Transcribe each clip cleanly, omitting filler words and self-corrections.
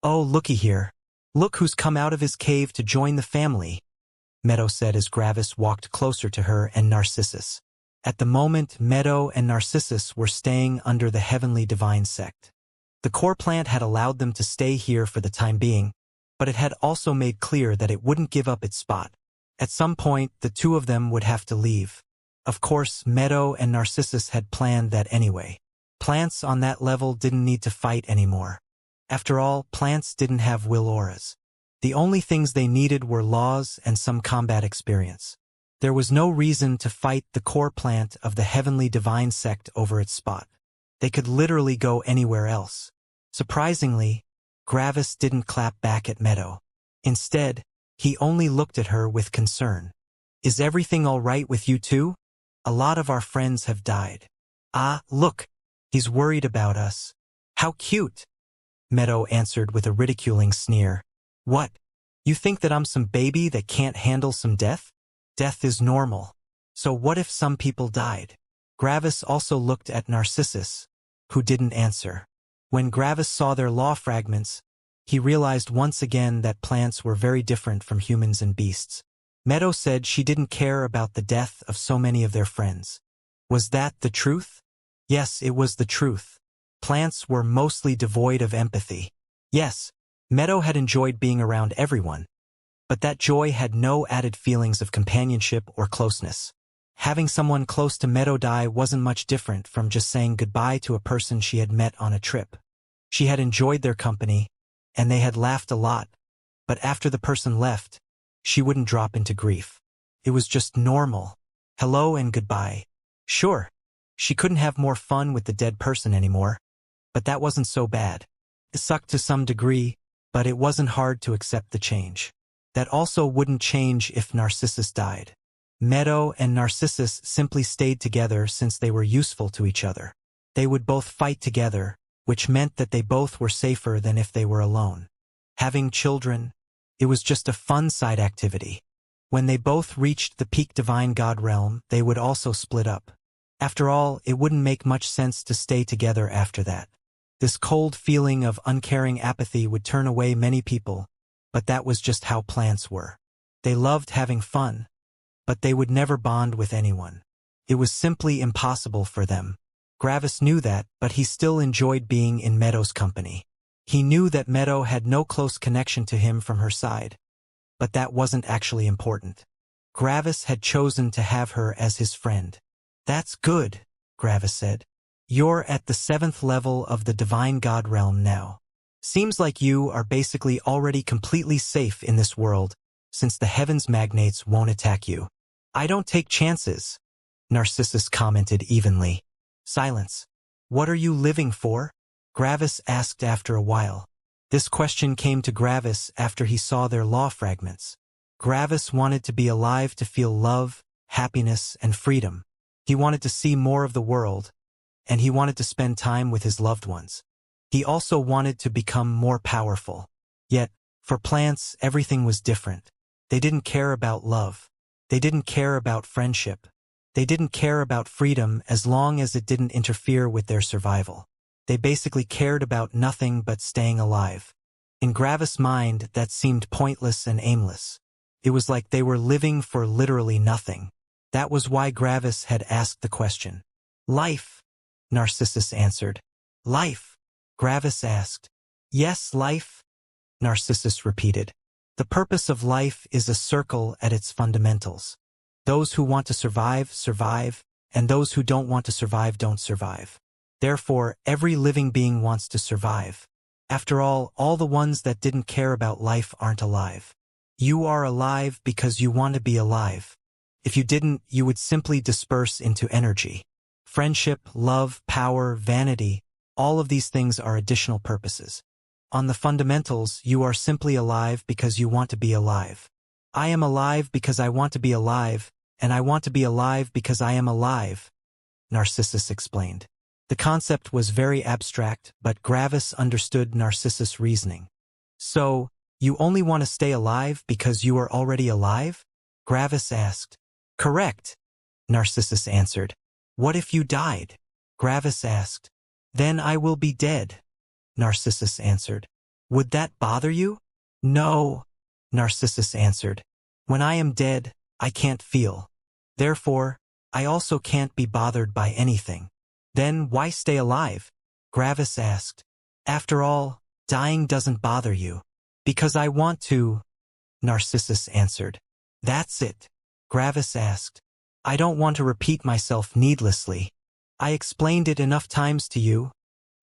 "Oh, looky here. Look who's come out of his cave to join the family," Meadow said as Gravis walked closer to her and Narcissus. At the moment, Meadow and Narcissus were staying under the heavenly divine sect. The core plant had allowed them to stay here for the time being, but it had also made clear that it wouldn't give up its spot. At some point, the two of them would have to leave. Of course, Meadow and Narcissus had planned that anyway. Plants on that level didn't need to fight anymore. After all, plants didn't have will auras. The only things they needed were laws and some combat experience. There was no reason to fight the core plant of the heavenly divine sect over its spot. They could literally go anywhere else. Surprisingly, Gravis didn't clap back at Meadow. Instead, he only looked at her with concern. "Is everything all right with you too? A lot of our friends have died." "Ah, look, he's worried about us. How cute," Meadow answered with a ridiculing sneer. "What? You think that I'm some baby that can't handle some death? Death is normal. So what if some people died?" Gravis also looked at Narcissus, who didn't answer. When Gravis saw their law fragments, he realized once again that plants were very different from humans and beasts. Meadow said she didn't care about the death of so many of their friends. Was that the truth? Yes, it was the truth. Plants were mostly devoid of empathy. Yes, Meadow had enjoyed being around everyone, but that joy had no added feelings of companionship or closeness. Having someone close to Meadow die wasn't much different from just saying goodbye to a person she had met on a trip. She had enjoyed their company, and they had laughed a lot, but after the person left, she wouldn't drop into grief. It was just normal. Hello and goodbye. Sure, she couldn't have more fun with the dead person anymore, but that wasn't so bad. It sucked to some degree, but it wasn't hard to accept the change. That also wouldn't change if Narcissus died. Meadow and Narcissus simply stayed together since they were useful to each other. They would both fight together, which meant that they both were safer than if they were alone. Having children, it was just a fun side activity. When they both reached the peak divine god realm, they would also split up. After all, it wouldn't make much sense to stay together after that. This cold feeling of uncaring apathy would turn away many people, but that was just how plants were. They loved having fun, but they would never bond with anyone. It was simply impossible for them. Gravis knew that, but he still enjoyed being in Meadow's company. He knew that Meadow had no close connection to him from her side, but that wasn't actually important. Gravis had chosen to have her as his friend. "That's good," Gravis said. "You're at the 7th level of the divine god realm now. Seems like you are basically already completely safe in this world, since the heavens magnates won't attack you." "I don't take chances," Narcissus commented evenly. Silence. "What are you living for?" Gravis asked after a while. This question came to Gravis after he saw their law fragments. Gravis wanted to be alive to feel love, happiness, and freedom. He wanted to see more of the world, and he wanted to spend time with his loved ones. He also wanted to become more powerful. Yet, for plants, everything was different. They didn't care about love. They didn't care about friendship. They didn't care about freedom as long as it didn't interfere with their survival. They basically cared about nothing but staying alive. In Gravis' mind, that seemed pointless and aimless. It was like they were living for literally nothing. That was why Gravis had asked the question. "Life," Narcissus answered. "Life?" Gravis asked. "Yes, life," Narcissus repeated. "The purpose of life is a circle at its fundamentals. Those who want to survive, survive, and those who don't want to survive don't survive. Therefore, every living being wants to survive. After all the ones that didn't care about life aren't alive. You are alive because you want to be alive. If you didn't, you would simply disperse into energy. Friendship, love, power, vanity, all of these things are additional purposes. On the fundamentals, you are simply alive because you want to be alive. I am alive because I want to be alive, and I want to be alive because I am alive," Narcissus explained. The concept was very abstract, but Gravis understood Narcissus' reasoning. "So, you only want to stay alive because you are already alive?" Gravis asked. "Correct," Narcissus answered. "What if you died?" Gravis asked. "Then I will be dead," Narcissus answered. Would that bother you? No, Narcissus answered. When I am dead, I can't feel. Therefore, I also can't be bothered by anything. Then why stay alive? Gravis asked. After all, dying doesn't bother you. Because I want to, Narcissus answered. That's it, Gravis asked. I don't want to repeat myself needlessly. I explained it enough times to you,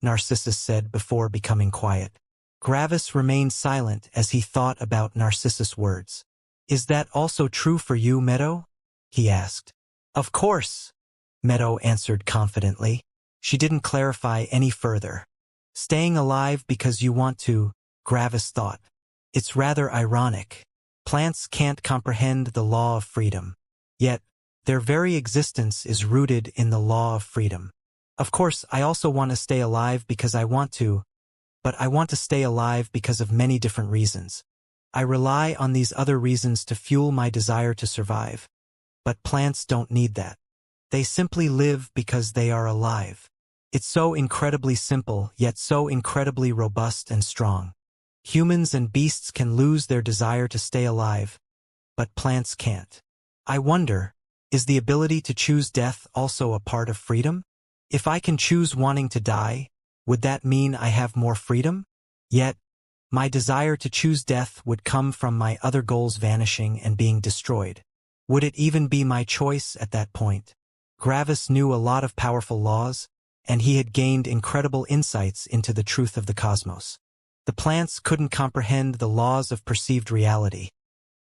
Narcissus said before becoming quiet. Gravis remained silent as he thought about Narcissus' words. Is that also true for you, Meadow? He asked. Of course, Meadow answered confidently. She didn't clarify any further. Staying alive because you want to, Gravis thought. It's rather ironic. Plants can't comprehend the law of freedom. Yet, their very existence is rooted in the law of freedom. Of course, I also want to stay alive because I want to, but I want to stay alive because of many different reasons. I rely on these other reasons to fuel my desire to survive. But plants don't need that. They simply live because they are alive. It's so incredibly simple, yet so incredibly robust and strong. Humans and beasts can lose their desire to stay alive, but plants can't. I wonder, is the ability to choose death also a part of freedom? If I can choose wanting to die, would that mean I have more freedom? Yet, my desire to choose death would come from my other goals vanishing and being destroyed. Would it even be my choice at that point? Gravis knew a lot of powerful laws, and he had gained incredible insights into the truth of the cosmos. The plants couldn't comprehend the laws of perceived reality,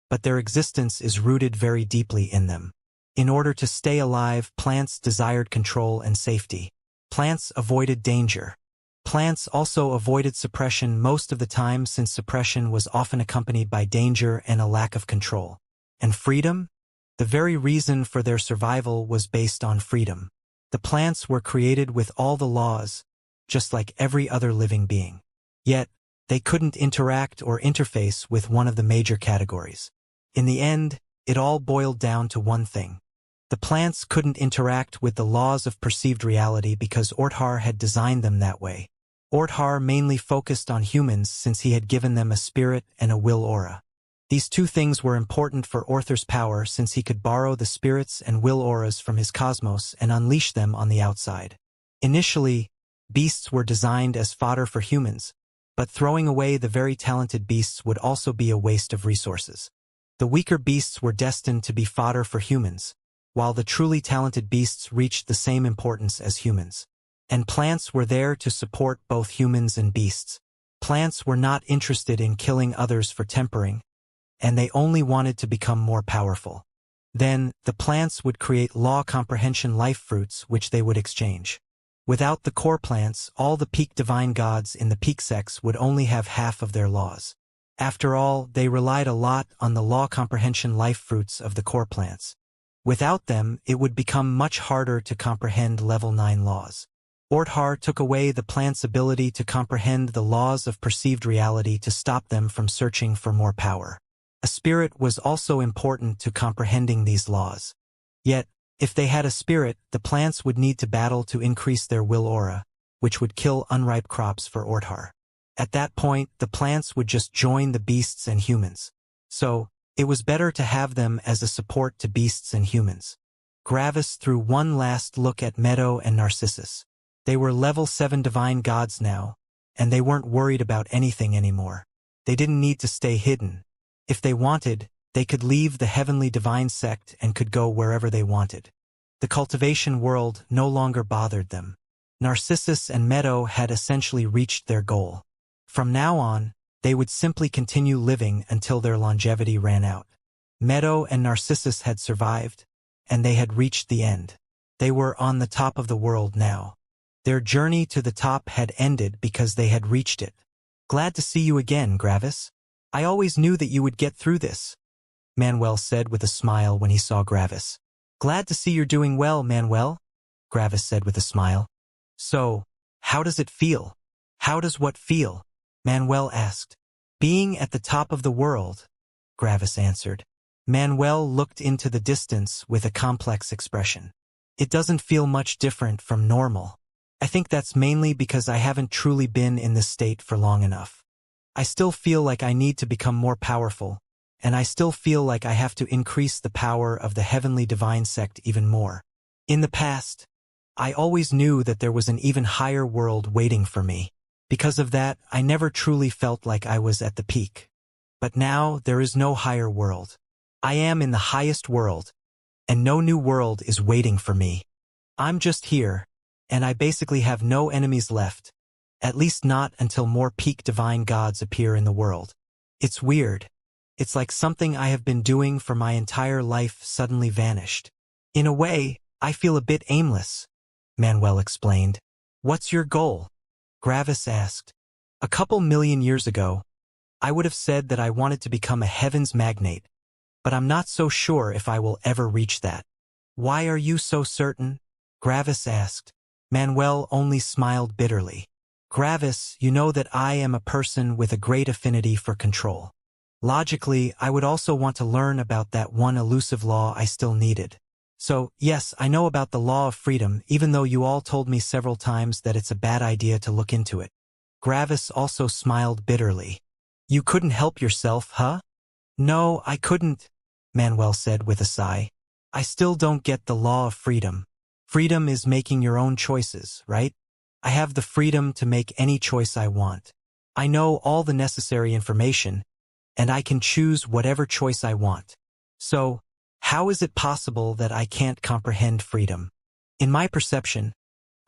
but their existence is rooted very deeply in them. In order to stay alive, plants desired control and safety. Plants avoided danger. Plants also avoided suppression most of the time since suppression was often accompanied by danger and a lack of control. And freedom? The very reason for their survival was based on freedom. The plants were created with all the laws, just like every other living being. Yet, they couldn't interact or interface with one of the major categories. In the end, it all boiled down to one thing. The plants couldn't interact with the laws of perceived reality because Orthar had designed them that way. Orthar mainly focused on humans since he had given them a spirit and a will aura. These two things were important for Orthar's power since he could borrow the spirits and will auras from his cosmos and unleash them on the outside. Initially, beasts were designed as fodder for humans, but throwing away the very talented beasts would also be a waste of resources. The weaker beasts were destined to be fodder for humans, while the truly talented beasts reached the same importance as humans. And plants were there to support both humans and beasts. Plants were not interested in killing others for tempering, and they only wanted to become more powerful. Then, the plants would create law comprehension life fruits which they would exchange. Without the core plants, all the peak divine gods in the peak sects would only have half of their laws. After all, they relied a lot on the law comprehension life fruits of the core plants. Without them, it would become much harder to comprehend level 9 laws. Orthar took away the plants' ability to comprehend the laws of perceived reality to stop them from searching for more power. A spirit was also important to comprehending these laws. Yet, if they had a spirit, the plants would need to battle to increase their will aura, which would kill unripe crops for Orthar. At that point, the plants would just join the beasts and humans. So, it was better to have them as a support to beasts and humans. Gravis threw one last look at Meadow and Narcissus. They were level 7 divine gods now, and they weren't worried about anything anymore. They didn't need to stay hidden. If they wanted, they could leave the heavenly divine sect and could go wherever they wanted. The cultivation world no longer bothered them. Narcissus and Meadow had essentially reached their goal. From now on, they would simply continue living until their longevity ran out. Meadow and Narcissus had survived, and they had reached the end. They were on the top of the world now. Their journey to the top had ended because they had reached it. Glad to see you again, Gravis. I always knew that you would get through this, Manuel said with a smile when he saw Gravis. Glad to see you're doing well, Manuel, Gravis said with a smile. So, how does it feel? How does what feel? Manuel asked. Being at the top of the world, Gravis answered. Manuel looked into the distance with a complex expression. It doesn't feel much different from normal. I think that's mainly because I haven't truly been in this state for long enough. I still feel like I need to become more powerful, and I still feel like I have to increase the power of the heavenly divine sect even more. In the past, I always knew that there was an even higher world waiting for me. Because of that, I never truly felt like I was at the peak. But now, there is no higher world. I am in the highest world, and no new world is waiting for me. I'm just here, and I basically have no enemies left, at least not until more peak divine gods appear in the world. It's weird. It's like something I have been doing for my entire life suddenly vanished. In a way, I feel a bit aimless, Manuel explained. What's your goal? Gravis asked. A couple million years ago, I would have said that I wanted to become a heavens magnate, but I'm not so sure if I will ever reach that. Why are you so certain? Gravis asked. Manuel only smiled bitterly. Gravis, you know that I am a person with a great affinity for control. Logically, I would also want to learn about that one elusive law I still needed. So, yes, I know about the law of freedom, even though you all told me several times that it's a bad idea to look into it. Gravis also smiled bitterly. You couldn't help yourself, huh? No, I couldn't, Manuel said with a sigh. I still don't get the law of freedom. Freedom is making your own choices, right? I have the freedom to make any choice I want. I know all the necessary information, and I can choose whatever choice I want. So, how is it possible that I can't comprehend freedom? In my perception,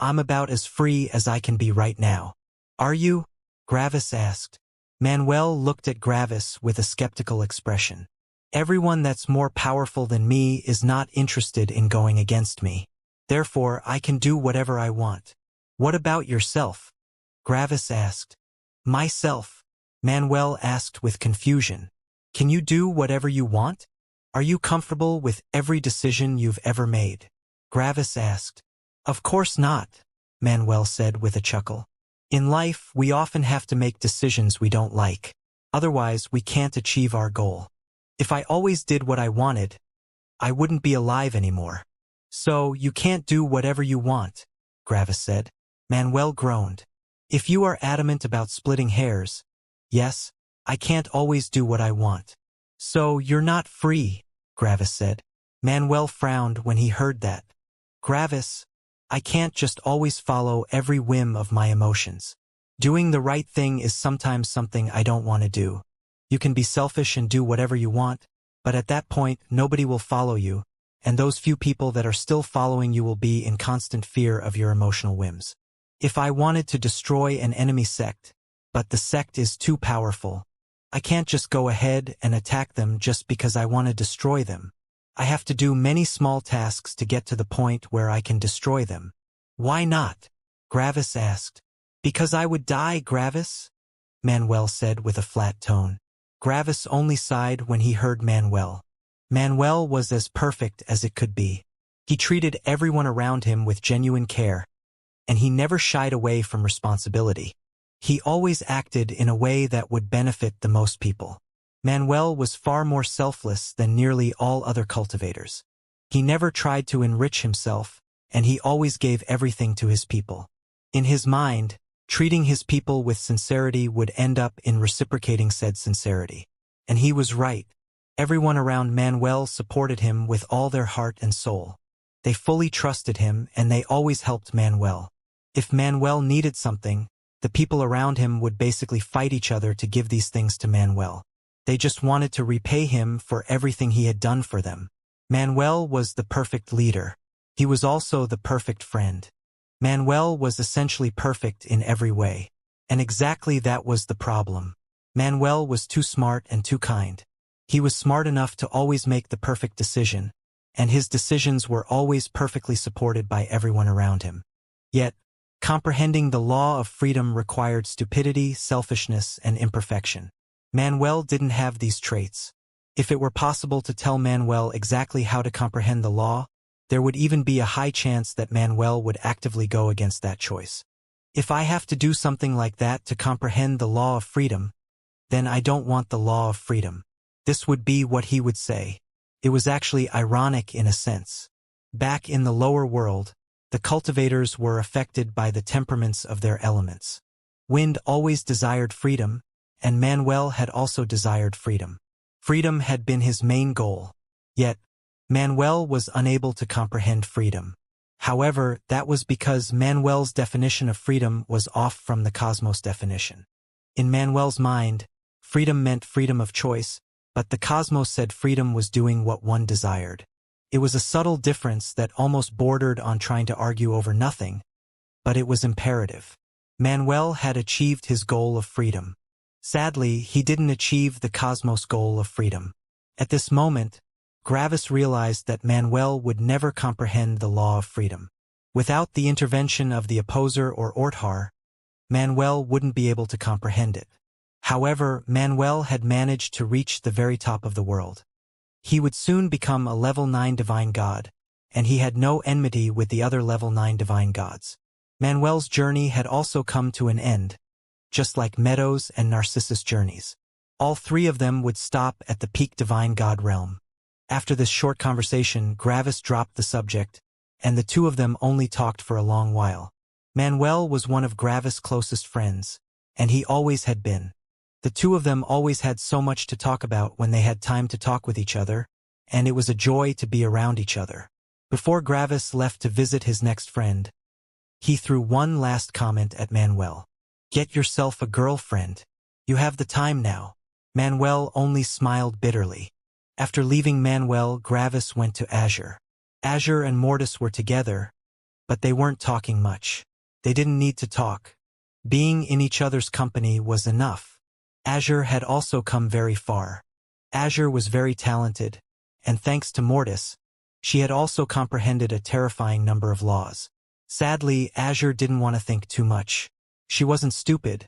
I'm about as free as I can be right now. Are you? Gravis asked. Manuel looked at Gravis with a skeptical expression. Everyone that's more powerful than me is not interested in going against me. Therefore, I can do whatever I want. What about yourself? Gravis asked. Myself? Manuel asked with confusion. Can you do whatever you want? Are you comfortable with every decision you've ever made? Gravis asked. Of course not, Manuel said with a chuckle. In life, we often have to make decisions we don't like. Otherwise, we can't achieve our goal. If I always did what I wanted, I wouldn't be alive anymore. So, you can't do whatever you want, Gravis said. Manuel groaned. If you are adamant about splitting hairs, yes, I can't always do what I want. So, you're not free, Gravis said. Manuel frowned when he heard that. Gravis, I can't just always follow every whim of my emotions. Doing the right thing is sometimes something I don't want to do. You can be selfish and do whatever you want, but at that point, nobody will follow you, and those few people that are still following you will be in constant fear of your emotional whims. If I wanted to destroy an enemy sect, but the sect is too powerful, I can't just go ahead and attack them just because I want to destroy them. I have to do many small tasks to get to the point where I can destroy them. Why not? Gravis asked. Because I would die, Gravis? Manuel said with a flat tone. Gravis only sighed when he heard Manuel. Manuel was as perfect as it could be. He treated everyone around him with genuine care, and he never shied away from responsibility. He always acted in a way that would benefit the most people. Manuel was far more selfless than nearly all other cultivators. He never tried to enrich himself, and he always gave everything to his people. In his mind, treating his people with sincerity would end up in reciprocating said sincerity. And he was right. Everyone around Manuel supported him with all their heart and soul. They fully trusted him, and they always helped Manuel. If Manuel needed something, the people around him would basically fight each other to give these things to Manuel. They just wanted to repay him for everything he had done for them. Manuel was the perfect leader. He was also the perfect friend. Manuel was essentially perfect in every way. And exactly that was the problem. Manuel was too smart and too kind. He was smart enough to always make the perfect decision, and his decisions were always perfectly supported by everyone around him. Yet, comprehending the law of freedom required stupidity, selfishness, and imperfection. Manuel didn't have these traits. If it were possible to tell Manuel exactly how to comprehend the law, there would even be a high chance that Manuel would actively go against that choice. If I have to do something like that to comprehend the law of freedom, then I don't want the law of freedom. This would be what he would say. It was actually ironic in a sense. Back in the lower world, the cultivators were affected by the temperaments of their elements. Wind always desired freedom, and Manuel had also desired freedom. Freedom had been his main goal. Yet, Manuel was unable to comprehend freedom. However, that was because Manuel's definition of freedom was off from the cosmos definition. In Manuel's mind, freedom meant freedom of choice, but the cosmos said freedom was doing what one desired. It was a subtle difference that almost bordered on trying to argue over nothing, but it was imperative. Manuel had achieved his goal of freedom. Sadly, he didn't achieve the cosmos goal of freedom. At this moment, Gravis realized that Manuel would never comprehend the law of freedom. Without the intervention of the opposer or Orthar, Manuel wouldn't be able to comprehend it. However, Manuel had managed to reach the very top of the world. He would soon become a level 9 divine god, and he had no enmity with the other level 9 divine gods. Manuel's journey had also come to an end, just like Meadows and Narcissus' journeys. All three of them would stop at the peak divine god realm. After this short conversation, Gravis dropped the subject, and the two of them only talked for a long while. Manuel was one of Gravis' closest friends, and he always had been. The two of them always had so much to talk about when they had time to talk with each other, and it was a joy to be around each other. Before Gravis left to visit his next friend, he threw one last comment at Manuel. "Get yourself a girlfriend. You have the time now." Manuel only smiled bitterly. After leaving Manuel, Gravis went to Azure. Azure and Mortis were together, but they weren't talking much. They didn't need to talk. Being in each other's company was enough. Azure had also come very far. Azure was very talented, and thanks to Mortis, she had also comprehended a terrifying number of laws. Sadly, Azure didn't want to think too much. She wasn't stupid,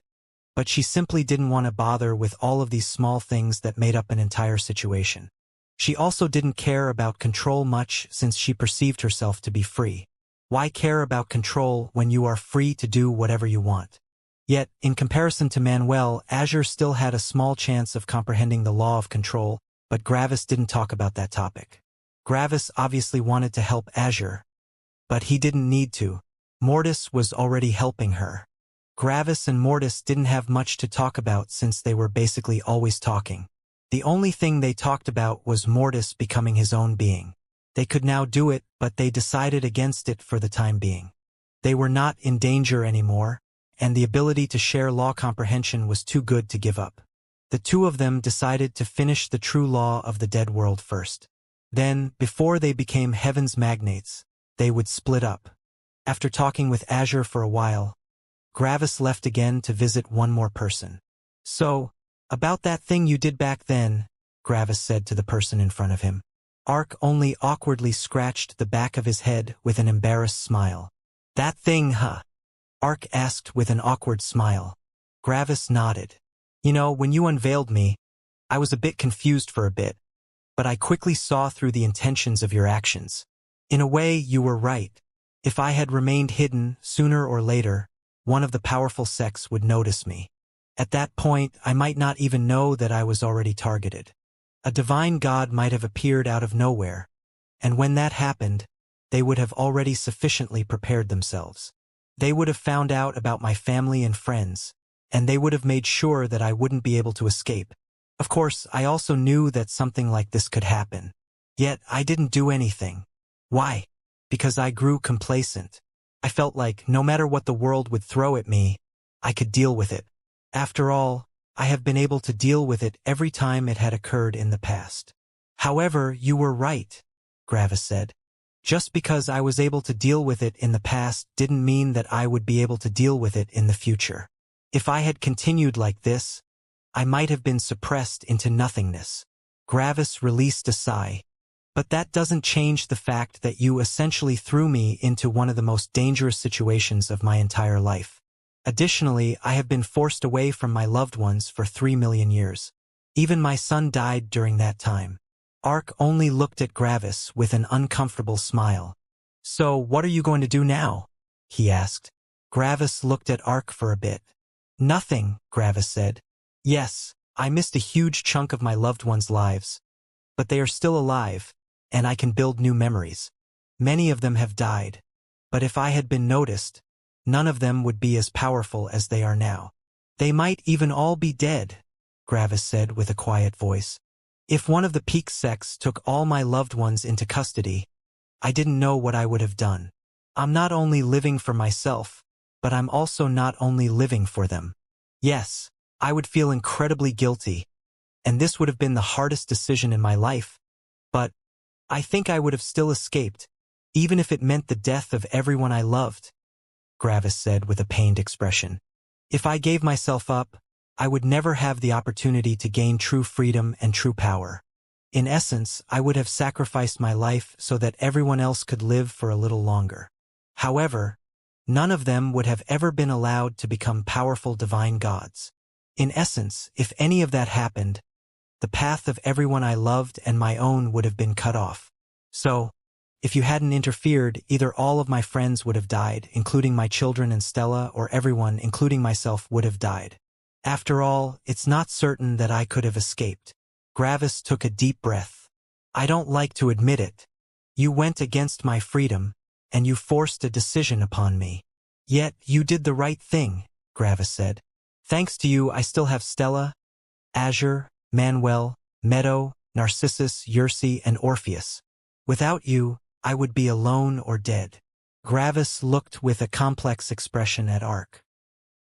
but she simply didn't want to bother with all of these small things that made up an entire situation. She also didn't care about control much since she perceived herself to be free. Why care about control when you are free to do whatever you want? Yet, in comparison to Manuel, Azure still had a small chance of comprehending the law of control, but Gravis didn't talk about that topic. Gravis obviously wanted to help Azure, but he didn't need to. Mortis was already helping her. Gravis and Mortis didn't have much to talk about since they were basically always talking. The only thing they talked about was Mortis becoming his own being. They could now do it, but they decided against it for the time being. They were not in danger anymore, and the ability to share law comprehension was too good to give up. The two of them decided to finish the true law of the dead world first. Then, before they became heaven's magnates, they would split up. After talking with Azure for a while, Gravis left again to visit one more person. "So, about that thing you did back then," Gravis said to the person in front of him. Ark only awkwardly scratched the back of his head with an embarrassed smile. "That thing, huh?" Ark asked with an awkward smile. Gravis nodded. "You know, when you unveiled me, I was a bit confused for a bit, but I quickly saw through the intentions of your actions. In a way, you were right. If I had remained hidden, sooner or later, one of the powerful sects would notice me. At that point, I might not even know that I was already targeted. A divine god might have appeared out of nowhere, and when that happened, they would have already sufficiently prepared themselves. They would have found out about my family and friends, and they would have made sure that I wouldn't be able to escape. Of course, I also knew that something like this could happen. Yet, I didn't do anything. Why? Because I grew complacent. I felt like, no matter what the world would throw at me, I could deal with it. After all, I have been able to deal with it every time it had occurred in the past." "However, you were right," Gravis said. "Just because I was able to deal with it in the past didn't mean that I would be able to deal with it in the future. If I had continued like this, I might have been suppressed into nothingness." Gravis released a sigh. "But that doesn't change the fact that you essentially threw me into one of the most dangerous situations of my entire life. Additionally, I have been forced away from my loved ones for 3 million years. Even my son died during that time." Ark only looked at Gravis with an uncomfortable smile. "So, what are you going to do now?" he asked. Gravis looked at Ark for a bit. "Nothing," Gravis said. "Yes, I missed a huge chunk of my loved ones' lives, but they are still alive, and I can build new memories. Many of them have died, but if I had been noticed, none of them would be as powerful as they are now. They might even all be dead, Gravis said with a quiet voice. If one of the peak sects took all my loved ones into custody, I didn't know what I would have done. I'm not only living for myself, but I'm also not only living for them. Yes, I would feel incredibly guilty, and this would have been the hardest decision in my life, but I think I would have still escaped, even if it meant the death of everyone I loved, Gravis said with a pained expression. If I gave myself up, I would never have the opportunity to gain true freedom and true power. In essence, I would have sacrificed my life so that everyone else could live for a little longer. However, none of them would have ever been allowed to become powerful divine gods. In essence, if any of that happened, the path of everyone I loved and my own would have been cut off. So, if you hadn't interfered, either all of my friends would have died, including my children and Stella, or everyone, including myself, would have died. After all, it's not certain that I could have escaped. Gravis took a deep breath. I don't like to admit it. You went against my freedom, and you forced a decision upon me. Yet, you did the right thing, Gravis said. Thanks to you, I still have Stella, Azure, Manuel, Meadow, Narcissus, Xianxia, and Orpheus. Without you, I would be alone or dead. Gravis looked with a complex expression at Ark.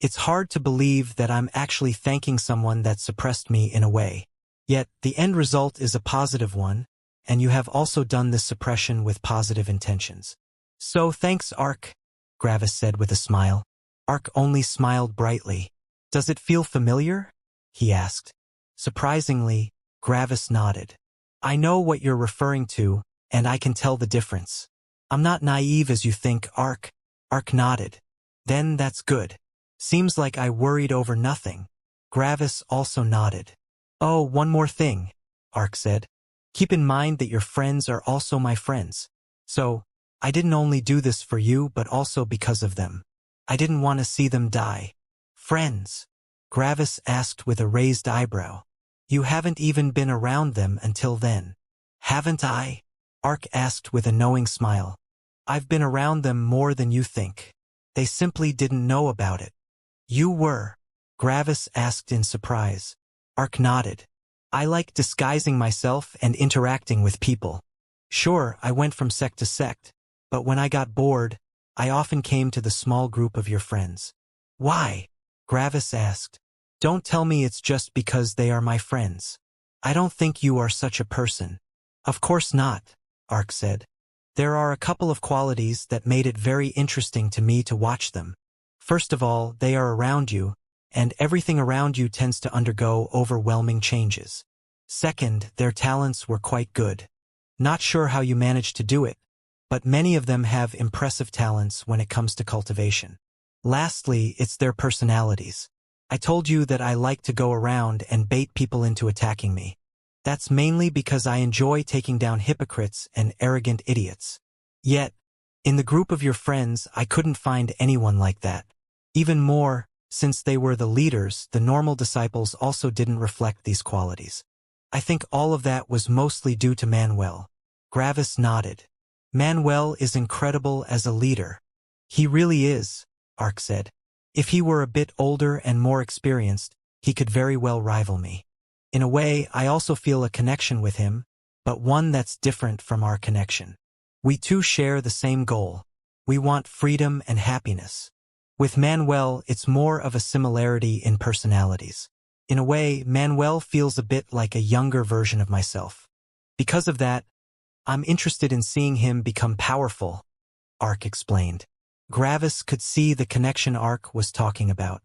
It's hard to believe that I'm actually thanking someone that suppressed me in a way. Yet, the end result is a positive one, and you have also done this suppression with positive intentions. So thanks, Ark, Gravis said with a smile. Ark only smiled brightly. Does it feel familiar? He asked. Surprisingly, Gravis nodded. I know what you're referring to, and I can tell the difference. I'm not naive as you think, Ark. Ark nodded. Then that's good. Seems like I worried over nothing. Gravis also nodded. Oh, one more thing, Ark said. Keep in mind that your friends are also my friends. So, I didn't only do this for you but also because of them. I didn't want to see them die. Friends? Gravis asked with a raised eyebrow. You haven't even been around them until then. Haven't I? Ark asked with a knowing smile. I've been around them more than you think. They simply didn't know about it. You were? Gravis asked in surprise. Ark nodded. I like disguising myself and interacting with people. Sure, I went from sect to sect, but when I got bored, I often came to the small group of your friends. Why? Gravis asked. Don't tell me it's just because they are my friends. I don't think you are such a person. Of course not, Ark said. There are a couple of qualities that made it very interesting to me to watch them. First of all, they are around you, and everything around you tends to undergo overwhelming changes. Second, their talents were quite good. Not sure how you managed to do it, but many of them have impressive talents when it comes to cultivation. Lastly, it's their personalities. I told you that I like to go around and bait people into attacking me. That's mainly because I enjoy taking down hypocrites and arrogant idiots. Yet, in the group of your friends, I couldn't find anyone like that. Even more, since they were the leaders, the normal disciples also didn't reflect these qualities. I think all of that was mostly due to Manuel. Gravis nodded. Manuel is incredible as a leader. He really is, Ark said. If he were a bit older and more experienced, he could very well rival me. In a way, I also feel a connection with him, but one that's different from our connection. We two share the same goal. We want freedom and happiness. With Manuel, it's more of a similarity in personalities. In a way, Manuel feels a bit like a younger version of myself. Because of that, I'm interested in seeing him become powerful, Ark explained. Gravis could see the connection Ark was talking about.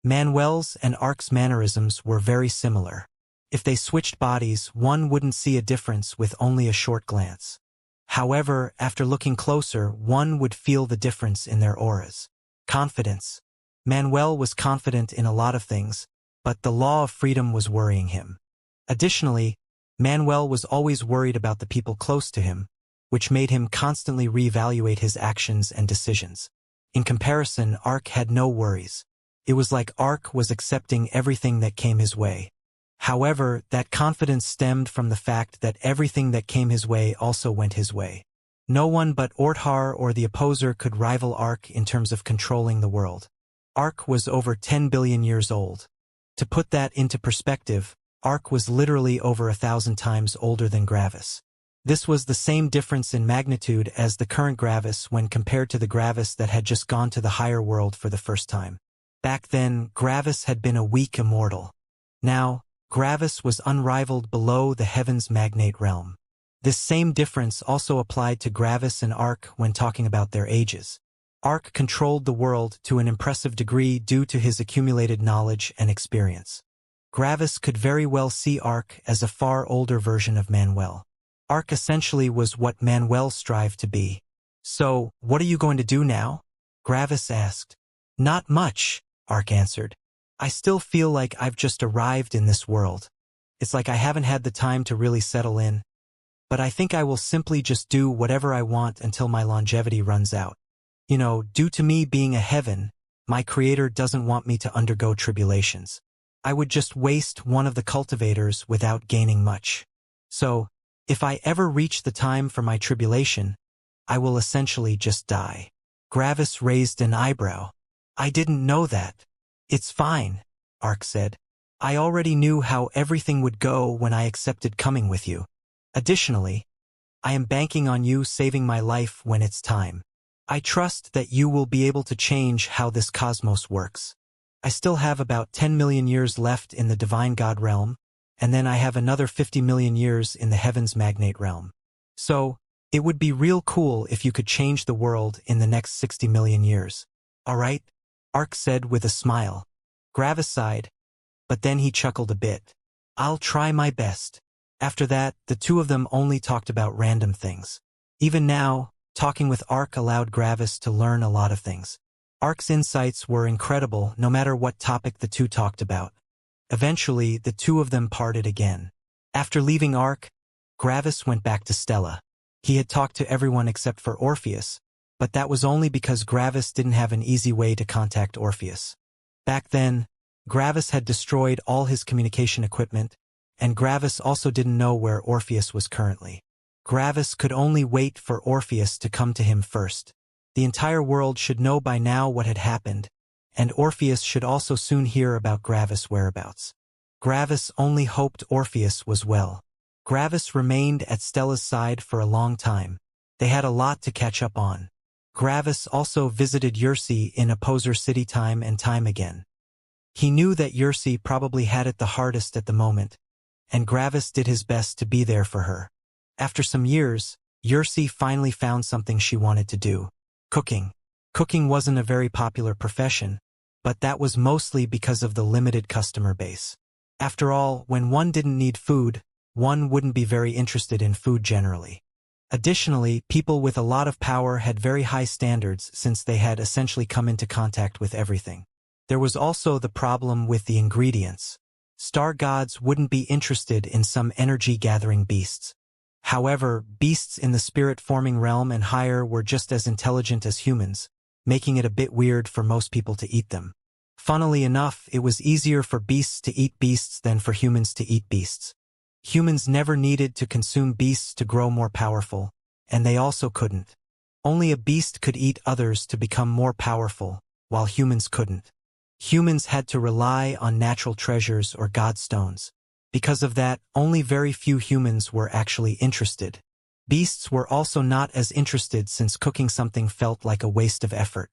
Manuel's and Ark's mannerisms were very similar. If they switched bodies, one wouldn't see a difference with only a short glance. However, after looking closer, one would feel the difference in their auras. Confidence. Manuel was confident in a lot of things, but the law of freedom was worrying him. Additionally, Manuel was always worried about the people close to him, which made him constantly reevaluate his actions and decisions. In comparison, Ark had no worries. It was like Ark was accepting everything that came his way. However, that confidence stemmed from the fact that everything that came his way also went his way. No one but Orthar or the opposer could rival Ark in terms of controlling the world. Ark was over 10 billion years old. To put that into perspective, Ark was literally over 1,000 times older than Gravis. This was the same difference in magnitude as the current Gravis when compared to the Gravis that had just gone to the higher world for the first time. Back then, Gravis had been a weak immortal. Now, Gravis was unrivaled below the heavens magnate realm. This same difference also applied to Gravis and Ark when talking about their ages. Ark controlled the world to an impressive degree due to his accumulated knowledge and experience. Gravis could very well see Ark as a far older version of Manuel. Ark essentially was what Manuel strived to be. "So, what are you going to do now?" Gravis asked. "Not much," Ark answered. "I still feel like I've just arrived in this world. It's like I haven't had the time to really settle in. But I think I will simply just do whatever I want until my longevity runs out. You know, due to me being a heaven, my creator doesn't want me to undergo tribulations. I would just waste one of the cultivators without gaining much. So, if I ever reach the time for my tribulation, I will essentially just die." Gravis raised an eyebrow. "I didn't know that." "It's fine," Ark said. "I already knew how everything would go when I accepted coming with you. Additionally, I am banking on you saving my life when it's time. I trust that you will be able to change how this cosmos works. I still have about 10 million years left in the Divine God realm, and then I have another 50 million years in the Heavens Magnate realm. So, it would be real cool if you could change the world in the next 60 million years. All right?" Ark said with a smile. Gravis sighed, but then he chuckled a bit. "I'll try my best." After that, the two of them only talked about random things. Even now, talking with Ark allowed Gravis to learn a lot of things. Ark's insights were incredible no matter what topic the two talked about. Eventually, the two of them parted again. After leaving Ark, Gravis went back to Stella. He had talked to everyone except for Orpheus, but that was only because Gravis didn't have an easy way to contact Orpheus. Back then, Gravis had destroyed all his communication equipment, and Gravis also didn't know where Orpheus was currently. Gravis could only wait for Orpheus to come to him first. The entire world should know by now what had happened, and Orpheus should also soon hear about Gravis' whereabouts. Gravis only hoped Orpheus was well. Gravis remained at Stella's side for a long time. They had a lot to catch up on. Gravis also visited Xianxia in Opposer City time and time again. He knew that Xianxia probably had it the hardest at the moment, and Gravis did his best to be there for her. After some years, Xianxia finally found something she wanted to do. Cooking. Cooking wasn't a very popular profession, but that was mostly because of the limited customer base. After all, when one didn't need food, one wouldn't be very interested in food generally. Additionally, people with a lot of power had very high standards since they had essentially come into contact with everything. There was also the problem with the ingredients. Star gods wouldn't be interested in some energy-gathering beasts. However, beasts in the spirit-forming realm and higher were just as intelligent as humans, making it a bit weird for most people to eat them. Funnily enough, it was easier for beasts to eat beasts than for humans to eat beasts. Humans never needed to consume beasts to grow more powerful, and they also couldn't. Only a beast could eat others to become more powerful, while humans couldn't. Humans had to rely on natural treasures or godstones. Because of that, only very few humans were actually interested. Beasts were also not as interested since cooking something felt like a waste of effort.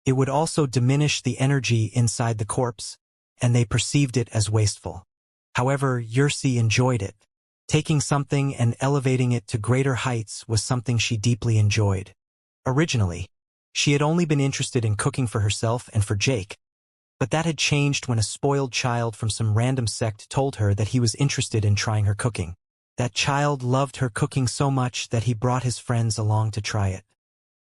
It would also diminish the energy inside the corpse, and they perceived it as wasteful. However, Xianxia enjoyed it. Taking something and elevating it to greater heights was something she deeply enjoyed. Originally, she had only been interested in cooking for herself and for Jake, but that had changed when a spoiled child from some random sect told her that he was interested in trying her cooking. That child loved her cooking so much that he brought his friends along to try it.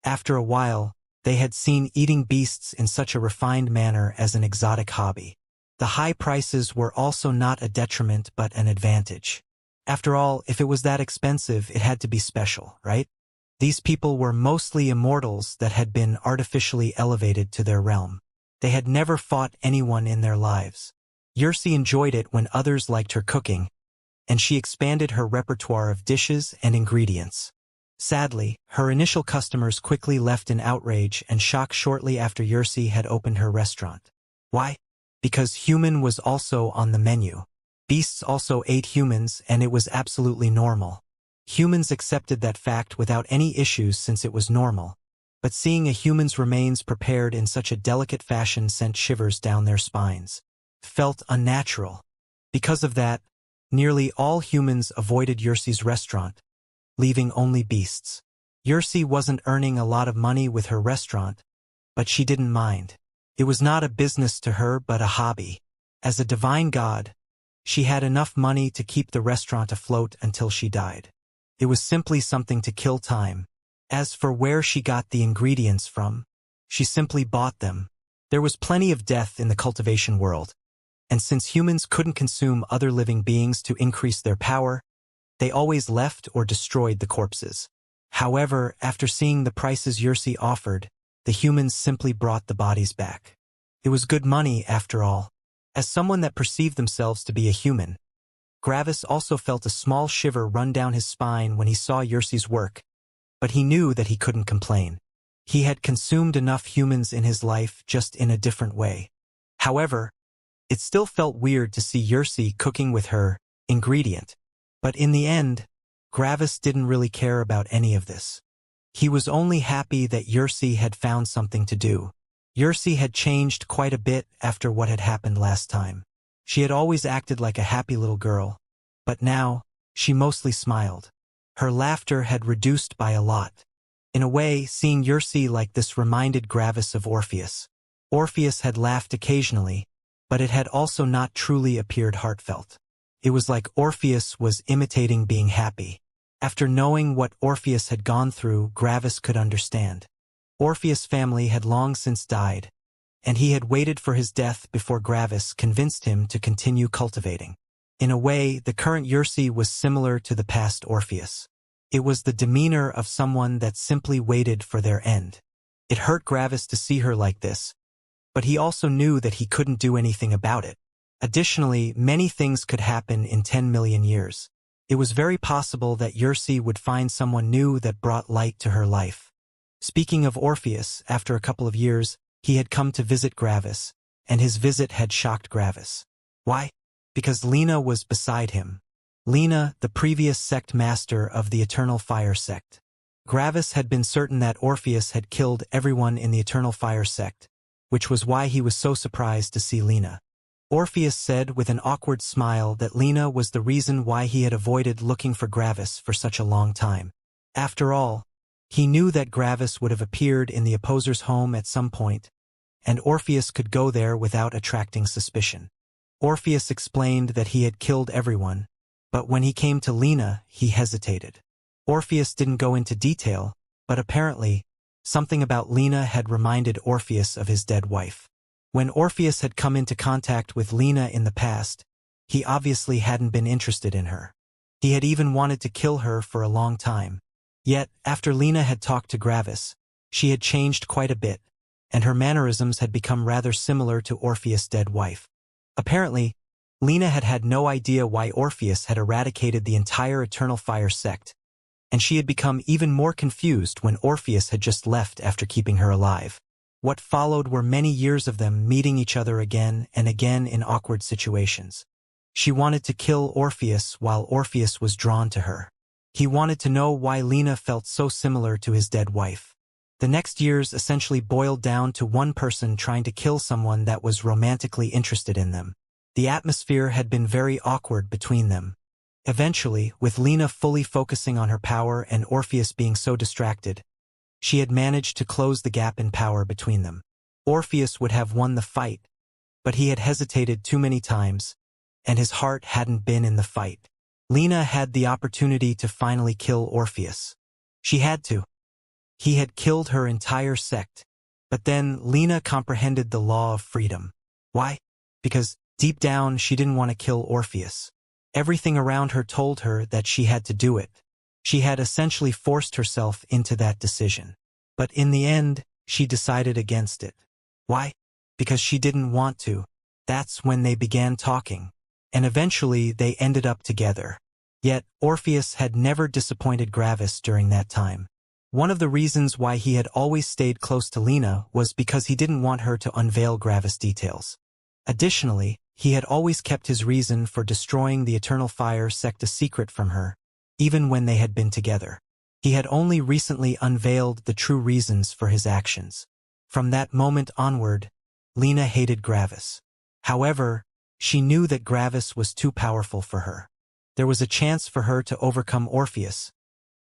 After a while, they had seen eating beasts in such a refined manner as an exotic hobby. The high prices were also not a detriment but an advantage. After all, if it was that expensive, it had to be special, right? These people were mostly immortals that had been artificially elevated to their realm. They had never fought anyone in their lives. Xianxia enjoyed it when others liked her cooking, and she expanded her repertoire of dishes and ingredients. Sadly, her initial customers quickly left in outrage and shock shortly after Xianxia had opened her restaurant. Why? because human was also on the menu. Beasts also ate humans, and it was absolutely normal. Humans accepted that fact without any issues since it was normal. But seeing a human's remains prepared in such a delicate fashion sent shivers down their spines. Felt unnatural. Because of that, nearly all humans avoided Yursi's restaurant, leaving only beasts. Yursi wasn't earning a lot of money with her restaurant, but she didn't mind. It was not a business to her but a hobby. As a divine god, she had enough money to keep the restaurant afloat until she died. It was simply something to kill time. As for where she got the ingredients from, she simply bought them. There was plenty of death in the cultivation world, and since humans couldn't consume other living beings to increase their power, they always left or destroyed the corpses. However, after seeing the prices Yursi offered, the humans simply brought the bodies back. It was good money after all. As someone that perceived themselves to be a human, Gravis also felt a small shiver run down his spine when he saw Yursi's work, but he knew that he couldn't complain. He had consumed enough humans in his life, just in a different way. However, it still felt weird to see Yursi cooking with her ingredient. But in the end, Gravis didn't really care about any of this. He was only happy that Yursi had found something to do. Yursi had changed quite a bit after what had happened last time. She had always acted like a happy little girl, but now, she mostly smiled. Her laughter had reduced by a lot. In a way, seeing Yursi like this reminded Gravis of Orpheus. Orpheus had laughed occasionally, but it had also not truly appeared heartfelt. It was like Orpheus was imitating being happy. After knowing what Orpheus had gone through, Gravis could understand. Orpheus' family had long since died, and he had waited for his death before Gravis convinced him to continue cultivating. In a way, the current Yursi was similar to the past Orpheus. It was the demeanor of someone that simply waited for their end. It hurt Gravis to see her like this, but he also knew that he couldn't do anything about it. Additionally, many things could happen in 10 million years. It was very possible that Yursi would find someone new that brought light to her life. Speaking of Orpheus, after a couple of years, he had come to visit Gravis, and his visit had shocked Gravis. Why? Because Lena was beside him. Lena, the previous sect master of the Eternal Fire sect. Gravis had been certain that Orpheus had killed everyone in the Eternal Fire sect, which was why he was so surprised to see Lena. Orpheus said with an awkward smile that Lena was the reason why he had avoided looking for Gravis for such a long time. After all, he knew that Gravis would have appeared in the opposer's home at some point, and Orpheus could go there without attracting suspicion. Orpheus explained that he had killed everyone, but when he came to Lena, he hesitated. Orpheus didn't go into detail, but apparently, something about Lena had reminded Orpheus of his dead wife. When Orpheus had come into contact with Lena in the past, he obviously hadn't been interested in her. He had even wanted to kill her for a long time. Yet, after Lena had talked to Gravis, she had changed quite a bit, and her mannerisms had become rather similar to Orpheus' dead wife. Apparently, Lena had had no idea why Orpheus had eradicated the entire Eternal Fire sect, and she had become even more confused when Orpheus had just left after keeping her alive. What followed were many years of them meeting each other again and again in awkward situations. She wanted to kill Orpheus while Orpheus was drawn to her. He wanted to know why Lena felt so similar to his dead wife. The next years essentially boiled down to one person trying to kill someone that was romantically interested in them. The atmosphere had been very awkward between them. Eventually, with Lena fully focusing on her power and Orpheus being so distracted, she had managed to close the gap in power between them. Orpheus would have won the fight, but he had hesitated too many times, and his heart hadn't been in the fight. Lena had the opportunity to finally kill Orpheus. She had to. He had killed her entire sect. But then Lena comprehended the law of freedom. Why? Because deep down she didn't want to kill Orpheus. Everything around her told her that she had to do it. She had essentially forced herself into that decision. But in the end, she decided against it. Why? Because she didn't want to. That's when they began talking. And eventually they ended up together. Yet, Orpheus had never disappointed Gravis during that time. One of the reasons why he had always stayed close to Lena was because he didn't want her to unveil Gravis' details. Additionally, he had always kept his reason for destroying the Eternal Fire sect a secret from her, even when they had been together. He had only recently unveiled the true reasons for his actions. From that moment onward, Lena hated Gravis. However, she knew that Gravis was too powerful for her. There was a chance for her to overcome Orpheus,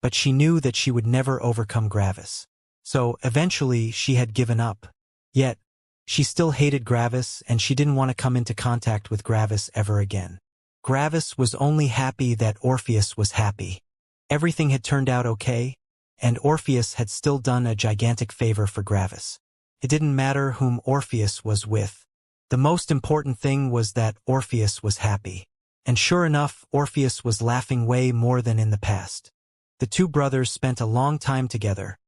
but she knew that she would never overcome Gravis. So, eventually, she had given up. Yet, she still hated Gravis and she didn't want to come into contact with Gravis ever again. Gravis was only happy that Orpheus was happy. Everything had turned out okay, and Orpheus had still done a gigantic favor for Gravis. It didn't matter whom Orpheus was with. The most important thing was that Orpheus was happy. And sure enough, Orpheus was laughing way more than in the past. The two brothers spent a long time together,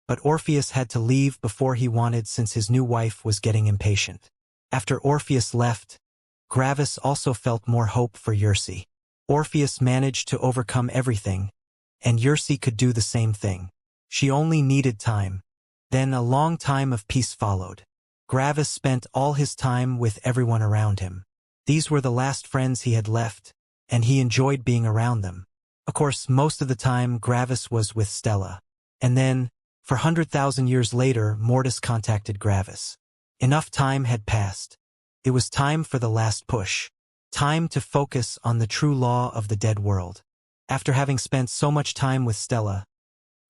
but Orpheus had to leave before he wanted since his new wife was getting impatient. After Orpheus left, Gravis also felt more hope for Xianxia. Orpheus managed to overcome everything, and Xianxia could do the same thing. She only needed time. Then a long time of peace followed. Gravis spent all his time with everyone around him. These were the last friends he had left, and he enjoyed being around them. Of course, most of the time Gravis was with Stella. And then, for 100,000 years later, Mortis contacted Gravis. Enough time had passed. It was time for the last push. Time to focus on the true law of the dead world. After having spent so much time with Stella,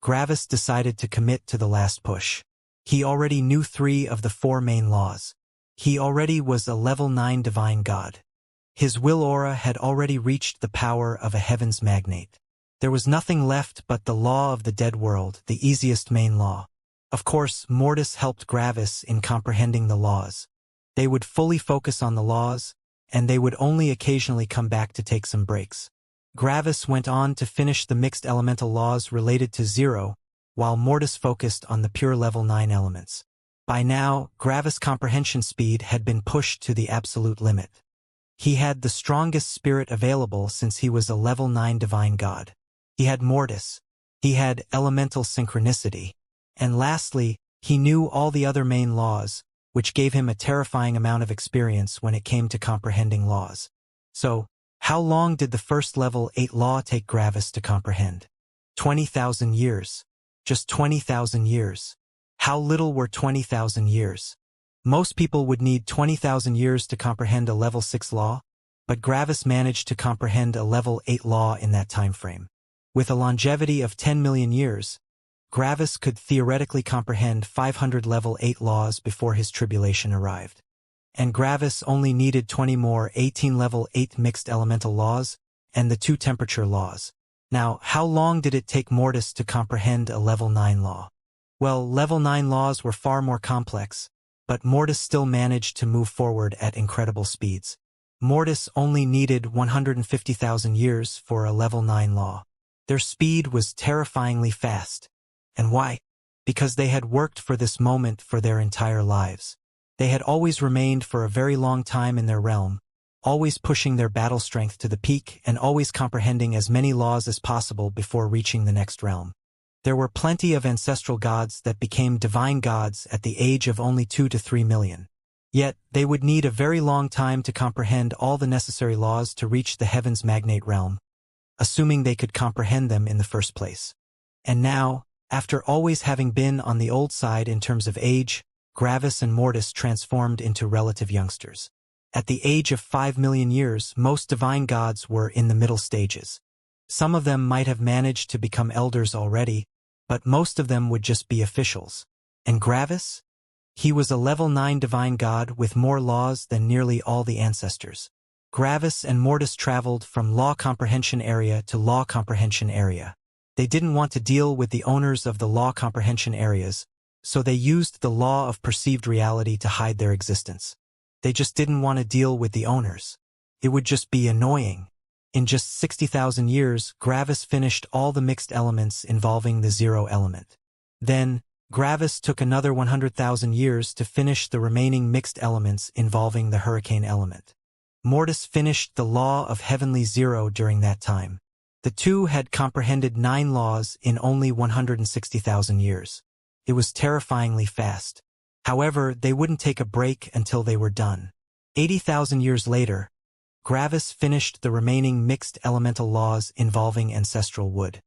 Gravis decided to commit to the last push. He already knew 3 of the 4 main laws. He already was a level 9 divine god. His will aura had already reached the power of a heavens magnate. There was nothing left but the law of the dead world, the easiest main law. Of course, Mortis helped Gravis in comprehending the laws. They would fully focus on the laws, and they would only occasionally come back to take some breaks. Gravis went on to finish the mixed elemental laws related to 0, while Mortis focused on the pure level 9 elements. By now, Gravis' comprehension speed had been pushed to the absolute limit. He had the strongest spirit available since he was a level 9 divine god. He had Mortis. He had elemental synchronicity. And lastly, he knew all the other main laws, which gave him a terrifying amount of experience when it came to comprehending laws. So, how long did the first level 8 law take Gravis to comprehend? 20,000 years. Just 20,000 years. How little were 20,000 years? Most people would need 20,000 years to comprehend a level 6 law, but Gravis managed to comprehend a level 8 law in that time frame. With a longevity of 10 million years, Gravis could theoretically comprehend 500 level 8 laws before his tribulation arrived. And Gravis only needed 20 more 18 level 8 mixed elemental laws and the 2 temperature laws. Now, how long did it take Mortis to comprehend a level 9 law? Well, level 9 laws were far more complex, but Mortis still managed to move forward at incredible speeds. Mortis only needed 150,000 years for a level 9 law. Their speed was terrifyingly fast. And why? Because they had worked for this moment for their entire lives. They had always remained for a very long time in their realm, always pushing their battle strength to the peak and always comprehending as many laws as possible before reaching the next realm. There were plenty of ancestral gods that became divine gods at the age of only 2 to 3 million. Yet, they would need a very long time to comprehend all the necessary laws to reach the heavens magnate realm, assuming they could comprehend them in the first place. And now, after always having been on the old side in terms of age, Gravis and Mortis transformed into relative youngsters. At the age of 5 million years, most divine gods were in the middle stages. Some of them might have managed to become elders already, but most of them would just be officials. And Gravis? He was a level 9 divine god with more laws than nearly all the ancestors. Gravis and Mortis traveled from law comprehension area to law comprehension area. They didn't want to deal with the owners of the law comprehension areas, so they used the law of perceived reality to hide their existence. They just didn't want to deal with the owners. It would just be annoying. In just 60,000 years, Gravis finished all the mixed elements involving the 0 element. Then, Gravis took another 100,000 years to finish the remaining mixed elements involving the hurricane element. Mortis finished the law of heavenly 0 during that time. The two had comprehended 9 laws in only 160,000 years. It was terrifyingly fast. However, they wouldn't take a break until they were done. 80,000 years later, Gravis finished the remaining mixed elemental laws involving ancestral wood.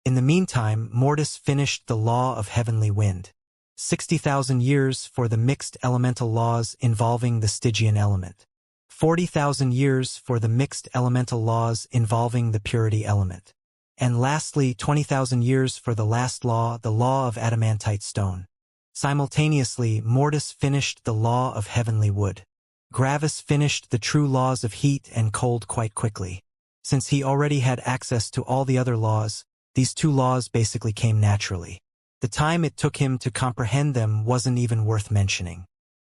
In the meantime, Mortis finished the law of heavenly wind. 60,000 years for the mixed elemental laws involving the Stygian element. 40,000 years for the mixed elemental laws involving the purity element. And lastly, 20,000 years for the last law, the law of adamantite stone. Simultaneously, Mortis finished the law of heavenly wood. Gravis finished the true laws of heat and cold quite quickly. Since he already had access to all the other laws, these two laws basically came naturally. The time it took him to comprehend them wasn't even worth mentioning.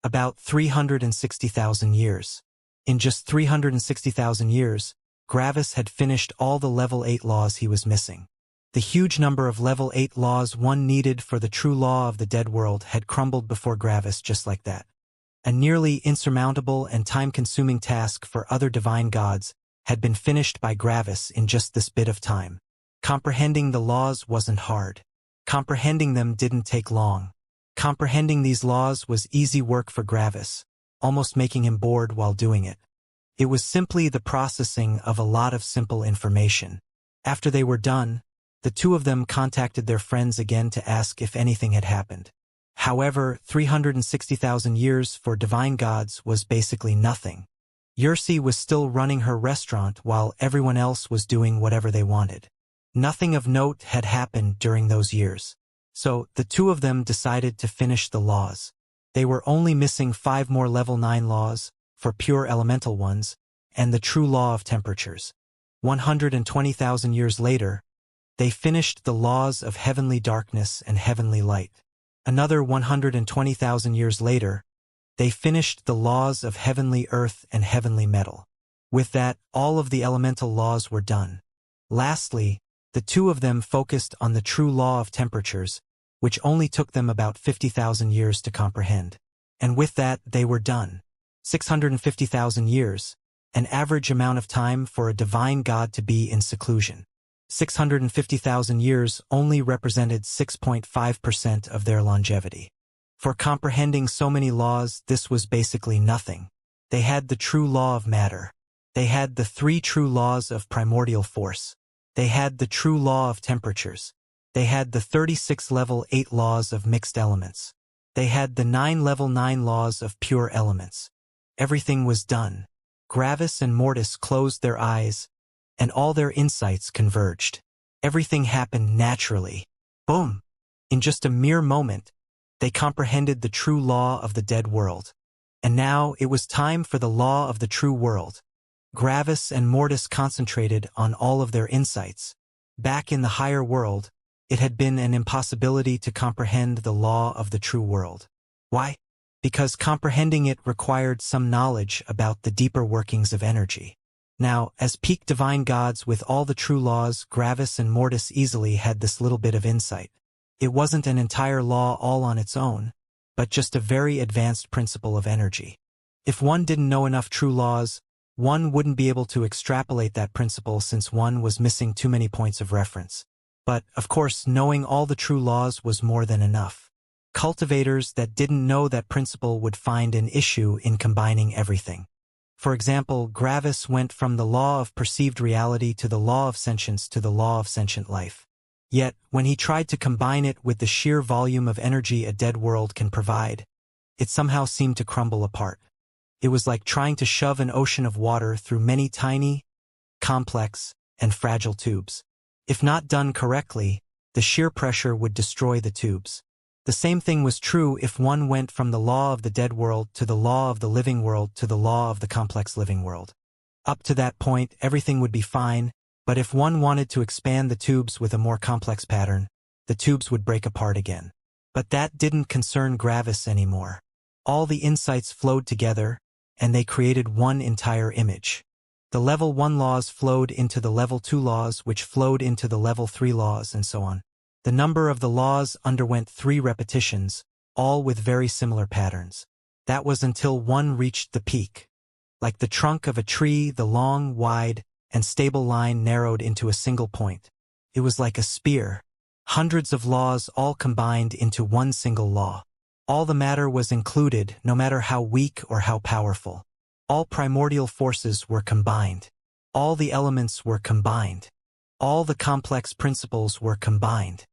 About 360,000 years. In just 360,000 years, Gravis had finished all the level 8 laws he was missing. The huge number of level 8 laws one needed for the true law of the dead world had crumbled before Gravis just like that. A nearly insurmountable and time-consuming task for other divine gods had been finished by Gravis in just this bit of time. Comprehending the laws wasn't hard. Comprehending them didn't take long. Comprehending these laws was easy work for Gravis, almost making him bored while doing it. It was simply the processing of a lot of simple information. After they were done, the two of them contacted their friends again to ask if anything had happened. However, 360,000 years for divine gods was basically nothing. Xianxia was still running her restaurant while everyone else was doing whatever they wanted. Nothing of note had happened during those years. So, the two of them decided to finish the laws. They were only missing 5 more level 9 laws, for pure elemental ones, and the true law of temperatures. 120,000 years later, they finished the laws of heavenly darkness and heavenly light. Another 120,000 years later, they finished the laws of heavenly earth and heavenly metal. With that, all of the elemental laws were done. Lastly, the two of them focused on the true law of temperatures, which only took them about 50,000 years to comprehend. And with that, they were done. 650,000 years, an average amount of time for a divine god to be in seclusion. 650,000 years only represented 6.5% of their longevity. For comprehending so many laws, this was basically nothing. They had the true law of matter. They had the 3 true laws of primordial force. They had the true law of temperatures. They had the 36 level 8 laws of mixed elements. They had the 9 level 9 laws of pure elements. Everything was done. Gravis and Mortis closed their eyes, and all their insights converged. Everything happened naturally. Boom! In just a mere moment, they comprehended the true law of the dead world. And now it was time for the law of the true world. Gravis and Mortis concentrated on all of their insights. Back in the higher world, it had been an impossibility to comprehend the law of the true world. Why? Because comprehending it required some knowledge about the deeper workings of energy. Now, as peak divine gods with all the true laws, Gravis and Mortis easily had this little bit of insight. It wasn't an entire law all on its own, but just a very advanced principle of energy. If one didn't know enough true laws, one wouldn't be able to extrapolate that principle since one was missing too many points of reference. But, of course, knowing all the true laws was more than enough. Cultivators that didn't know that principle would find an issue in combining everything. For example, Gravis went from the law of perceived reality to the law of sentience to the law of sentient life. Yet, when he tried to combine it with the sheer volume of energy a dead world can provide, it somehow seemed to crumble apart. It was like trying to shove an ocean of water through many tiny, complex, and fragile tubes. If not done correctly, the sheer pressure would destroy the tubes. The same thing was true if one went from the law of the dead world to the law of the living world to the law of the complex living world. Up to that point, everything would be fine, but if one wanted to expand the tubes with a more complex pattern, the tubes would break apart again. But that didn't concern Gravis anymore. All the insights flowed together, and they created one entire image. The level 1 laws flowed into the level 2 laws, which flowed into the level 3 laws, and so on. The number of the laws underwent 3 repetitions, all with very similar patterns. That was until one reached the peak. Like the trunk of a tree, the long, wide, and stable line narrowed into a single point. It was like a spear. Hundreds of laws all combined into one single law. All the matter was included, no matter how weak or how powerful. All primordial forces were combined. All the elements were combined. All the complex principles were combined.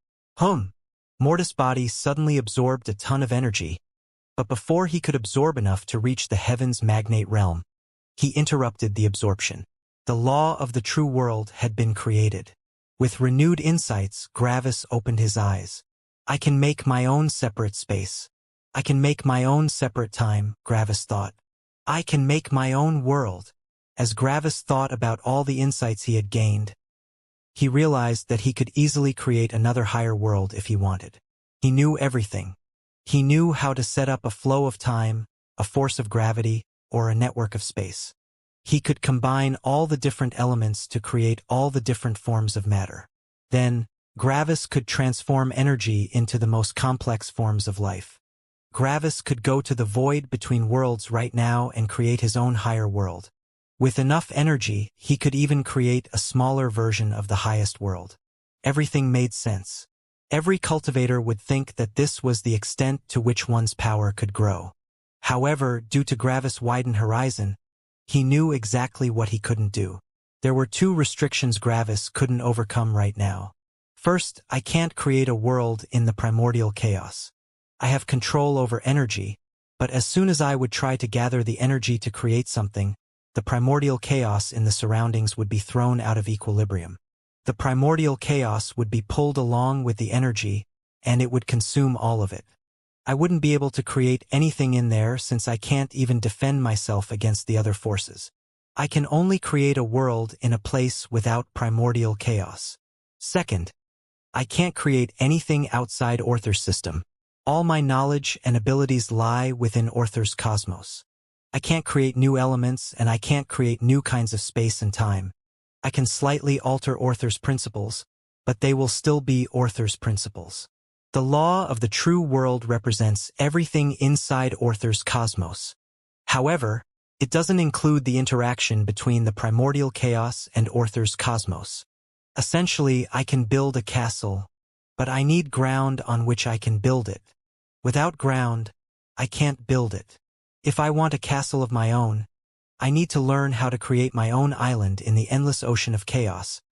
Mortis' body suddenly absorbed a ton of energy, but before he could absorb enough to reach the heavens' magnate realm, he interrupted the absorption. The law of the true world had been created. With renewed insights, Gravis opened his eyes. I can make my own separate space. I can make my own separate time, Gravis thought. I can make my own world. As Gravis thought about all the insights he had gained, he realized that he could easily create another higher world if he wanted. He knew everything. He knew how to set up a flow of time, a force of gravity, or a network of space. He could combine all the different elements to create all the different forms of matter. Then, Gravis could transform energy into the most complex forms of life. Gravis could go to the void between worlds right now and create his own higher world. With enough energy, he could even create a smaller version of the highest world. Everything made sense. Every cultivator would think that this was the extent to which one's power could grow. However, due to Gravis' widened horizon, he knew exactly what he couldn't do. There were two restrictions Gravis couldn't overcome right now. First, I can't create a world in the primordial chaos. I have control over energy, but as soon as I would try to gather the energy to create something, the primordial chaos in the surroundings would be thrown out of equilibrium. The primordial chaos would be pulled along with the energy, and it would consume all of it. I wouldn't be able to create anything in there since I can't even defend myself against the other forces. I can only create a world in a place without primordial chaos. Second, I can't create anything outside Orther's system. All my knowledge and abilities lie within Orther's cosmos. I can't create new elements and I can't create new kinds of space and time. I can slightly alter Orther's principles, but they will still be Orther's principles. The law of the true world represents everything inside Orther's cosmos. However, it doesn't include the interaction between the primordial chaos and Orther's cosmos. Essentially, I can build a castle, but I need ground on which I can build it. Without ground, I can't build it. If I want a castle of my own, I need to learn how to create my own island in the endless ocean of chaos,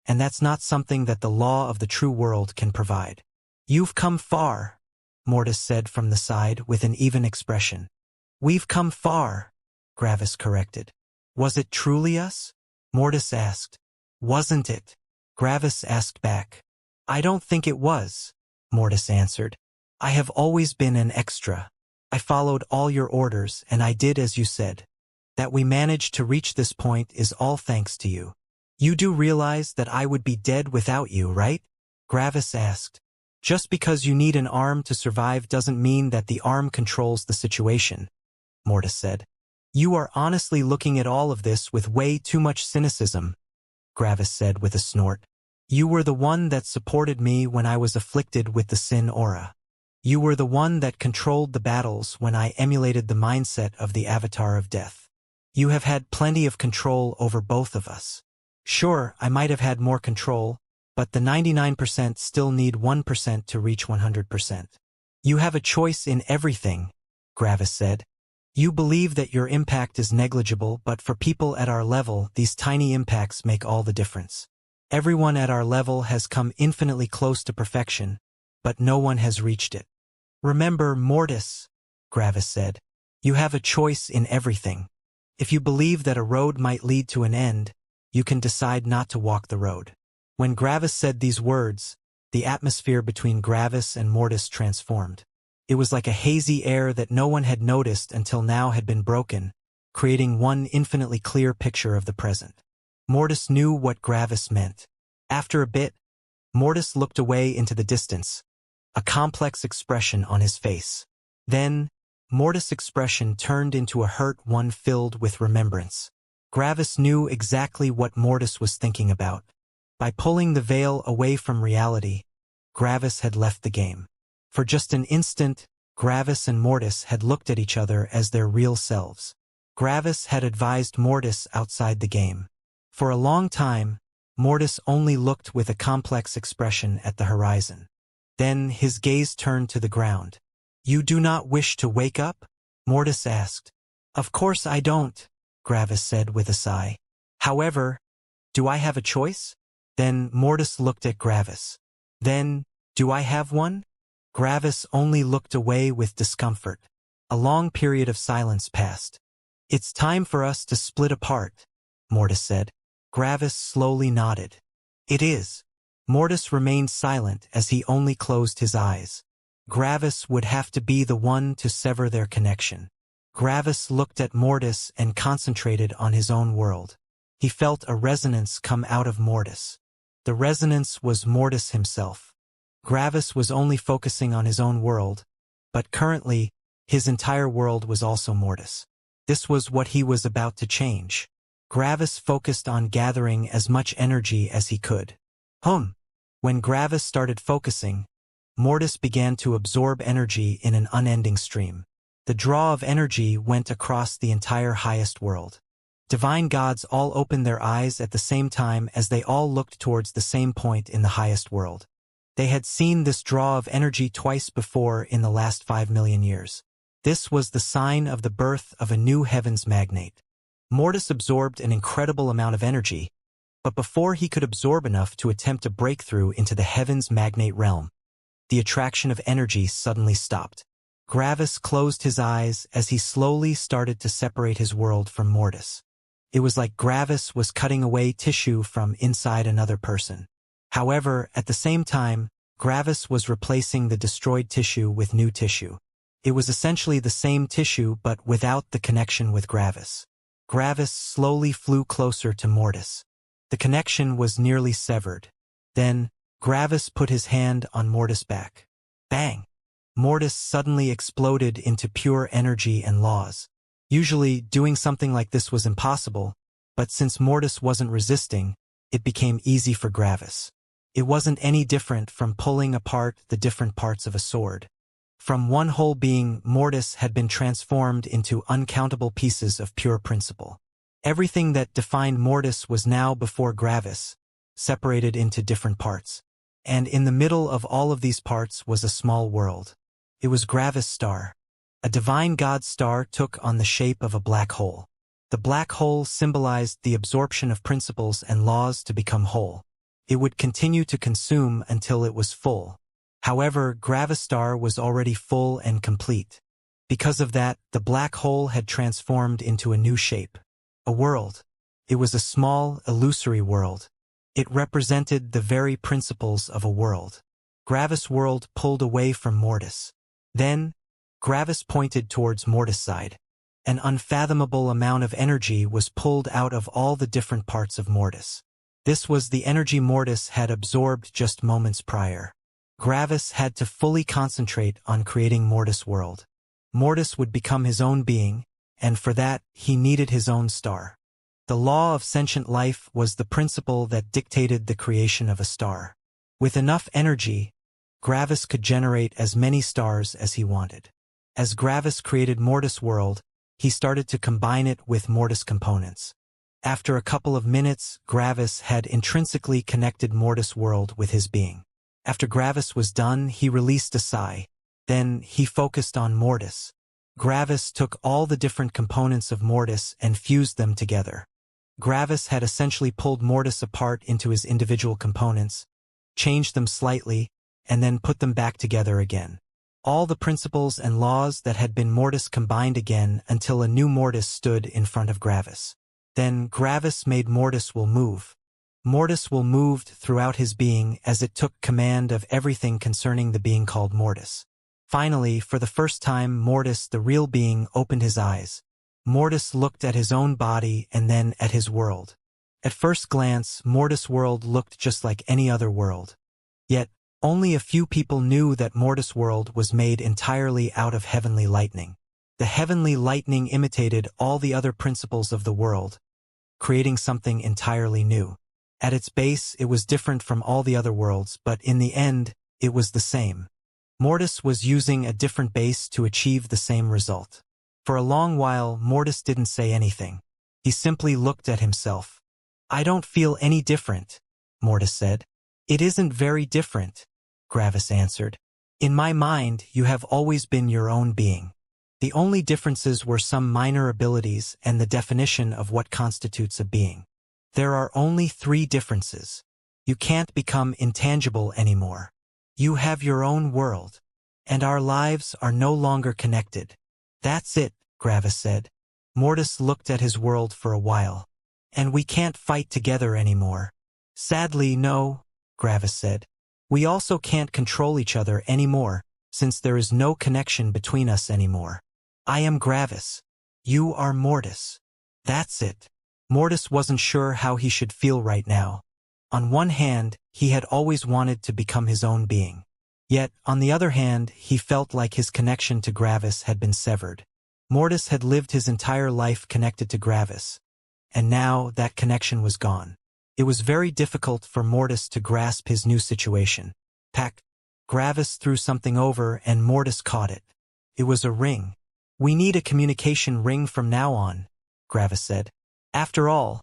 and that's not something that the law of the true world can provide. You've come far, Mortis said from the side with an even expression. We've come far, Gravis corrected. Was it truly us? Mortis asked. Wasn't it? Gravis asked back. I don't think it was, Mortis answered. I have always been an extra. I followed all your orders and I did as you said. That we managed to reach this point is all thanks to you. You do realize that I would be dead without you, right? Gravis asked. Just because you need an arm to survive doesn't mean that the arm controls the situation, Mortis said. You are honestly looking at all of this with way too much cynicism, Gravis said with a snort. You were the one that supported me when I was afflicted with the sin aura. You were the one that controlled the battles when I emulated the mindset of the Avatar of Death. You have had plenty of control over both of us. Sure, I might have had more control, but the 99% still need 1% to reach 100%. You have a choice in everything, Gravis said. You believe that your impact is negligible, but for people at our level, these tiny impacts make all the difference. Everyone at our level has come infinitely close to perfection, but no one has reached it. Remember, Mortis, Gravis said. You have a choice in everything. If you believe that a road might lead to an end, you can decide not to walk the road. When Gravis said these words, the atmosphere between Gravis and Mortis transformed. It was like a hazy air that no one had noticed until now had been broken, creating one infinitely clear picture of the present. Mortis knew what Gravis meant. After a bit, Mortis looked away into the distance, a complex expression on his face. Then, Mortis' expression turned into a hurt one filled with remembrance. Gravis knew exactly what Mortis was thinking about. By pulling the veil away from reality, Gravis had left the game. For just an instant, Gravis and Mortis had looked at each other as their real selves. Gravis had advised Mortis outside the game. For a long time, Mortis only looked with a complex expression at the horizon. Then his gaze turned to the ground. You do not wish to wake up? Mortis asked. Of course I don't, Gravis said with a sigh. However, do I have a choice? Then Mortis looked at Gravis. Then, do I have one? Gravis only looked away with discomfort. A long period of silence passed. It's time for us to split apart, Mortis said. Gravis slowly nodded. It is. Mortis remained silent as he only closed his eyes. Gravis would have to be the one to sever their connection. Gravis looked at Mortis and concentrated on his own world. He felt a resonance come out of Mortis. The resonance was Mortis himself. Gravis was only focusing on his own world, but currently, his entire world was also Mortis. This was what he was about to change. Gravis focused on gathering as much energy as he could. When Gravis started focusing, Mortis began to absorb energy in an unending stream. The draw of energy went across the entire highest world. Divine gods all opened their eyes at the same time as they all looked towards the same point in the highest world. They had seen this draw of energy twice before in the last 5 million years. This was the sign of the birth of a new heavens magnate. Mortis absorbed an incredible amount of energy, but before he could absorb enough to attempt a breakthrough into the heavens magnate realm, the attraction of energy suddenly stopped. Gravis closed his eyes as he slowly started to separate his world from Mortis. It was like Gravis was cutting away tissue from inside another person. However, at the same time, Gravis was replacing the destroyed tissue with new tissue. It was essentially the same tissue but without the connection with Gravis. Gravis slowly flew closer to Mortis. The connection was nearly severed. Then, Gravis put his hand on Mortis' back. Bang! Mortis suddenly exploded into pure energy and laws. Usually, doing something like this was impossible, but since Mortis wasn't resisting, it became easy for Gravis. It wasn't any different from pulling apart the different parts of a sword. From one whole being, Mortis had been transformed into uncountable pieces of pure principle. Everything that defined Mortis was now before Gravis, separated into different parts. And in the middle of all of these parts was a small world. It was Gravis' star. A divine god star took on the shape of a black hole. The black hole symbolized the absorption of principles and laws to become whole. It would continue to consume until it was full. However, Gravis' star was already full and complete. Because of that, the black hole had transformed into a new shape. A world. It was a small, illusory world. It represented the very principles of a world. Gravis' world pulled away from Mortis. Then, Gravis pointed towards Mortis' side. An unfathomable amount of energy was pulled out of all the different parts of Mortis. This was the energy Mortis had absorbed just moments prior. Gravis had to fully concentrate on creating Mortis' world. Mortis would become his own being, and for that, he needed his own star. The law of sentient life was the principle that dictated the creation of a star. With enough energy, Gravis could generate as many stars as he wanted. As Gravis created Mortis' world, he started to combine it with Mortis components. After a couple of minutes, Gravis had intrinsically connected Mortis' world with his being. After Gravis was done, he released a sigh. Then he focused on Mortis. Gravis took all the different components of Mortis and fused them together. Gravis had essentially pulled Mortis apart into his individual components, changed them slightly, and then put them back together again. All the principles and laws that had been Mortis combined again until a new Mortis stood in front of Gravis. Then Gravis made Mortis will move. Mortis will moved throughout his being as it took command of everything concerning the being called Mortis. Finally, for the first time, Mortis, the real being, opened his eyes. Mortis looked at his own body and then at his world. At first glance, Mortis' world looked just like any other world. Yet, only a few people knew that Mortis' world was made entirely out of heavenly lightning. The heavenly lightning imitated all the other principles of the world, creating something entirely new. At its base, it was different from all the other worlds, but in the end, it was the same. Mortis was using a different base to achieve the same result. For a long while, Mortis didn't say anything. He simply looked at himself. "I don't feel any different," Mortis said. "It isn't very different," Gravis answered. "In my mind, you have always been your own being. The only differences were some minor abilities and the definition of what constitutes a being. There are only 3 differences. You can't become intangible anymore. You have your own world. And our lives are no longer connected. That's it, Gravis said. Mortis looked at his world for a while. And we can't fight together anymore. Sadly, no, Gravis said. We also can't control each other anymore, since there is no connection between us anymore. I am Gravis. You are Mortis. That's it. Mortis wasn't sure how he should feel right now. On one hand, he had always wanted to become his own being. Yet, on the other hand, he felt like his connection to Gravis had been severed. Mortis had lived his entire life connected to Gravis. And now that connection was gone. It was very difficult for Mortis to grasp his new situation. Pack. Gravis threw something over and Mortis caught it. It was a ring. We need a communication ring from now on, Gravis said. After all,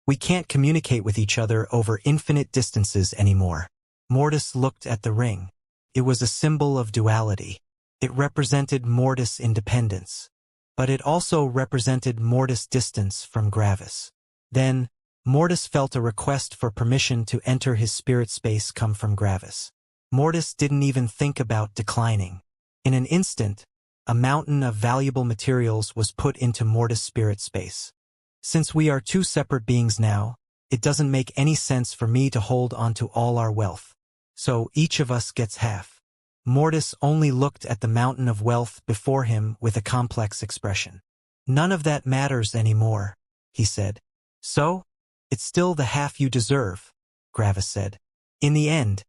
we can't communicate with each other over infinite distances anymore. Mortis looked at the ring. It was a symbol of duality. It represented Mortis' independence. But it also represented Mortis' distance from Gravis. Then, Mortis felt a request for permission to enter his spirit space come from Gravis. Mortis didn't even think about declining. In an instant, a mountain of valuable materials was put into Mortis' spirit space. Since we are 2 separate beings now, it doesn't make any sense for me to hold onto all our wealth. So each of us gets half. Mortis only looked at the mountain of wealth before him with a complex expression. None of that matters anymore, he said. So? It's still the half you deserve, Gravis said. In the end,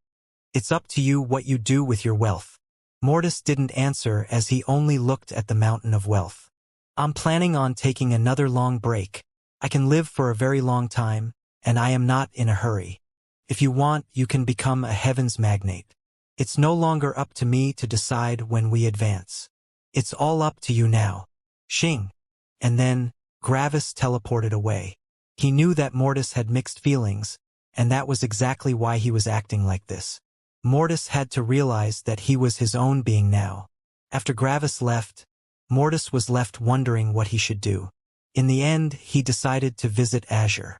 it's up to you what you do with your wealth. Mortis didn't answer as he only looked at the mountain of wealth. I'm planning on taking another long break. I can live for a very long time, and I am not in a hurry. If you want, you can become a heavens magnate. It's no longer up to me to decide when we advance. It's all up to you now. Xing. And then, Gravis teleported away. He knew that Mortis had mixed feelings, and that was exactly why he was acting like this. Mortis had to realize that he was his own being now. After Gravis left, Mortis was left wondering what he should do. In the end, he decided to visit Azure.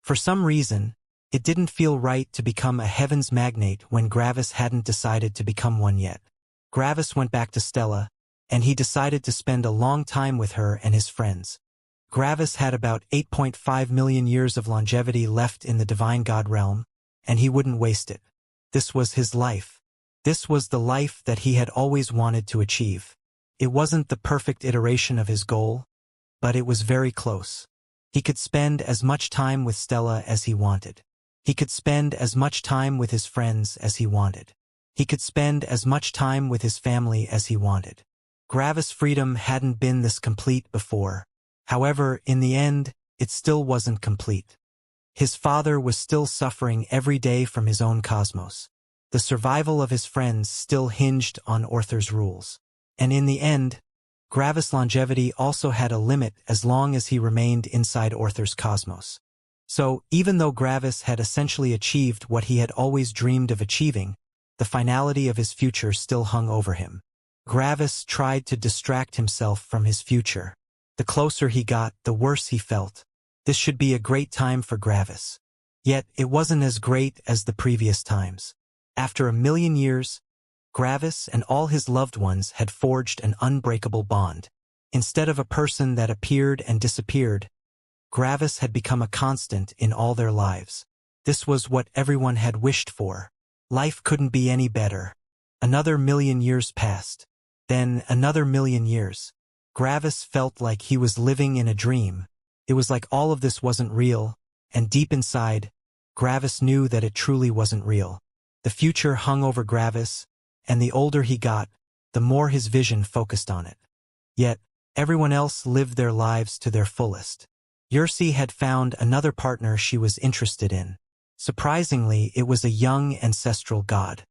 For some reason, it didn't feel right to become a heavens magnate when Gravis hadn't decided to become one yet. Gravis went back to Stella, and he decided to spend a long time with her and his friends. Gravis had about 8.5 million years of longevity left in the divine god realm, and he wouldn't waste it. This was his life. This was the life that he had always wanted to achieve. It wasn't the perfect iteration of his goal, but it was very close. He could spend as much time with Stella as he wanted. He could spend as much time with his friends as he wanted. He could spend as much time with his family as he wanted. Gravis' freedom hadn't been this complete before. However, in the end, it still wasn't complete. His father was still suffering every day from his own cosmos. The survival of his friends still hinged on Orther's rules. And in the end, Gravis' longevity also had a limit as long as he remained inside Orther's cosmos. So, even though Gravis had essentially achieved what he had always dreamed of achieving, the finality of his future still hung over him. Gravis tried to distract himself from his future. The closer he got, the worse he felt. This should be a great time for Gravis. Yet, it wasn't as great as the previous times. After 1,000,000 years, Gravis and all his loved ones had forged an unbreakable bond. Instead of a person that appeared and disappeared, Gravis had become a constant in all their lives. This was what everyone had wished for. Life couldn't be any better. Another 1,000,000 years passed. Then another 1,000,000 years. Gravis felt like he was living in a dream. It was like all of this wasn't real, and deep inside, Gravis knew that it truly wasn't real. The future hung over Gravis, and the older he got, the more his vision focused on it. Yet, everyone else lived their lives to their fullest. Xianxia had found another partner she was interested in. Surprisingly, it was a young ancestral god.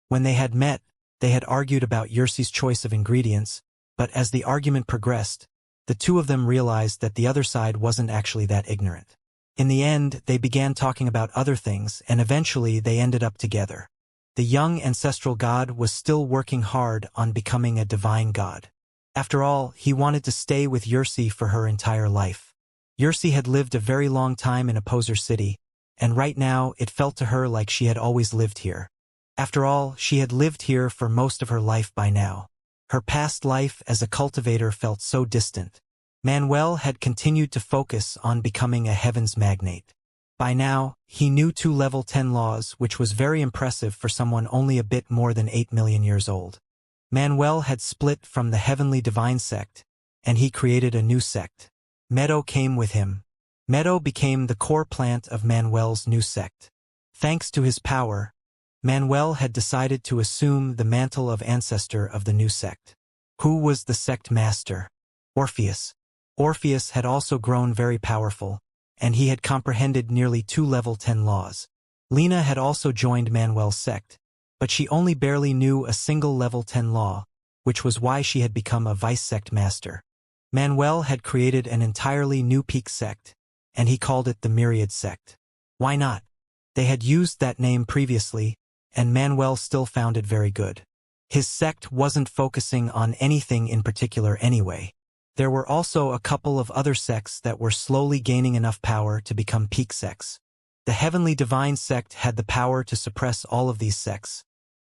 When they had met, they had argued about Xianxia's choice of ingredients, but as the argument progressed, the two of them realized that the other side wasn't actually that ignorant. In the end, they began talking about other things, and eventually they ended up together. The young ancestral god was still working hard on becoming a divine god. After all, he wanted to stay with Yursi for her entire life. Yursi had lived a very long time in Opposer City, and right now it felt to her like she had always lived here. After all, she had lived here for most of her life by now. Her past life as a cultivator felt so distant. Manuel had continued to focus on becoming a heavens magnate. By now, he knew 2 level 10 laws, which was very impressive for someone only a bit more than 8 million years old. Manuel had split from the heavenly divine sect, and he created a new sect. Meadow came with him. Meadow became the core plant of Manuel's new sect. Thanks to his power, Manuel had decided to assume the mantle of ancestor of the new sect. Who was the sect master? Orpheus. Orpheus had also grown very powerful, and he had comprehended nearly 2 level 10 laws. Lena had also joined Manuel's sect, but she only barely knew a single level 10 law, which was why she had become a vice sect master. Manuel had created an entirely new peak sect, and he called it the Myriad sect. Why not? They had used that name previously, and Manuel still found it very good. His sect wasn't focusing on anything in particular anyway. There were also a couple of other sects that were slowly gaining enough power to become peak sects. The Heavenly Divine sect had the power to suppress all of these sects,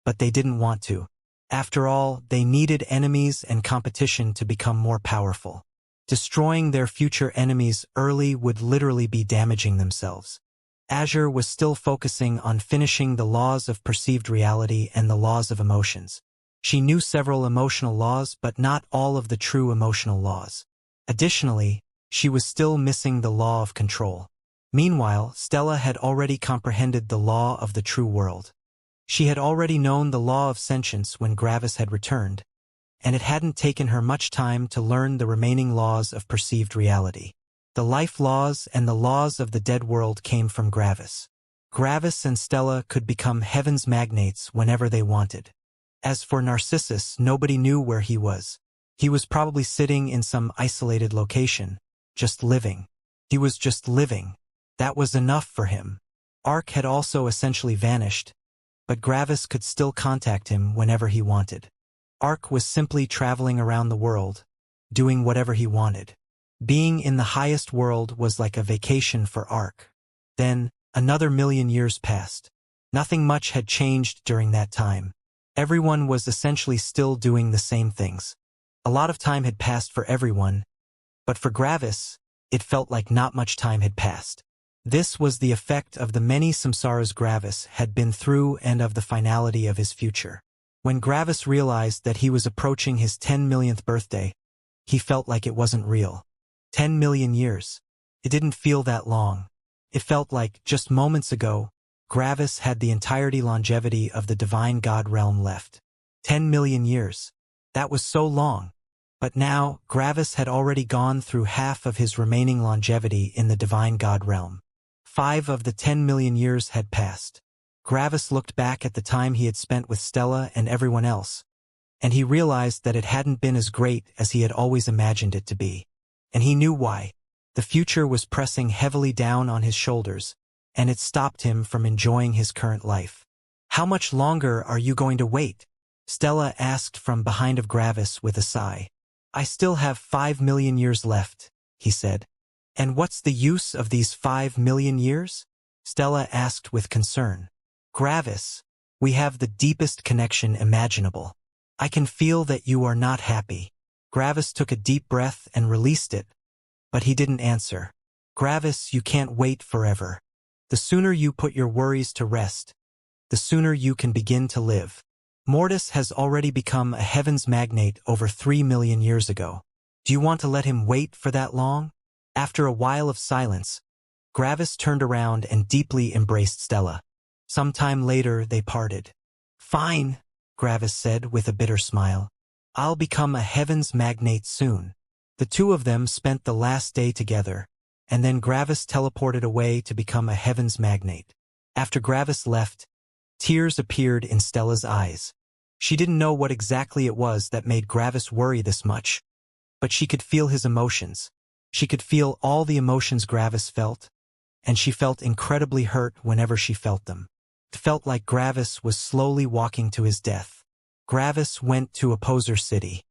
but they didn't want to. After all, they needed enemies and competition to become more powerful. Destroying their future enemies early would literally be damaging themselves. Azure was still focusing on finishing the laws of perceived reality and the laws of emotions. She knew several emotional laws, but not all of the true emotional laws. Additionally, she was still missing the law of control. Meanwhile, Stella had already comprehended the law of the true world. She had already known the law of sentience when Gravis had returned, and it hadn't taken her much time to learn the remaining laws of perceived reality. The life laws and the laws of the dead world came from Gravis. Gravis and Stella could become heaven's magnates whenever they wanted. As for Narcissus, nobody knew where he was. He was probably sitting in some isolated location, just living. He was just living. That was enough for him. Ark had also essentially vanished, but Gravis could still contact him whenever he wanted. Ark was simply traveling around the world, doing whatever he wanted. Being in the highest world was like a vacation for Ark. Then, another 1,000,000 years passed. Nothing much had changed during that time. Everyone was essentially still doing the same things. A lot of time had passed for everyone, but for Gravis, it felt like not much time had passed. This was the effect of the many samsaras Gravis had been through and of the finality of his future. When Gravis realized that he was approaching his 10 millionth birthday, he felt like it wasn't real. 10 million years. It didn't feel that long. It felt like, just moments ago, Gravis had the entirety longevity of the divine god realm left. 10 million years. That was so long. But now, Gravis had already gone through half of his remaining longevity in the divine god realm. 5 of the 10 million years had passed. Gravis looked back at the time he had spent with Stella and everyone else, and he realized that it hadn't been as great as he had always imagined it to be. And he knew why. The future was pressing heavily down on his shoulders, and it stopped him from enjoying his current life. "How much longer are you going to wait?" Stella asked from behind of Gravis with a sigh. "I still have 5 million years left," he said. "And what's the use of these 5 million years?" Stella asked with concern. "Gravis, we have the deepest connection imaginable. I can feel that you are not happy." Gravis took a deep breath and released it, but he didn't answer. "Gravis, you can't wait forever. The sooner you put your worries to rest, the sooner you can begin to live. Mortis has already become a heavens magnate over 3 million years ago. Do you want to let him wait for that long?" After a while of silence, Gravis turned around and deeply embraced Stella. Sometime later, they parted. "Fine," Gravis said with a bitter smile. "I'll become a heavens magnate soon." The two of them spent the last day together, and then Gravis teleported away to become a heavens magnate. After Gravis left, tears appeared in Stella's eyes. She didn't know what exactly it was that made Gravis worry this much, but she could feel his emotions. She could feel all the emotions Gravis felt, and she felt incredibly hurt whenever she felt them. It felt like Gravis was slowly walking to his death. Gravis went to Opposer City.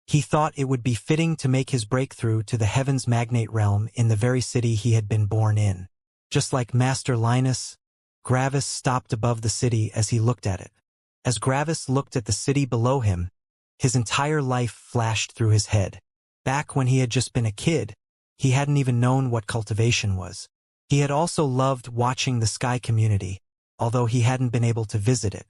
He thought it would be fitting to make his breakthrough to the Heavens Magnate realm in the very city he had been born in. Just like Master Linus, Gravis stopped above the city as he looked at it. As Gravis looked at the city below him, his entire life flashed through his head. Back when he had just been a kid, he hadn't even known what cultivation was. He had also loved watching the Sky community, although he hadn't been able to visit it.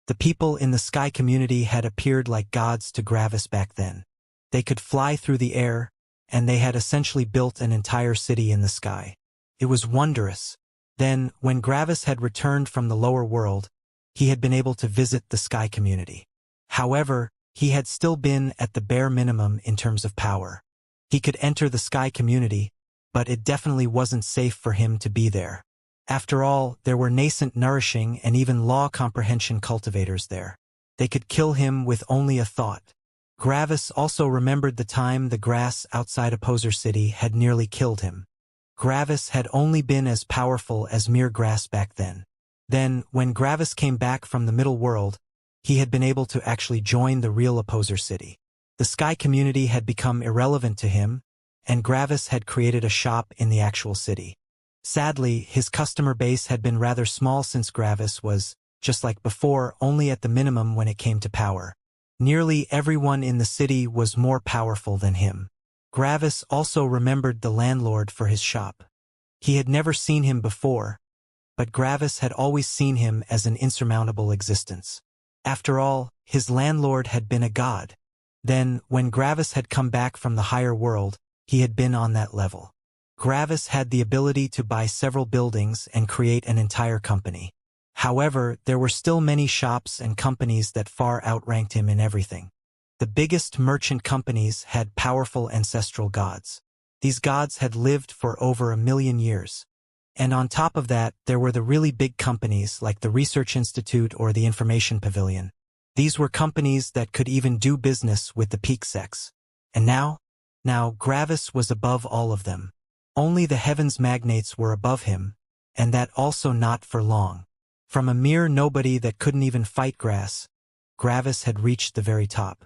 The people in the Sky community had appeared like gods to Gravis back then. They could fly through the air, and they had essentially built an entire city in the sky. It was wondrous. Then, when Gravis had returned from the lower world, he had been able to visit the Sky community. However, he had still been at the bare minimum in terms of power. He could enter the Sky community, but it definitely wasn't safe for him to be there. After all, there were nascent nourishing and even law comprehension cultivators there. They could kill him with only a thought. Gravis also remembered the time the grass outside Opposer City had nearly killed him. Gravis had only been as powerful as mere grass back then. Then, when Gravis came back from the middle world, he had been able to actually join the real Opposer City. The Sky community had become irrelevant to him, and Gravis had created a shop in the actual city. Sadly, his customer base had been rather small since Gravis was, just like before, only at the minimum when it came to power. Nearly everyone in the city was more powerful than him. Gravis also remembered the landlord for his shop. He had never seen him before, but Gravis had always seen him as an insurmountable existence. After all, his landlord had been a god. Then, when Gravis had come back from the higher world, he had been on that level. Gravis had the ability to buy several buildings and create an entire company. However, there were still many shops and companies that far outranked him in everything. The biggest merchant companies had powerful ancestral gods. These gods had lived for over 1,000,000 years. And on top of that, there were the really big companies like the Research Institute or the Information Pavilion. These were companies that could even do business with the peak sex. And now Gravis was above all of them. Only the Heavens Magnates were above him, and that also not for long. From a mere nobody that couldn't even fight grass, Gravis had reached the very top.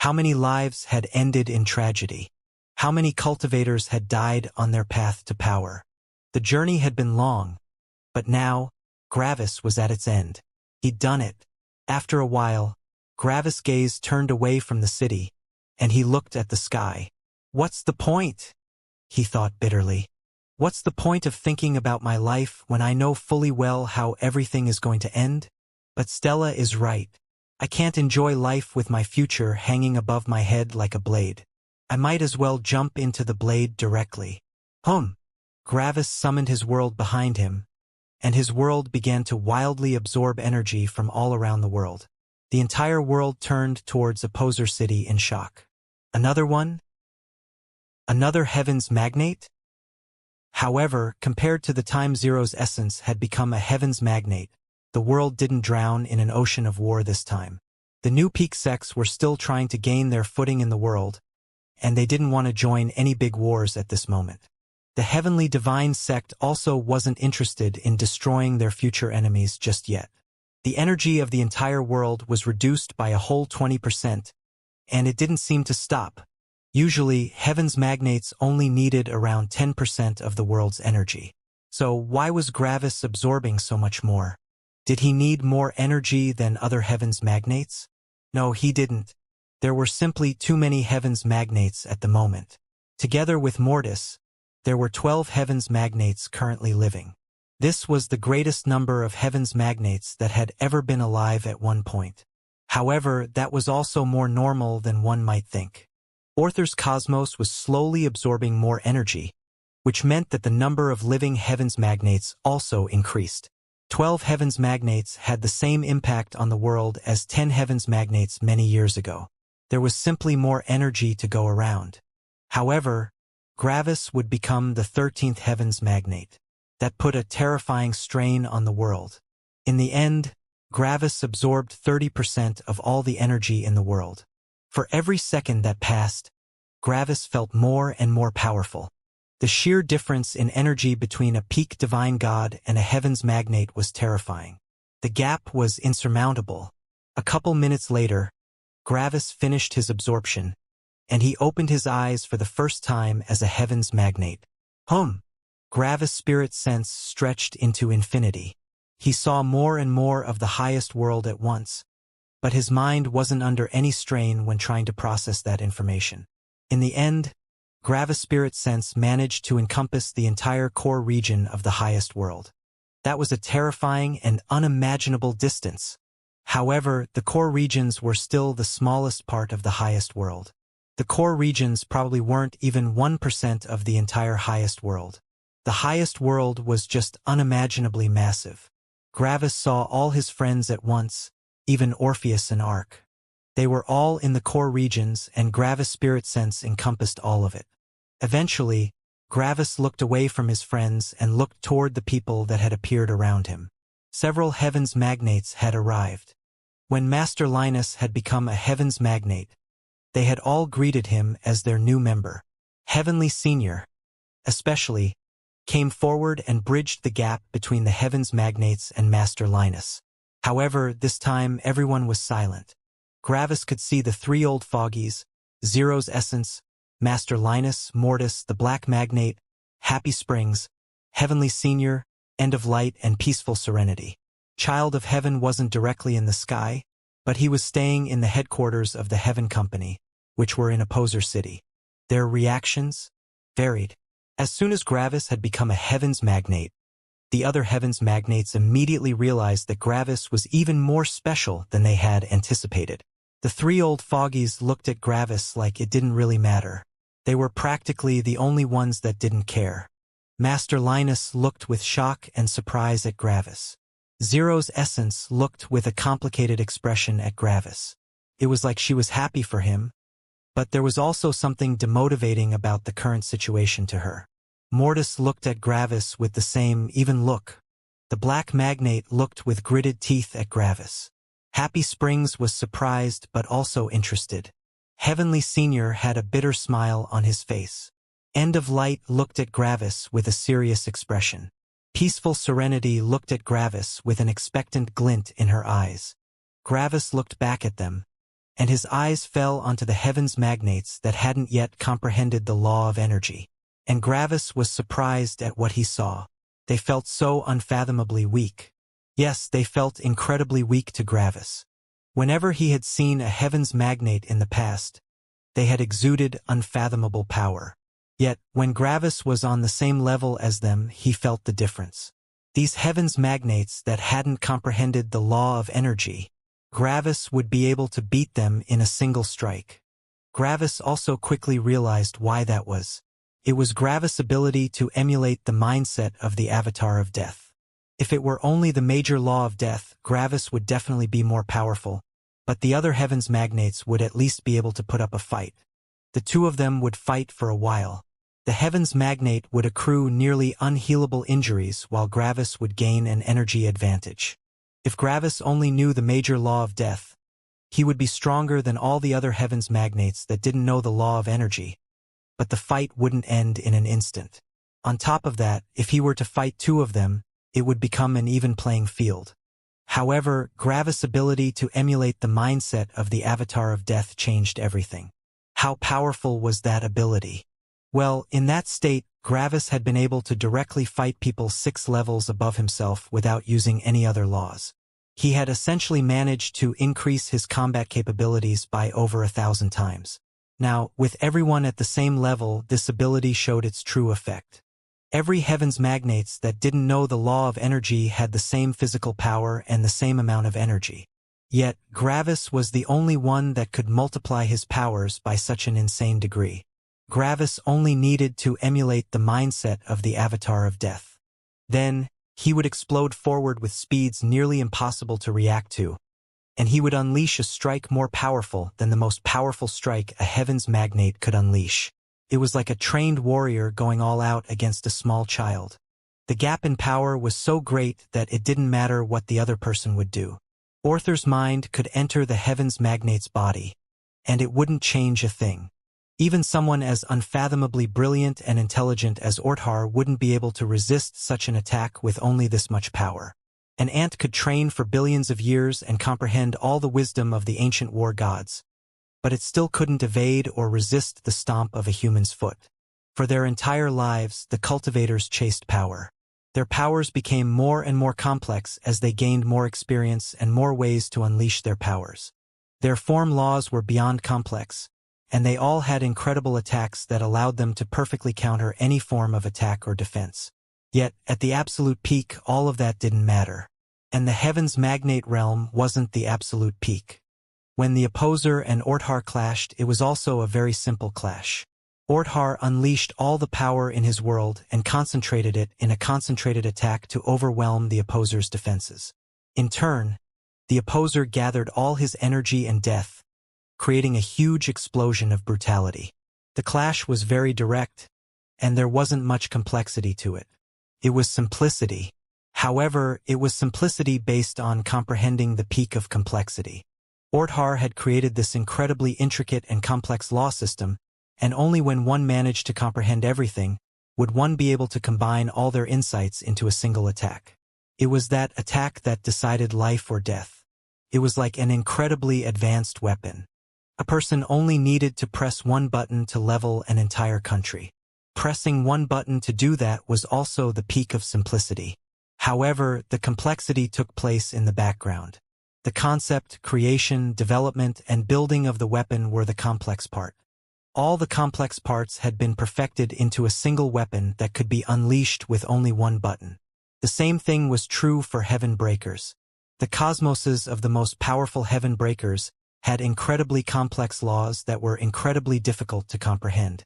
How many lives had ended in tragedy? How many cultivators had died on their path to power? The journey had been long, but now, Gravis was at its end. He'd done it. After a while, Gravis' gaze turned away from the city, and he looked at the sky. What's the point? He thought bitterly. What's the point of thinking about my life when I know fully well how everything is going to end? But Stella is right. I can't enjoy life with my future hanging above my head like a blade. I might as well jump into the blade directly. Gravis summoned his world behind him, and his world began to wildly absorb energy from all around the world. The entire world turned towards Opposer City in shock. Another one? Another Heavens Magnate? However, compared to the time Zero's essence had become a Heavens Magnate, the world didn't drown in an ocean of war this time. The new peak sects were still trying to gain their footing in the world, and they didn't want to join any big wars at this moment. The Heavenly Divine sect also wasn't interested in destroying their future enemies just yet. The energy of the entire world was reduced by a whole 20%, and it didn't seem to stop. Usually, Heavens Magnates only needed around 10% of the world's energy. So why was Gravis absorbing so much more? Did he need more energy than other Heavens Magnates? No, he didn't. There were simply too many Heavens Magnates at the moment. Together with Mortis, there were 12 Heavens Magnates currently living. This was the greatest number of Heavens Magnates that had ever been alive at one point. However, that was also more normal than one might think. Orther's cosmos was slowly absorbing more energy, which meant that the number of living Heavens Magnates also increased. 12 Heavens Magnates had the same impact on the world as 10 Heavens Magnates many years ago. There was simply more energy to go around. However, Gravis would become the 13th Heavens Magnate. That put a terrifying strain on the world. In the end, Gravis absorbed 30% of all the energy in the world. For every second that passed, Gravis felt more and more powerful. The sheer difference in energy between a peak divine god and a Heavens Magnate was terrifying. The gap was insurmountable. A couple minutes later, Gravis finished his absorption, and he opened his eyes for the first time as a heavens magnate. Gravis' spirit sense stretched into infinity. He saw more and more of the highest world at once, but his mind wasn't under any strain when trying to process that information. In the end, Gravis' spirit sense managed to encompass the entire core region of the highest world. That was a terrifying and unimaginable distance. However, the core regions were still the smallest part of the highest world. The core regions probably weren't even 1% of the entire highest world. The highest world was just unimaginably massive. Gravis saw all his friends at once, even Orpheus and Ark. They were all in the core regions, and Gravis' spirit sense encompassed all of it. Eventually, Gravis looked away from his friends and looked toward the people that had appeared around him. Several heavens magnates had arrived. When Master Linus had become a heavens magnate, they had all greeted him as their new member. Heavenly Senior, especially, came forward and bridged the gap between the heavens magnates and Master Linus. However, this time everyone was silent. Gravis could see the three old fogies, Zero's Essence, Master Linus, Mortis, the Black Magnate, Happy Springs, Heavenly Senior, End of Light, and Peaceful Serenity. Child of Heaven wasn't directly in the sky, but he was staying in the headquarters of the Heaven Company, which were in Opposer City. Their reactions varied. As soon as Gravis had become a heavens magnate, the other heavens magnates immediately realized that Gravis was even more special than they had anticipated. The three old fogies looked at Gravis like it didn't really matter. They were practically the only ones that didn't care. Master Linus looked with shock and surprise at Gravis. Zero's Essence looked with a complicated expression at Gravis. It was like she was happy for him, but there was also something demotivating about the current situation to her. Mortis looked at Gravis with the same even look. The Black Magnate looked with gritted teeth at Gravis. Happy Springs was surprised but also interested. Heavenly Senior had a bitter smile on his face. End of Light looked at Gravis with a serious expression. Peaceful Serenity looked at Gravis with an expectant glint in her eyes. Gravis looked back at them, and his eyes fell onto the heavens magnates that hadn't yet comprehended the law of energy. And Gravis was surprised at what he saw. They felt so unfathomably weak. Yes, they felt incredibly weak to Gravis. Whenever he had seen a heavens magnate in the past, they had exuded unfathomable power. Yet, when Gravis was on the same level as them, he felt the difference. These heavens magnates that hadn't comprehended the law of energy, Gravis would be able to beat them in a single strike. Gravis also quickly realized why that was. It was Gravis' ability to emulate the mindset of the Avatar of Death. If it were only the major law of death, Gravis would definitely be more powerful, but the other heavens magnates would at least be able to put up a fight. The two of them would fight for a while. The heavens magnate would accrue nearly unhealable injuries while Gravis would gain an energy advantage. If Gravis only knew the major law of death, he would be stronger than all the other heavens magnates that didn't know the law of energy. But the fight wouldn't end in an instant. On top of that, if he were to fight two of them, it would become an even playing field. However, Gravis' ability to emulate the mindset of the Avatar of Death changed everything. How powerful was that ability? Well, in that state, Gravis had been able to directly fight people 6 levels above himself without using any other laws. He had essentially managed to increase his combat capabilities by over 1,000 times. Now, with everyone at the same level, this ability showed its true effect. Every heavens magnates that didn't know the law of energy had the same physical power and the same amount of energy. Yet, Gravis was the only one that could multiply his powers by such an insane degree. Gravis only needed to emulate the mindset of the Avatar of Death. Then, he would explode forward with speeds nearly impossible to react to, and he would unleash a strike more powerful than the most powerful strike a heavens magnate could unleash. It was like a trained warrior going all out against a small child. The gap in power was so great that it didn't matter what the other person would do. Orther's mind could enter the heavens magnate's body, and it wouldn't change a thing. Even someone as unfathomably brilliant and intelligent as Orthar wouldn't be able to resist such an attack with only this much power. An ant could train for billions of years and comprehend all the wisdom of the ancient war gods, but it still couldn't evade or resist the stomp of a human's foot. For their entire lives, the cultivators chased power. Their powers became more and more complex as they gained more experience and more ways to unleash their powers. Their form laws were beyond complex, and they all had incredible attacks that allowed them to perfectly counter any form of attack or defense. Yet, at the absolute peak, all of that didn't matter. And the Heaven's Magnate realm wasn't the absolute peak. When the Opposer and Orthar clashed, it was also a very simple clash. Orthar unleashed all the power in his world and concentrated it in a concentrated attack to overwhelm the Opposer's defenses. In turn, the Opposer gathered all his energy and death, creating a huge explosion of brutality. The clash was very direct, and there wasn't much complexity to it. It was simplicity. However, it was simplicity based on comprehending the peak of complexity. Orthar had created this incredibly intricate and complex law system, and only when one managed to comprehend everything would one be able to combine all their insights into a single attack. It was that attack that decided life or death. It was like an incredibly advanced weapon. A person only needed to press one button to level an entire country. Pressing one button to do that was also the peak of simplicity. However, the complexity took place in the background. The concept, creation, development, and building of the weapon were the complex part. All the complex parts had been perfected into a single weapon that could be unleashed with only one button. The same thing was true for Heaven Breakers. The cosmoses of the most powerful Heaven Breakers had incredibly complex laws that were incredibly difficult to comprehend.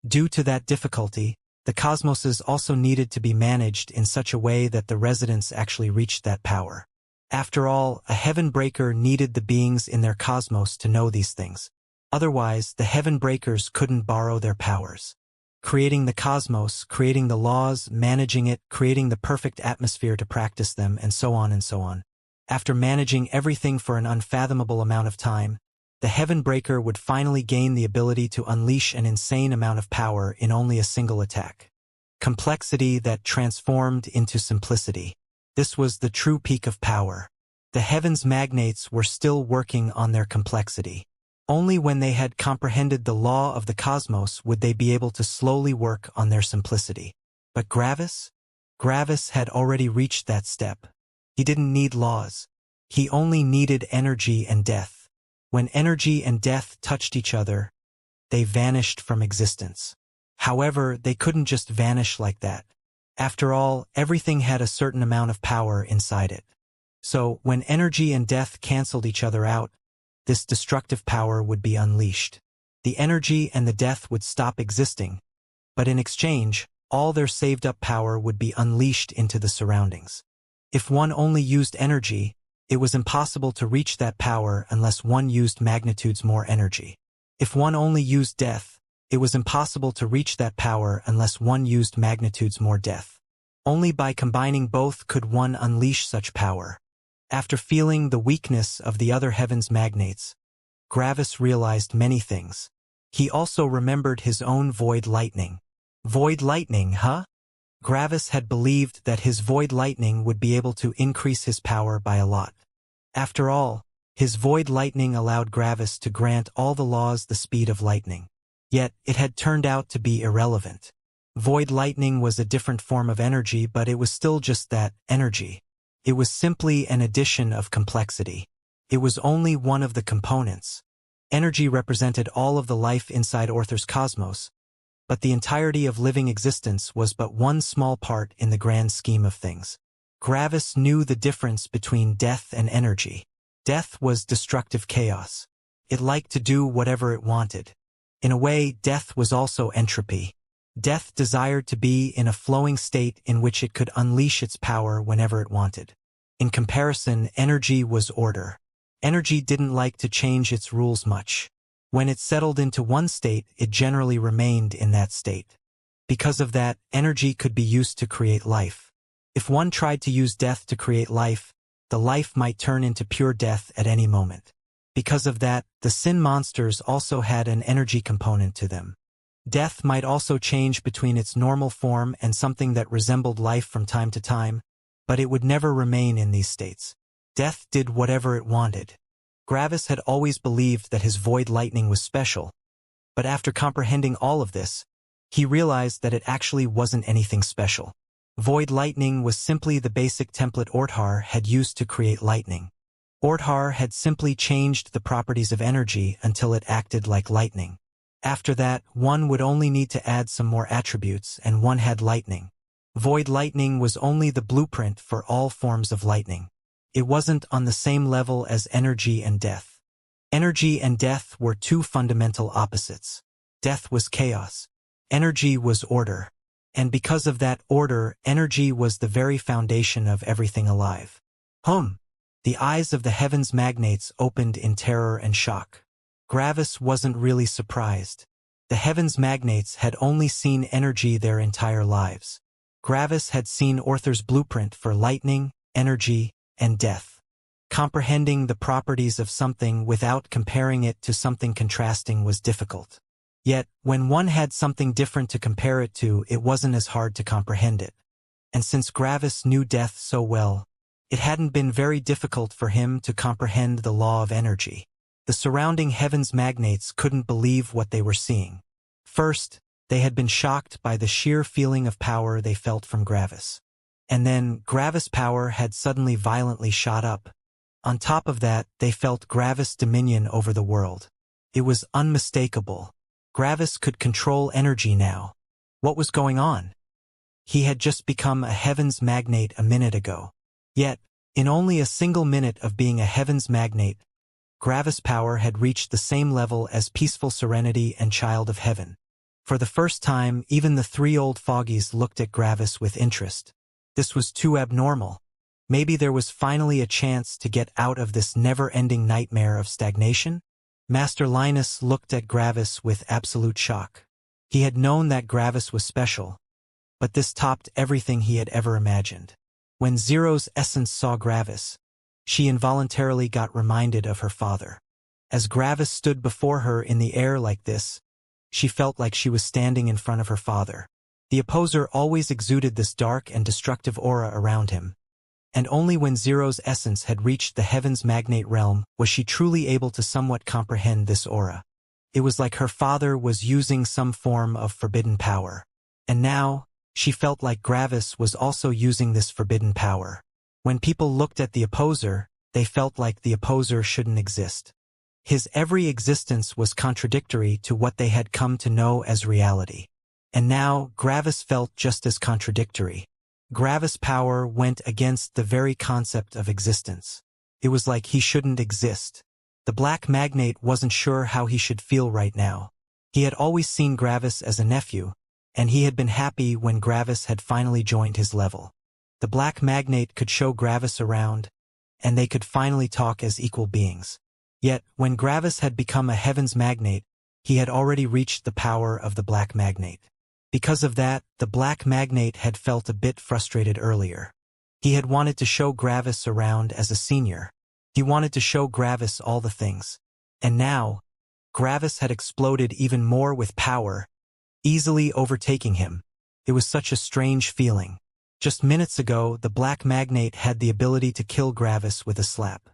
Due to that difficulty, the cosmoses also needed to be managed in such a way that the residents actually reached that power. After all, a Heaven Breaker needed the beings in their cosmos to know these things. Otherwise, the Heaven Breakers couldn't borrow their powers. Creating the cosmos, creating the laws, managing it, creating the perfect atmosphere to practice them, and so on and so on. After managing everything for an unfathomable amount of time, the Heaven Breaker would finally gain the ability to unleash an insane amount of power in only a single attack. Complexity that transformed into simplicity. This was the true peak of power. The Heaven's Magnates were still working on their complexity. Only when they had comprehended the law of the cosmos would they be able to slowly work on their simplicity. But Gravis? Gravis had already reached that step. He didn't need laws. He only needed energy and death. When energy and death touched each other, they vanished from existence. However, they couldn't just vanish like that. After all, everything had a certain amount of power inside it. So, when energy and death canceled each other out, this destructive power would be unleashed. The energy and the death would stop existing, but in exchange, all their saved-up power would be unleashed into the surroundings. If one only used energy, it was impossible to reach that power unless one used magnitudes more energy. If one only used death, it was impossible to reach that power unless one used magnitudes more death. Only by combining both could one unleash such power. After feeling the weakness of the other Heaven's Magnates, Gravis realized many things. He also remembered his own Void Lightning. Void Lightning, huh? Gravis had believed that his Void Lightning would be able to increase his power by a lot. After all, his Void Lightning allowed Gravis to grant all the laws the speed of lightning. Yet, it had turned out to be irrelevant. Void Lightning was a different form of energy, but it was still just that, energy. It was simply an addition of complexity. It was only one of the components. Energy represented all of the life inside Orthar's cosmos, but the entirety of living existence was but one small part in the grand scheme of things. Gravis knew the difference between death and energy. Death was destructive chaos. It liked to do whatever it wanted. In a way, death was also entropy. Death desired to be in a flowing state in which it could unleash its power whenever it wanted. In comparison, energy was order. Energy didn't like to change its rules much. When it settled into one state, it generally remained in that state. Because of that, energy could be used to create life. If one tried to use death to create life, the life might turn into pure death at any moment. Because of that, the sin monsters also had an energy component to them. Death might also change between its normal form and something that resembled life from time to time, but it would never remain in these states. Death did whatever it wanted. Gravis had always believed that his void lightning was special, but after comprehending all of this, he realized that it actually wasn't anything special. Void lightning was simply the basic template Orthar had used to create lightning. Orthar had simply changed the properties of energy until it acted like lightning. After that, one would only need to add some more attributes and one had lightning. Void lightning was only the blueprint for all forms of lightning. It wasn't on the same level as energy and death. Energy and death were two fundamental opposites. Death was chaos. Energy was order. And because of that order, energy was the very foundation of everything alive. The eyes of the heavens magnates opened in terror and shock. Gravis wasn't really surprised. The heavens magnates had only seen energy their entire lives. Gravis had seen Orthar's blueprint for lightning, energy, and death. Comprehending the properties of something without comparing it to something contrasting was difficult. Yet, when one had something different to compare it to, it wasn't as hard to comprehend it. And since Gravis knew death so well, it hadn't been very difficult for him to comprehend the law of energy. The surrounding heavens magnates couldn't believe what they were seeing. First, they had been shocked by the sheer feeling of power they felt from Gravis. And then, Gravis' power had suddenly violently shot up. On top of that, they felt Gravis' dominion over the world. It was unmistakable. Gravis could control energy now. What was going on? He had just become a heavens magnate a minute ago. Yet, in only a single minute of being a heavens magnate, Gravis' power had reached the same level as peaceful serenity and child of heaven. For the first time, even the three old foggies looked at Gravis with interest. This was too abnormal. Maybe there was finally a chance to get out of this never-ending nightmare of stagnation? Master Linus looked at Gravis with absolute shock. He had known that Gravis was special, but this topped everything he had ever imagined. When Zero's essence saw Gravis, she involuntarily got reminded of her father. As Gravis stood before her in the air like this, she felt like she was standing in front of her father. The opposer always exuded this dark and destructive aura around him. And only when Zero's essence had reached the heavens magnate realm was she truly able to somewhat comprehend this aura. It was like her father was using some form of forbidden power. And now, she felt like Gravis was also using this forbidden power. When people looked at the opposer, they felt like the opposer shouldn't exist. His every existence was contradictory to what they had come to know as reality. And now, Gravis felt just as contradictory. Gravis' power went against the very concept of existence. It was like he shouldn't exist. The black magnate wasn't sure how he should feel right now. He had always seen Gravis as a nephew, and he had been happy when Gravis had finally joined his level. The black magnate could show Gravis around, and they could finally talk as equal beings. Yet, when Gravis had become a heavens magnate, he had already reached the power of the black magnate. Because of that, the black magnate had felt a bit frustrated earlier. He had wanted to show Gravis around as a senior. He wanted to show Gravis all the things. And now, Gravis had exploded even more with power, easily overtaking him. It was such a strange feeling. Just minutes ago, the black magnate had the ability to kill Gravis with a slap.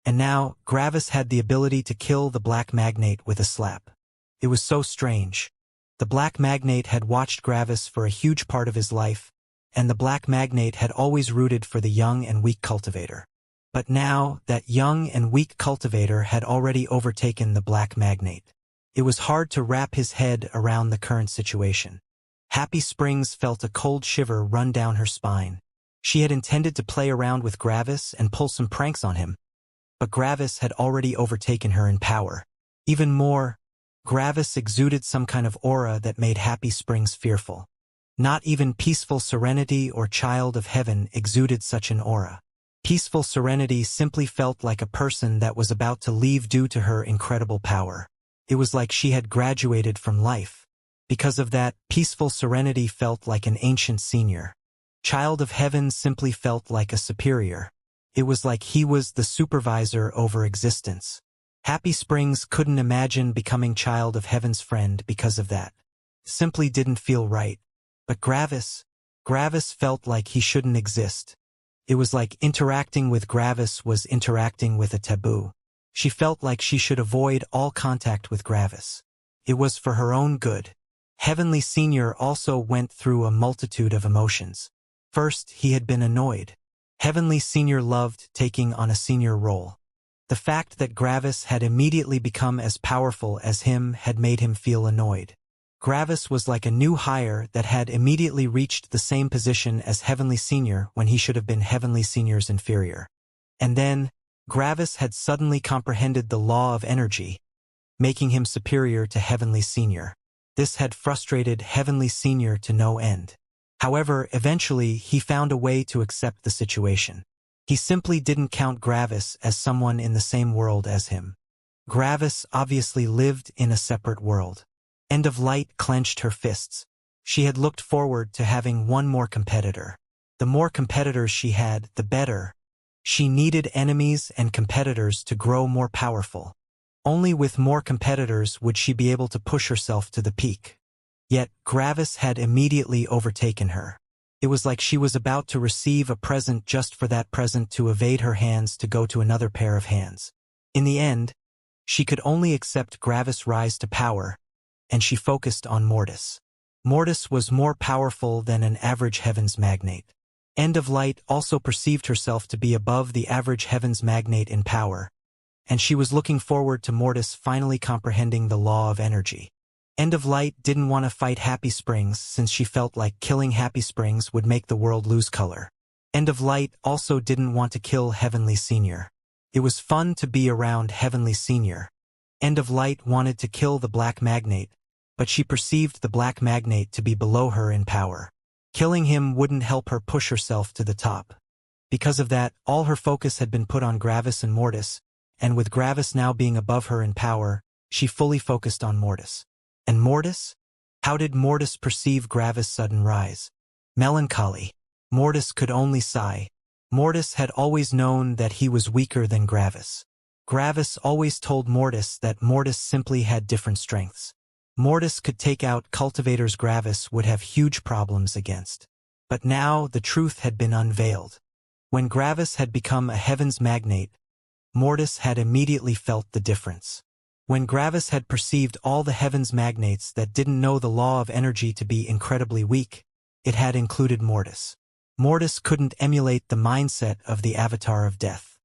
And now, Gravis had the ability to kill the black magnate with a slap. It was so strange. The black magnate had watched Gravis for a huge part of his life, and the black magnate had always rooted for the young and weak cultivator. But now, that young and weak cultivator had already overtaken the black magnate. It was hard to wrap his head around the current situation. Happy Springs felt a cold shiver run down her spine. She had intended to play around with Gravis and pull some pranks on him, but Gravis had already overtaken her in power. Even more, Gravis exuded some kind of aura that made Happy Springs fearful. Not even peaceful serenity or child of heaven exuded such an aura. Peaceful serenity simply felt like a person that was about to leave due to her incredible power. It was like she had graduated from life. Because of that, peaceful serenity felt like an ancient senior. Child of heaven simply felt like a superior. It was like he was the supervisor over existence. Happy Springs couldn't imagine becoming child of heaven's friend because of that. Simply didn't feel right. But Gravis felt like he shouldn't exist. It was like interacting with Gravis was interacting with a taboo. She felt like she should avoid all contact with Gravis. It was for her own good. Heavenly Senior also went through a multitude of emotions. First, he had been annoyed. Heavenly Senior loved taking on a senior role. The fact that Gravis had immediately become as powerful as him had made him feel annoyed. Gravis was like a new hire that had immediately reached the same position as Heavenly Senior when he should have been Heavenly Senior's inferior. And then, Gravis had suddenly comprehended the law of energy, making him superior to Heavenly Senior. This had frustrated Heavenly Senior to no end. However, eventually he found a way to accept the situation. He simply didn't count Gravis as someone in the same world as him. Gravis obviously lived in a separate world. End of Light clenched her fists. She had looked forward to having one more competitor. The more competitors she had, the better. She needed enemies and competitors to grow more powerful. Only with more competitors would she be able to push herself to the peak. Yet, Gravis had immediately overtaken her. It was like she was about to receive a present just for that present to evade her hands to go to another pair of hands. In the end, she could only accept Gravis' rise to power, and she focused on Mortis. Mortis was more powerful than an average Heavens Magnate. End of Light also perceived herself to be above the average Heavens Magnate in power, and she was looking forward to Mortis finally comprehending the law of energy. End of Light didn't want to fight Happy Springs since she felt like killing Happy Springs would make the world lose color. End of Light also didn't want to kill Heavenly Senior. It was fun to be around Heavenly Senior. End of Light wanted to kill the Black Magnate, but she perceived the Black Magnate to be below her in power. Killing him wouldn't help her push herself to the top. Because of that, all her focus had been put on Gravis and Mortis, and with Gravis now being above her in power, she fully focused on Mortis. And Mortis? How did Mortis perceive Gravis' sudden rise? Melancholy. Mortis could only sigh. Mortis had always known that he was weaker than Gravis. Gravis always told Mortis that Mortis simply had different strengths. Mortis could take out cultivators Gravis would have huge problems against. But now the truth had been unveiled. When Gravis had become a Heavens Magnate, Mortis had immediately felt the difference. When Gravis had perceived all the Heavens Magnates that didn't know the law of energy to be incredibly weak, it had included Mortis. Mortis couldn't emulate the mindset of the Avatar of Death.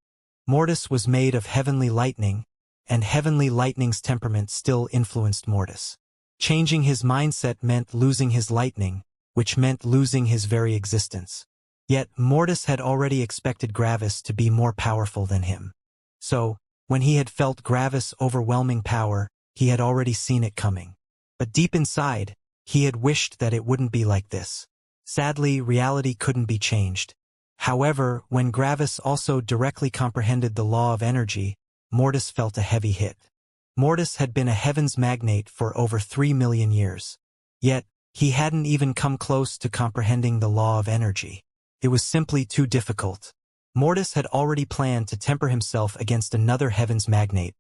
Mortis was made of heavenly lightning, and heavenly lightning's temperament still influenced Mortis. Changing his mindset meant losing his lightning, which meant losing his very existence. Yet Mortis had already expected Gravis to be more powerful than him. So, when he had felt Gravis' overwhelming power, he had already seen it coming. But deep inside, he had wished that it wouldn't be like this. Sadly, reality couldn't be changed. However, when Gravis also directly comprehended the law of energy, Mortis felt a heavy hit. Mortis had been a Heavens Magnate for over 3 million years. Yet, he hadn't even come close to comprehending the law of energy. It was simply too difficult. Mortis had already planned to temper himself against another Heavens Magnate,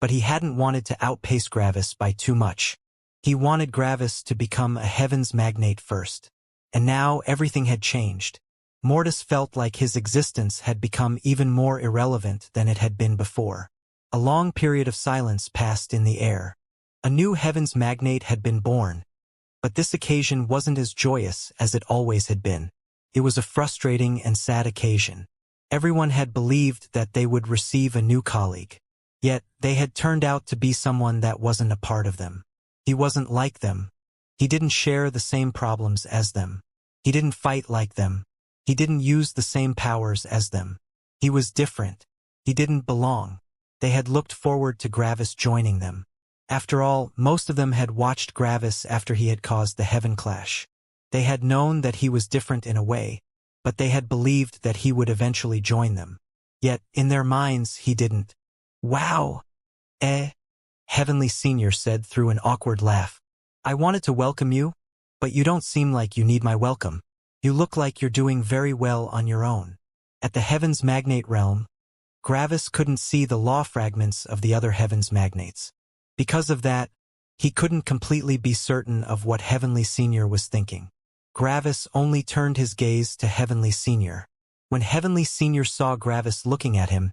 but he hadn't wanted to outpace Gravis by too much. He wanted Gravis to become a Heavens Magnate first. And now everything had changed. Mortis felt like his existence had become even more irrelevant than it had been before. A long period of silence passed in the air. A new Heavens Magnate had been born, but this occasion wasn't as joyous as it always had been. It was a frustrating and sad occasion. Everyone had believed that they would receive a new colleague. Yet, they had turned out to be someone that wasn't a part of them. He wasn't like them. He didn't share the same problems as them. He didn't fight like them. He didn't use the same powers as them. He was different. He didn't belong. They had looked forward to Gravis joining them. After all, most of them had watched Gravis after he had caused the Heaven Clash. They had known that he was different in a way, but they had believed that he would eventually join them. Yet, in their minds, he didn't. Wow! Heavenly Senior said through an awkward laugh. I wanted to welcome you, but you don't seem like you need my welcome. You look like you're doing very well on your own. At the Heavens Magnate realm, Gravis couldn't see the law fragments of the other Heavens Magnates. Because of that, he couldn't completely be certain of what Heavenly Senior was thinking. Gravis only turned his gaze to Heavenly Senior. When Heavenly Senior saw Gravis looking at him,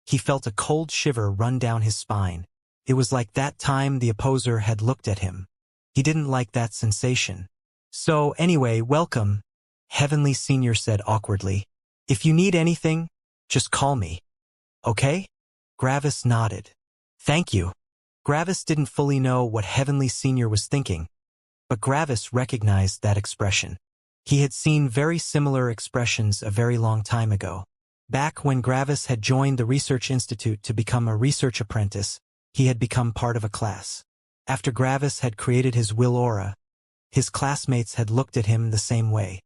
He felt a cold shiver run down his spine. It was like that time the opposer had looked at him. He didn't like that sensation. So anyway, welcome, Heavenly Senior said awkwardly. If you need anything, just call me. Okay? Gravis nodded. Thank you. Gravis didn't fully know what Heavenly Senior was thinking, but Gravis recognized that expression. He had seen very similar expressions a very long time ago. Back when Gravis had joined the Research Institute to become a research apprentice, he had become part of a class. After Gravis had created his will aura, his classmates had looked at him the same way.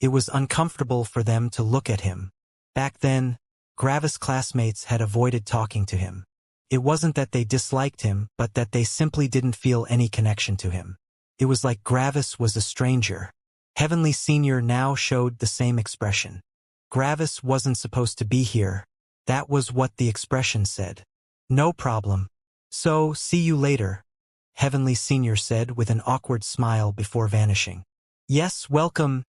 It was uncomfortable for them to look at him. Back then, Gravis' classmates had avoided talking to him. It wasn't that they disliked him, but that they simply didn't feel any connection to him. It was like Gravis was a stranger. Heavenly Senior now showed the same expression. Gravis wasn't supposed to be here. That was what the expression said. No problem. So, see you later, Heavenly Senior said with an awkward smile before vanishing. Yes, welcome,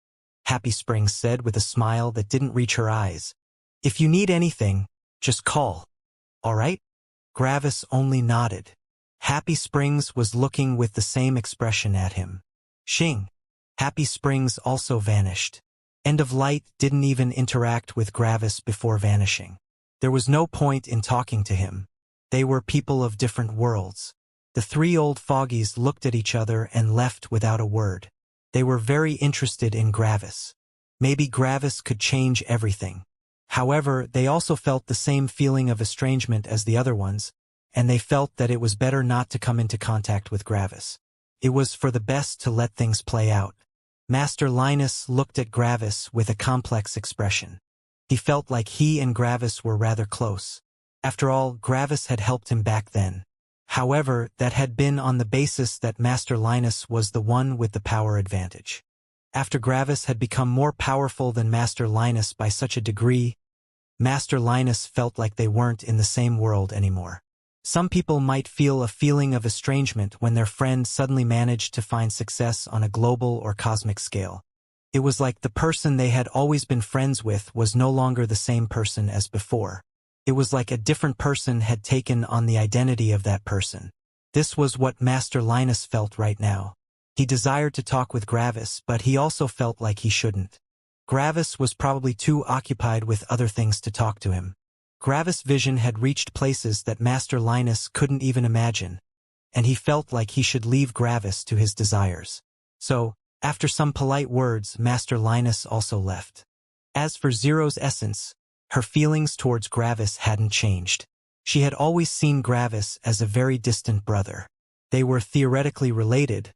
Happy Springs said with a smile that didn't reach her eyes. If you need anything, just call. All right? Gravis only nodded. Happy Springs was looking with the same expression at him. Xing. Happy Springs also vanished. End of Light didn't even interact with Gravis before vanishing. There was no point in talking to him. They were people of different worlds. The three old foggies looked at each other and left without a word. They were very interested in Gravis. Maybe Gravis could change everything. However, they also felt the same feeling of estrangement as the other ones, and they felt that it was better not to come into contact with Gravis. It was for the best to let things play out. Master Linus looked at Gravis with a complex expression. He felt like he and Gravis were rather close. After all, Gravis had helped him back then. However, that had been on the basis that Master Linus was the one with the power advantage. After Gravis had become more powerful than Master Linus by such a degree, Master Linus felt like they weren't in the same world anymore. Some people might feel a feeling of estrangement when their friend suddenly managed to find success on a global or cosmic scale. It was like the person they had always been friends with was no longer the same person as before. It was like a different person had taken on the identity of that person. This was what Master Linus felt right now. He desired to talk with Gravis, but he also felt like he shouldn't. Gravis was probably too occupied with other things to talk to him. Gravis' vision had reached places that Master Linus couldn't even imagine, and he felt like he should leave Gravis to his desires. So, after some polite words, Master Linus also left. As for Zero's essence, her feelings towards Gravis hadn't changed. She had always seen Gravis as a very distant brother. They were theoretically related,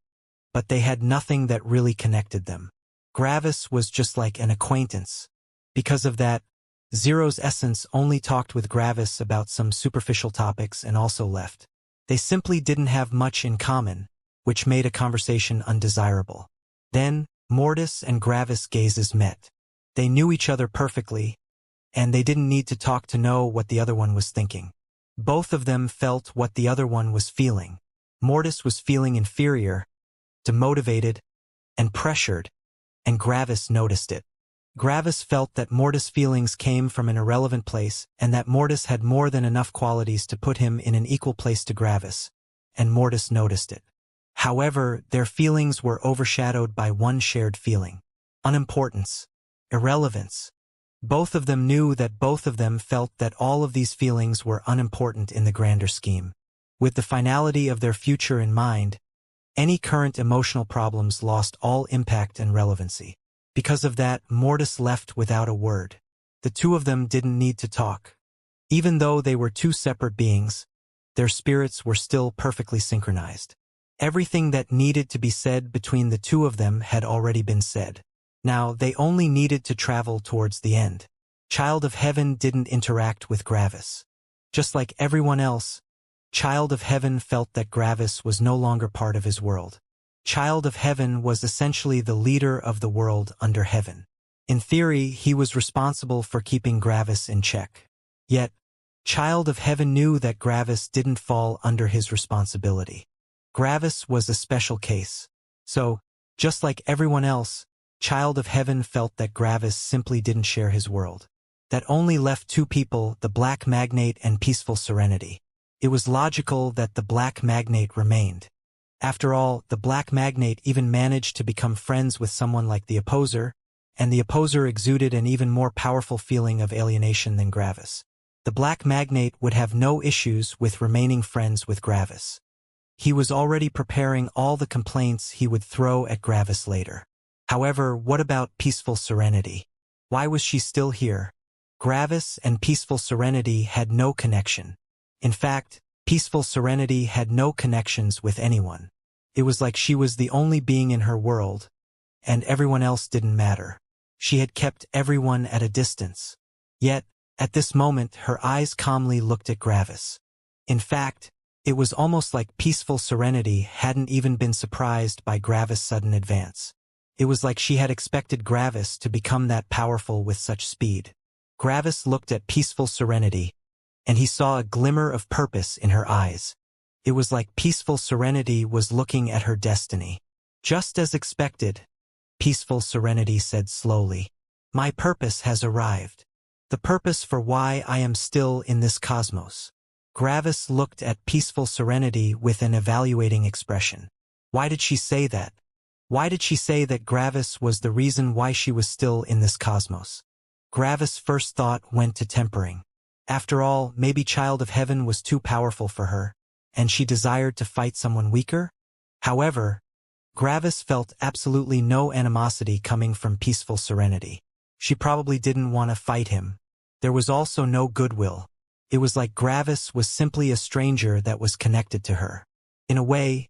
but they had nothing that really connected them. Gravis was just like an acquaintance. Because of that, Zero's essence only talked with Gravis about some superficial topics and also left. They simply didn't have much in common, which made a conversation undesirable. Then, Mortis and Gravis' gazes met. They knew each other perfectly, and they didn't need to talk to know what the other one was thinking. Both of them felt what the other one was feeling. Mortis was feeling inferior, demotivated, and pressured, and Gravis noticed it. Gravis felt that Mortis' feelings came from an irrelevant place and that Mortis had more than enough qualities to put him in an equal place to Gravis, and Mortis noticed it. However, their feelings were overshadowed by one shared feeling: unimportance, irrelevance. Both of them knew that both of them felt that all of these feelings were unimportant in the grander scheme. With the finality of their future in mind, any current emotional problems lost all impact and relevancy. Because of that, Mortis left without a word. The two of them didn't need to talk. Even though they were two separate beings, their spirits were still perfectly synchronized. Everything that needed to be said between the two of them had already been said. Now, they only needed to travel towards the end. Child of Heaven didn't interact with Gravis. Just like everyone else, Child of Heaven felt that Gravis was no longer part of his world. Child of Heaven was essentially the leader of the world under heaven. In theory, he was responsible for keeping Gravis in check. Yet, Child of Heaven knew that Gravis didn't fall under his responsibility. Gravis was a special case. So, just like everyone else, Child of Heaven felt that Gravis simply didn't share his world. That only left two people, the Black Magnate and Peaceful Serenity. It was logical that the Black Magnate remained. After all, the Black Magnate even managed to become friends with someone like the Opposer, and the Opposer exuded an even more powerful feeling of alienation than Gravis. The Black Magnate would have no issues with remaining friends with Gravis. He was already preparing all the complaints he would throw at Gravis later. However, what about Peaceful Serenity? Why was she still here? Gravis and Peaceful Serenity had no connection. In fact, Peaceful Serenity had no connections with anyone. It was like she was the only being in her world, and everyone else didn't matter. She had kept everyone at a distance. Yet, at this moment, her eyes calmly looked at Gravis. In fact, it was almost like Peaceful Serenity hadn't even been surprised by Gravis' sudden advance. It was like she had expected Gravis to become that powerful with such speed. Gravis looked at Peaceful Serenity, and he saw a glimmer of purpose in her eyes. It was like Peaceful Serenity was looking at her destiny. Just as expected, Peaceful Serenity said slowly, "My purpose has arrived. The purpose for why I am still in this cosmos." Gravis looked at Peaceful Serenity with an evaluating expression. Why did she say that? Why did she say that Gravis was the reason why she was still in this cosmos? Gravis' first thought went to tempering. After all, maybe Child of Heaven was too powerful for her, and she desired to fight someone weaker? However, Gravis felt absolutely no animosity coming from Peaceful Serenity. She probably didn't want to fight him. There was also no goodwill. It was like Gravis was simply a stranger that was connected to her. In a way,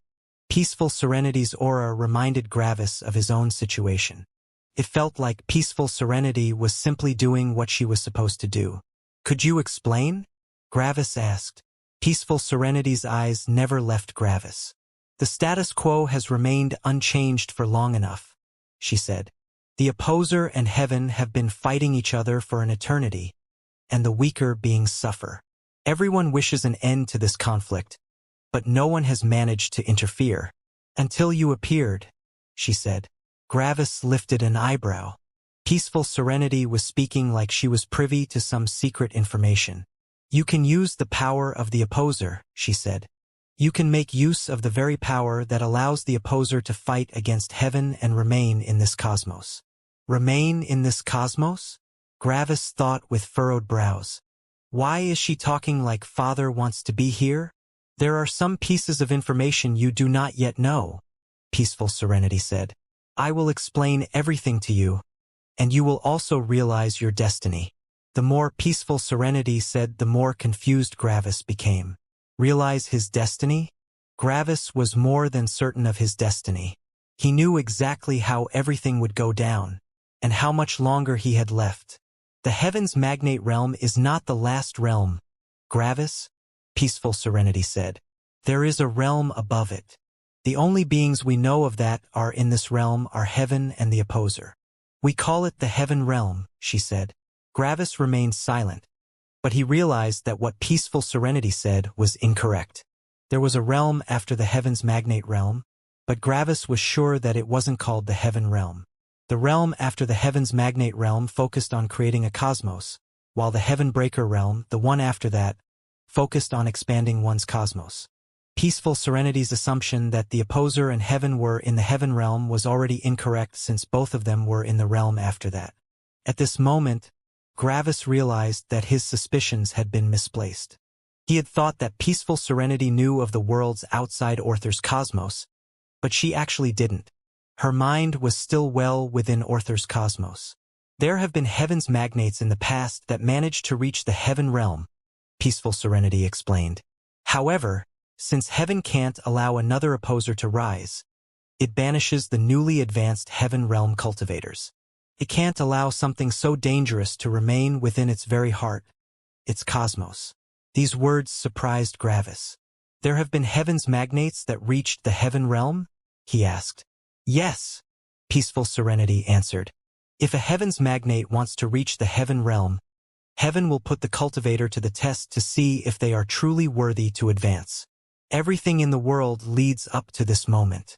Peaceful Serenity's aura reminded Gravis of his own situation. It felt like Peaceful Serenity was simply doing what she was supposed to do. "Could you explain?" Gravis asked. Peaceful Serenity's eyes never left Gravis. "The status quo has remained unchanged for long enough," she said. "The Opposer and Heaven have been fighting each other for an eternity, and the weaker beings suffer. Everyone wishes an end to this conflict, but no one has managed to interfere. Until you appeared," she said. Gravis lifted an eyebrow. Peaceful Serenity was speaking like she was privy to some secret information. "You can use the power of the Opposer," she said. "You can make use of the very power that allows the Opposer to fight against Heaven and remain in this cosmos." Remain in this cosmos? Gravis thought with furrowed brows. Why is she talking like Father wants to be here? "There are some pieces of information you do not yet know," Peaceful Serenity said. "I will explain everything to you, and you will also realize your destiny." The more Peaceful Serenity said, the more confused Gravis became. Realize his destiny? Gravis was more than certain of his destiny. He knew exactly how everything would go down, and how much longer he had left. "The Heaven's Magnate Realm is not the last realm, Gravis," Peaceful Serenity said. "There is a realm above it. The only beings we know of that are in this realm are Heaven and the Opposer. We call it the Heaven Realm," she said. Gravis remained silent, but he realized that what Peaceful Serenity said was incorrect. There was a realm after the Heaven's Magnate Realm, but Gravis was sure that it wasn't called the Heaven Realm. The realm after the Heaven's Magnate Realm focused on creating a cosmos, while the Heaven Breaker Realm, the one after that, focused on expanding one's cosmos. Peaceful Serenity's assumption that the Opposer and Heaven were in the Heaven Realm was already incorrect, since both of them were in the realm after that. At this moment, Gravis realized that his suspicions had been misplaced. He had thought that Peaceful Serenity knew of the worlds outside Orther's cosmos, but she actually didn't. Her mind was still well within Orther's cosmos. "There have been Heaven's magnates in the past that managed to reach the Heaven Realm," Peaceful Serenity explained. "However, since Heaven can't allow another Opposer to rise, it banishes the newly advanced Heaven Realm cultivators. It can't allow something so dangerous to remain within its very heart, its cosmos." These words surprised Gravis. "There have been Heaven's magnates that reached the Heaven Realm?" he asked. "Yes," Peaceful Serenity answered. "If a Heaven's magnate wants to reach the Heaven Realm, Heaven will put the cultivator to the test to see if they are truly worthy to advance. Everything in the world leads up to this moment.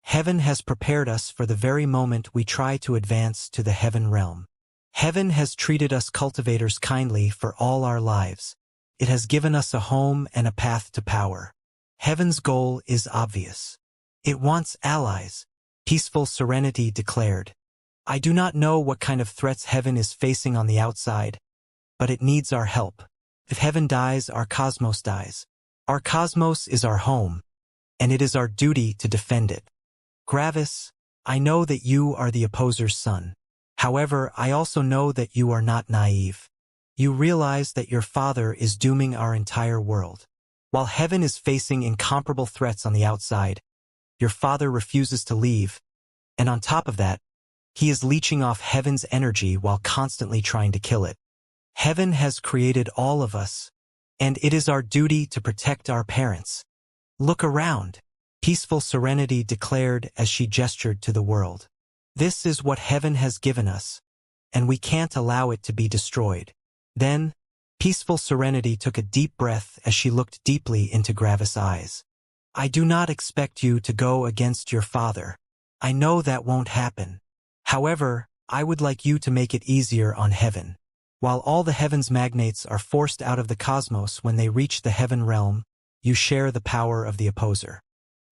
Heaven has prepared us for the very moment we try to advance to the Heaven Realm. Heaven has treated us cultivators kindly for all our lives. It has given us a home and a path to power. Heaven's goal is obvious. It wants allies, peaceful serenity declared. I do not know what kind of threats heaven is facing on the outside, but it needs our help. If heaven dies, our cosmos dies. Our cosmos is our home, and it is our duty to defend it. Gravis, I know that you are the opposer's son. However, I also know that you are not naive. You realize that your father is dooming our entire world. While heaven is facing incomparable threats on the outside, your father refuses to leave, and on top of that, he is leeching off heaven's energy while constantly trying to kill it. Heaven has created all of us, and it is our duty to protect our parents. Look around, peaceful serenity declared as she gestured to the world. This is what heaven has given us, and we can't allow it to be destroyed. Then, peaceful serenity took a deep breath as she looked deeply into Gravis' eyes. I do not expect you to go against your father. I know that won't happen. However, I would like you to make it easier on heaven. While all the heaven's magnates are forced out of the cosmos when they reach the heaven realm, you share the power of the opposer.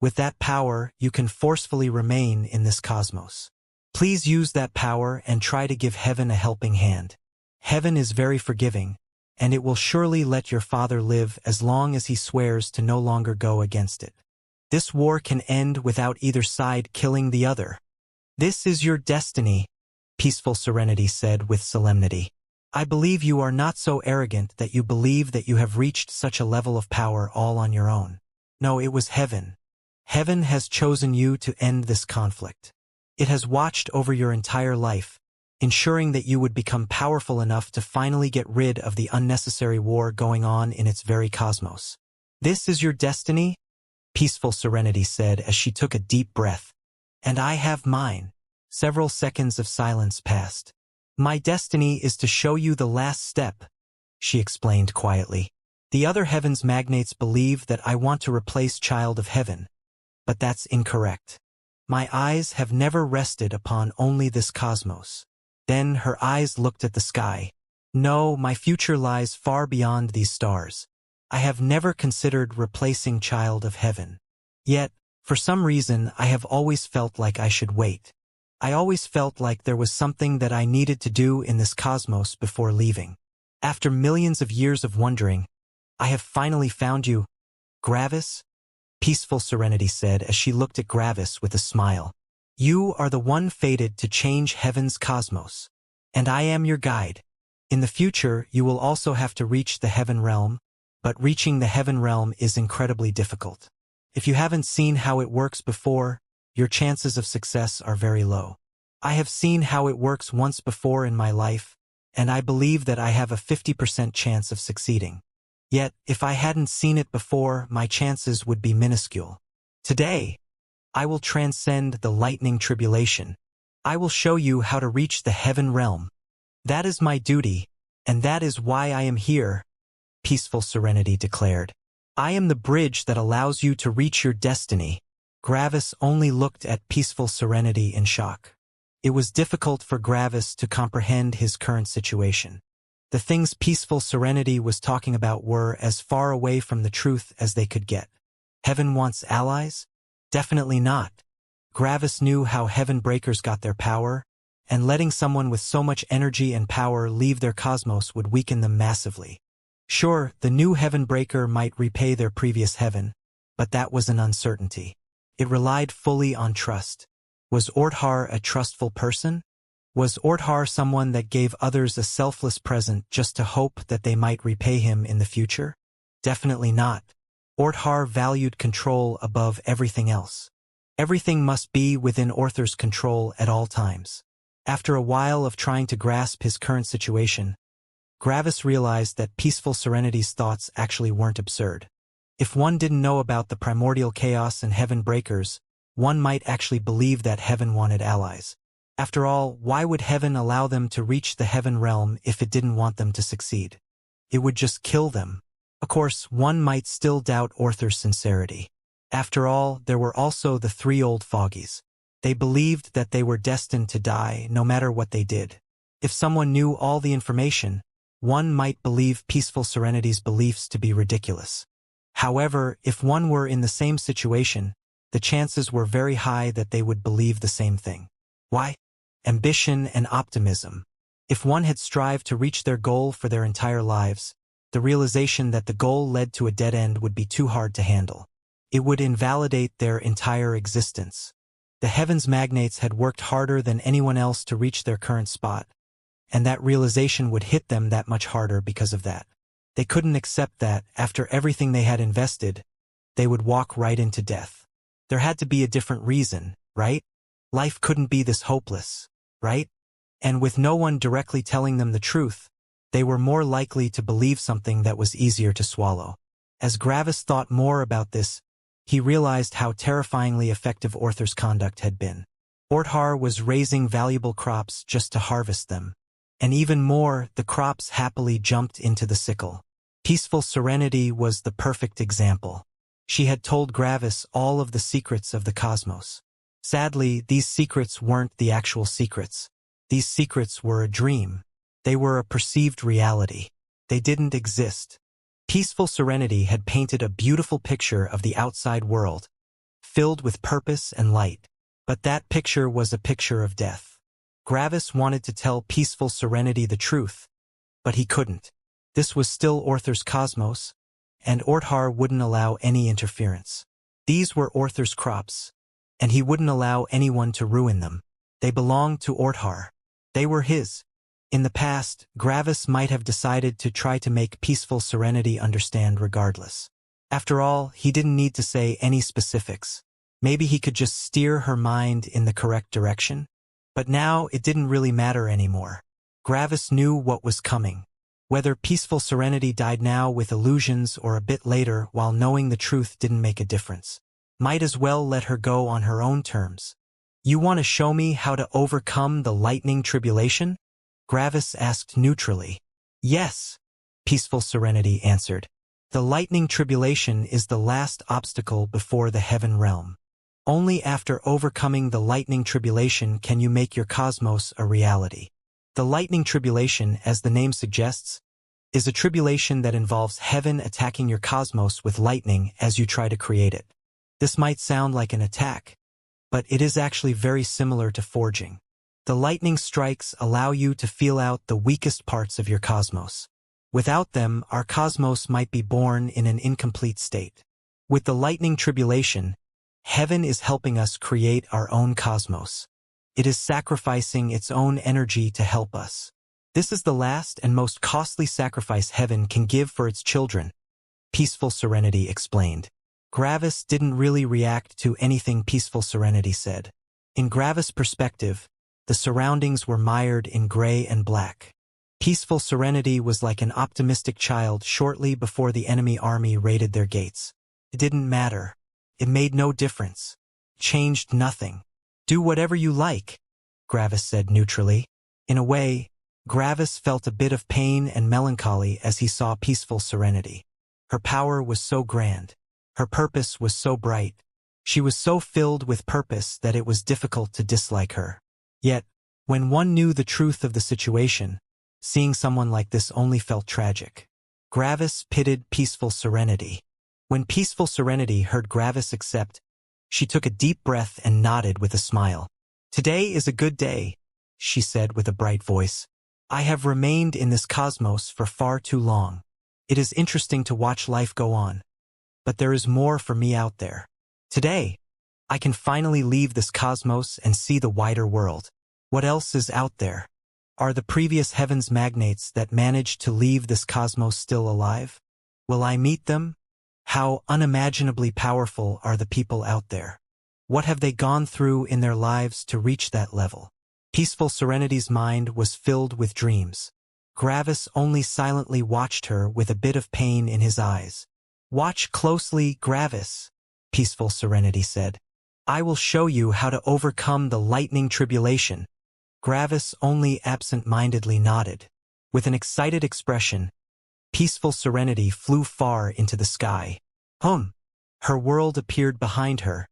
With that power, you can forcefully remain in this cosmos. Please use that power and try to give heaven a helping hand. Heaven is very forgiving, and it will surely let your father live as long as he swears to no longer go against it. This war can end without either side killing the other. This is your destiny, peaceful serenity said with solemnity. I believe you are not so arrogant that you believe that you have reached such a level of power all on your own. No, it was heaven. Heaven has chosen you to end this conflict. It has watched over your entire life, ensuring that you would become powerful enough to finally get rid of the unnecessary war going on in its very cosmos. This is your destiny, peaceful serenity said as she took a deep breath. And I have mine. Several seconds of silence passed. My destiny is to show you the last step, she explained quietly. The other heaven's magnates believe that I want to replace Child of Heaven, but that's incorrect. My eyes have never rested upon only this cosmos. Then her eyes looked at the sky. No, my future lies far beyond these stars. I have never considered replacing Child of Heaven. Yet, for some reason, I have always felt like I should wait. I always felt like there was something that I needed to do in this cosmos before leaving. After millions of years of wondering, I have finally found you, Gravis, peaceful serenity said as she looked at Gravis with a smile. You are the one fated to change heaven's cosmos, and I am your guide. In the future, you will also have to reach the heaven realm, but reaching the heaven realm is incredibly difficult. If you haven't seen how it works before, your chances of success are very low. I have seen how it works once before in my life, and I believe that I have a 50% chance of succeeding. Yet, if I hadn't seen it before, my chances would be minuscule. Today, I will transcend the lightning tribulation. I will show you how to reach the heaven realm. That is my duty, and that is why I am here, peaceful serenity declared. I am the bridge that allows you to reach your destiny. Gravis only looked at peaceful serenity in shock. It was difficult for Gravis to comprehend his current situation. The things peaceful serenity was talking about were as far away from the truth as they could get. Heaven wants allies? Definitely not. Gravis knew how heaven breakers got their power, and letting someone with so much energy and power leave their cosmos would weaken them massively. Sure, the new heaven breaker might repay their previous heaven, but that was an uncertainty. It relied fully on trust. Was Orthar a trustful person? Was Orthar someone that gave others a selfless present just to hope that they might repay him in the future? Definitely not. Orthar valued control above everything else. Everything must be within Orthar's control at all times. After a while of trying to grasp his current situation, Gravis realized that peaceful serenity's thoughts actually weren't absurd. If one didn't know about the primordial chaos and heaven breakers, one might actually believe that heaven wanted allies. After all, why would heaven allow them to reach the heaven realm if it didn't want them to succeed? It would just kill them. Of course, one might still doubt Orthar's sincerity. After all, there were also the three old fogies. They believed that they were destined to die no matter what they did. If someone knew all the information, one might believe Peaceful Serenity's beliefs to be ridiculous. However, if one were in the same situation, the chances were very high that they would believe the same thing. Why? Ambition and optimism. If one had strived to reach their goal for their entire lives, the realization that the goal led to a dead end would be too hard to handle. It would invalidate their entire existence. The heavens magnates had worked harder than anyone else to reach their current spot, and that realization would hit them that much harder because of that. They couldn't accept that, after everything they had invested, they would walk right into death. There had to be a different reason, right? Life couldn't be this hopeless, right? And with no one directly telling them the truth, they were more likely to believe something that was easier to swallow. As Gravis thought more about this, he realized how terrifyingly effective Orthar's conduct had been. Orthar was raising valuable crops just to harvest them. And even more, the crops happily jumped into the sickle. Peaceful Serenity was the perfect example. She had told Gravis all of the secrets of the cosmos. Sadly, these secrets weren't the actual secrets. These secrets were a dream. They were a perceived reality. They didn't exist. Peaceful Serenity had painted a beautiful picture of the outside world, filled with purpose and light. But that picture was a picture of death. Gravis wanted to tell Peaceful Serenity the truth, but he couldn't. This was still Orthar's cosmos, and Orthar wouldn't allow any interference. These were Orthar's crops, and he wouldn't allow anyone to ruin them. They belonged to Orthar. They were his. In the past, Gravis might have decided to try to make Peaceful Serenity understand regardless. After all, he didn't need to say any specifics. Maybe he could just steer her mind in the correct direction. But now it didn't really matter anymore. Gravis knew what was coming. Whether Peaceful Serenity died now with illusions or a bit later while knowing the truth didn't make a difference. Might as well let her go on her own terms. You want to show me how to overcome the lightning tribulation? Gravis asked neutrally. Yes, Peaceful Serenity answered. The lightning tribulation is the last obstacle before the heaven realm. Only after overcoming the lightning tribulation can you make your cosmos a reality. The lightning tribulation, as the name suggests, is a tribulation that involves heaven attacking your cosmos with lightning as you try to create it. This might sound like an attack, but it is actually very similar to forging. The lightning strikes allow you to feel out the weakest parts of your cosmos. Without them, our cosmos might be born in an incomplete state. With the lightning tribulation, heaven is helping us create our own cosmos. It is sacrificing its own energy to help us. This is the last and most costly sacrifice heaven can give for its children, Peaceful Serenity explained. Gravis didn't really react to anything Peaceful Serenity said. In Gravis' perspective, the surroundings were mired in gray and black. Peaceful Serenity was like an optimistic child shortly before the enemy army raided their gates. It didn't matter. It made no difference. Changed nothing. Do whatever you like, Gravis said neutrally. In a way, Gravis felt a bit of pain and melancholy as he saw Peaceful Serenity. Her power was so grand. Her purpose was so bright. She was so filled with purpose that it was difficult to dislike her. Yet, when one knew the truth of the situation, seeing someone like this only felt tragic. Gravis pitied Peaceful Serenity. When Peaceful Serenity heard Gravis accept, she took a deep breath and nodded with a smile. Today is a good day, she said with a bright voice. I have remained in this cosmos for far too long. It is interesting to watch life go on. But there is more for me out there. Today, I can finally leave this cosmos and see the wider world. What else is out there? Are the previous heavens magnates that managed to leave this cosmos still alive? Will I meet them? How unimaginably powerful are the people out there? What have they gone through in their lives to reach that level? Peaceful Serenity's mind was filled with dreams. Gravis only silently watched her with a bit of pain in his eyes. Watch closely, Gravis, Peaceful Serenity said. I will show you how to overcome the lightning tribulation. Gravis only absent-mindedly nodded. With an excited expression, Peaceful Serenity flew far into the sky. Her world appeared behind her,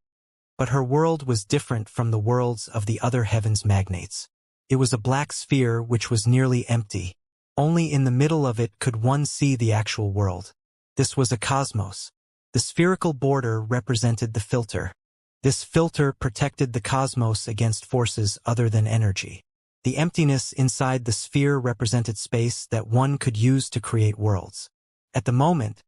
but her world was different from the worlds of the other heavens magnates. It was a black sphere which was nearly empty. Only in the middle of it could one see the actual world. This was a cosmos. The spherical border represented the filter. This filter protected the cosmos against forces other than energy. The emptiness inside the sphere represented space that one could use to create worlds. At the moment,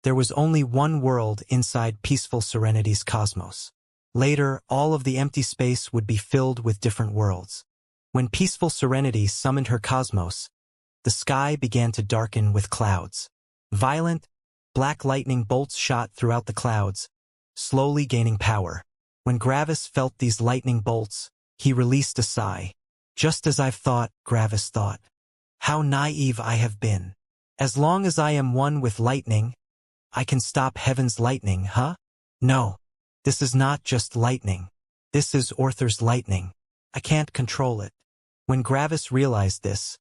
there was only one world inside Peaceful Serenity's cosmos. Later, all of the empty space would be filled with different worlds. When Peaceful Serenity summoned her cosmos, the sky began to darken with clouds. Violent, black lightning bolts shot throughout the clouds, slowly gaining power. When Gravis felt these lightning bolts, he released a sigh. Just as I've thought, Gravis thought. How naive I have been. As long as I am one with lightning, I can stop heaven's lightning, huh? No. This is not just lightning. This is Orther's lightning. I can't control it. When Gravis realized this,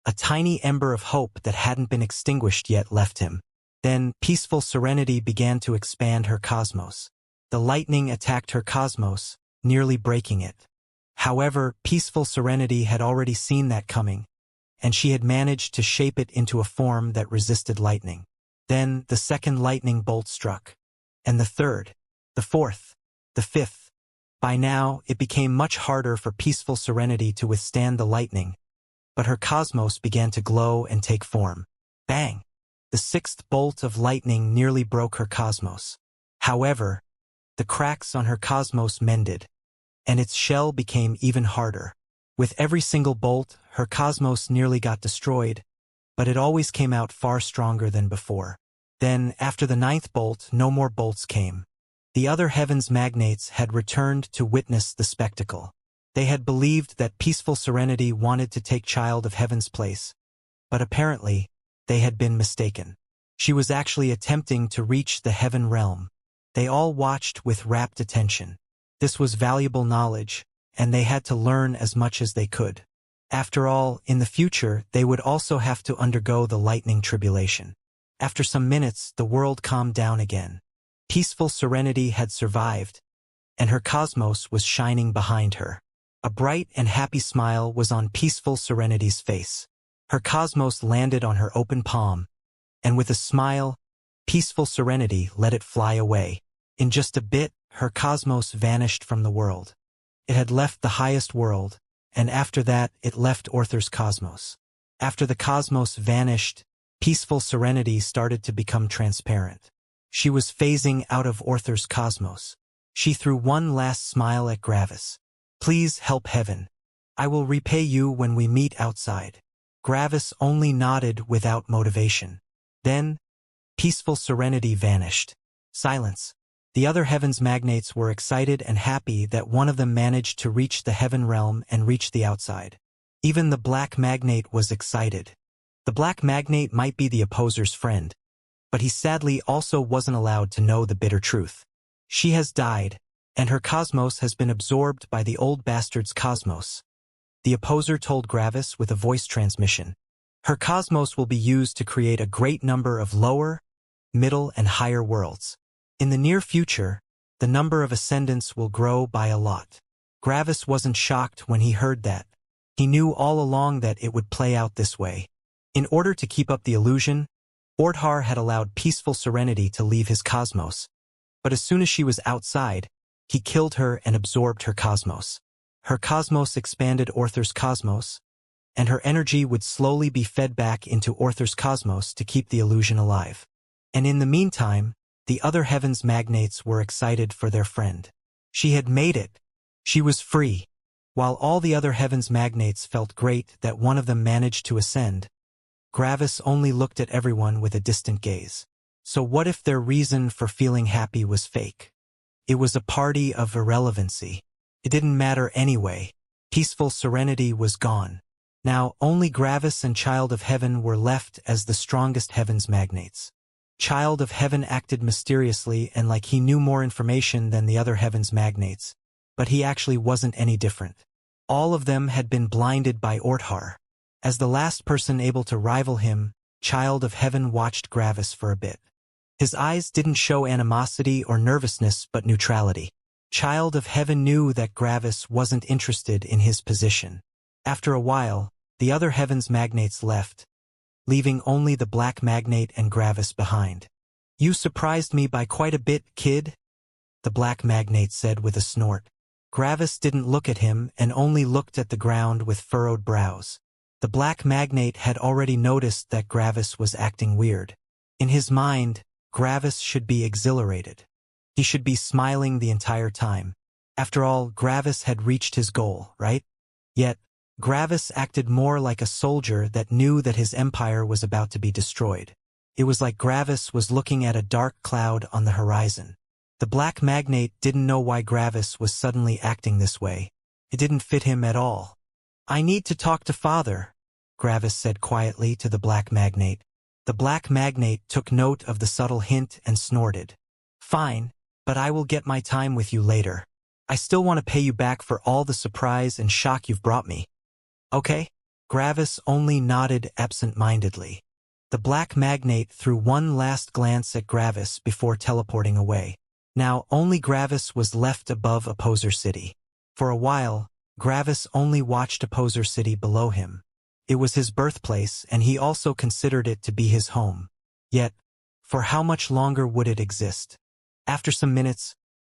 a tiny ember of hope that hadn't been extinguished yet left him. Then Peaceful Serenity began to expand her cosmos. The lightning attacked her cosmos, nearly breaking it. However, Peaceful Serenity had already seen that coming, and she had managed to shape it into a form that resisted lightning. Then the second lightning bolt struck, and the third, the fourth, the fifth. By now, it became much harder for Peaceful Serenity to withstand the lightning, but her cosmos began to glow and take form. Bang! The sixth bolt of lightning nearly broke her cosmos. However, the cracks on her cosmos mended, and its shell became even harder. With every single bolt, her cosmos nearly got destroyed, but it always came out far stronger than before. Then, after the ninth bolt, no more bolts came. The other heaven's magnates had returned to witness the spectacle. They had believed that Peaceful Serenity wanted to take Child of Heaven's place, but apparently, they had been mistaken. She was actually attempting to reach the heaven realm. They all watched with rapt attention. This was valuable knowledge, and they had to learn as much as they could. After all, in the future, they would also have to undergo the lightning tribulation. After some minutes, the world calmed down again. Peaceful Serenity had survived, and her cosmos was shining behind her. A bright and happy smile was on Peaceful Serenity's face. Her cosmos landed on her open palm, and with a smile, Peaceful Serenity let it fly away. In just a bit, her cosmos vanished from the world. It had left the highest world, and after that, it left Orther's cosmos. After the cosmos vanished, Peaceful Serenity started to become transparent. She was phasing out of Orther's cosmos. She threw one last smile at Gravis. Please help heaven. I will repay you when we meet outside. Gravis only nodded without motivation. Then, Peaceful Serenity vanished. Silence. The other heaven's magnates were excited and happy that one of them managed to reach the heaven realm and reach the outside. Even the black magnate was excited. The black magnate might be the opposer's friend, but he sadly also wasn't allowed to know the bitter truth. She has died, and her cosmos has been absorbed by the old bastard's cosmos. The opposer told Gravis with a voice transmission. Her cosmos will be used to create a great number of lower, middle, and higher worlds. In the near future, the number of ascendants will grow by a lot. Gravis wasn't shocked when he heard that. He knew all along that it would play out this way. In order to keep up the illusion, Orthar had allowed Peaceful Serenity to leave his cosmos. But as soon as she was outside, he killed her and absorbed her cosmos. Her cosmos expanded Orther's cosmos, and her energy would slowly be fed back into Orther's cosmos to keep the illusion alive. And in the meantime, the other heaven's magnates were excited for their friend. She had made it. She was free. While all the other heaven's magnates felt great that one of them managed to ascend, Gravis only looked at everyone with a distant gaze. So what if their reason for feeling happy was fake? It was a party of irrelevancy. It didn't matter anyway. Peaceful Serenity was gone. Now only Gravis and Child of Heaven were left as the strongest heaven's magnates. Child of Heaven acted mysteriously and like he knew more information than the other heaven's magnates, but he actually wasn't any different. All of them had been blinded by Orthar. As the last person able to rival him, Child of Heaven watched Gravis for a bit. His eyes didn't show animosity or nervousness but neutrality. Child of Heaven knew that Gravis wasn't interested in his position. After a while, the other heavens magnates left, leaving only the black magnate and Gravis behind. You surprised me by quite a bit, kid, the black magnate said with a snort. Gravis didn't look at him and only looked at the ground with furrowed brows. The black magnate had already noticed that Gravis was acting weird. In his mind, Gravis should be exhilarated. He should be smiling the entire time. After all, Gravis had reached his goal, right? Yet, Gravis acted more like a soldier that knew that his empire was about to be destroyed. It was like Gravis was looking at a dark cloud on the horizon. The black magnate didn't know why Gravis was suddenly acting this way. It didn't fit him at all. I need to talk to father, Gravis said quietly to the black magnate. The black magnate took note of the subtle hint and snorted. Fine, but I will get my time with you later. I still want to pay you back for all the surprise and shock you've brought me. Okay? Gravis only nodded absent-mindedly. The black magnate threw one last glance at Gravis before teleporting away. Now only Gravis was left above Opposer City. For a while, Gravis only watched Opposer City below him. It was his birthplace and he also considered it to be his home. Yet, for how much longer would it exist? After some minutes,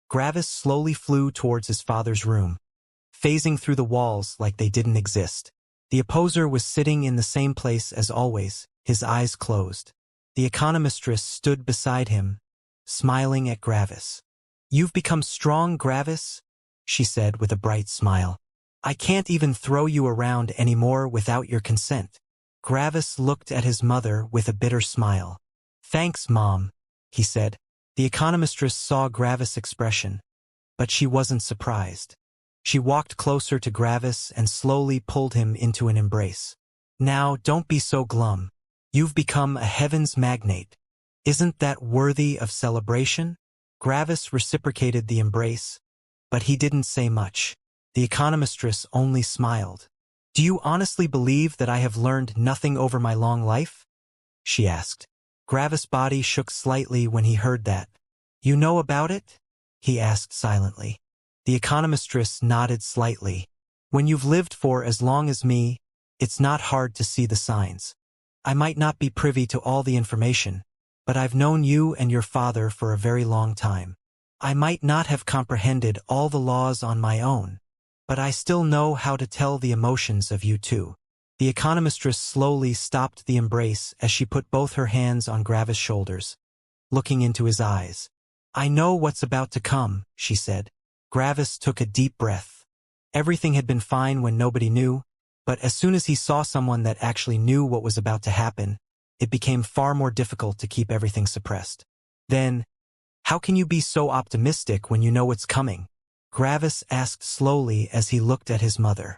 Gravis slowly flew towards his father's room, phasing through the walls like they didn't exist. The opposer was sitting in the same place as always, his eyes closed. The economistress stood beside him, smiling at Gravis. You've become strong, Gravis, she said with a bright smile. I can't even throw you around anymore without your consent. Gravis looked at his mother with a bitter smile. Thanks, Mom, he said. The economistress saw Gravis' expression, but she wasn't surprised. She walked closer to Gravis and slowly pulled him into an embrace. Now, don't be so glum. You've become a heavens magnate. Isn't that worthy of celebration? Gravis reciprocated the embrace, but he didn't say much. The economistress only smiled. Do you honestly believe that I have learned nothing over my long life? She asked. Gravis' body shook slightly when he heard that. You know about it? He asked silently. The economistress nodded slightly. When you've lived for as long as me, it's not hard to see the signs. I might not be privy to all the information, but I've known you and your father for a very long time. I might not have comprehended all the laws on my own, but I still know how to tell the emotions of you two. The economistress slowly stopped the embrace as she put both her hands on Gravis' shoulders, looking into his eyes. I know what's about to come, she said. Gravis took a deep breath. Everything had been fine when nobody knew, but as soon as he saw someone that actually knew what was about to happen, it became far more difficult to keep everything suppressed. Then, how can you be so optimistic when you know what's coming? Gravis asked slowly as he looked at his mother.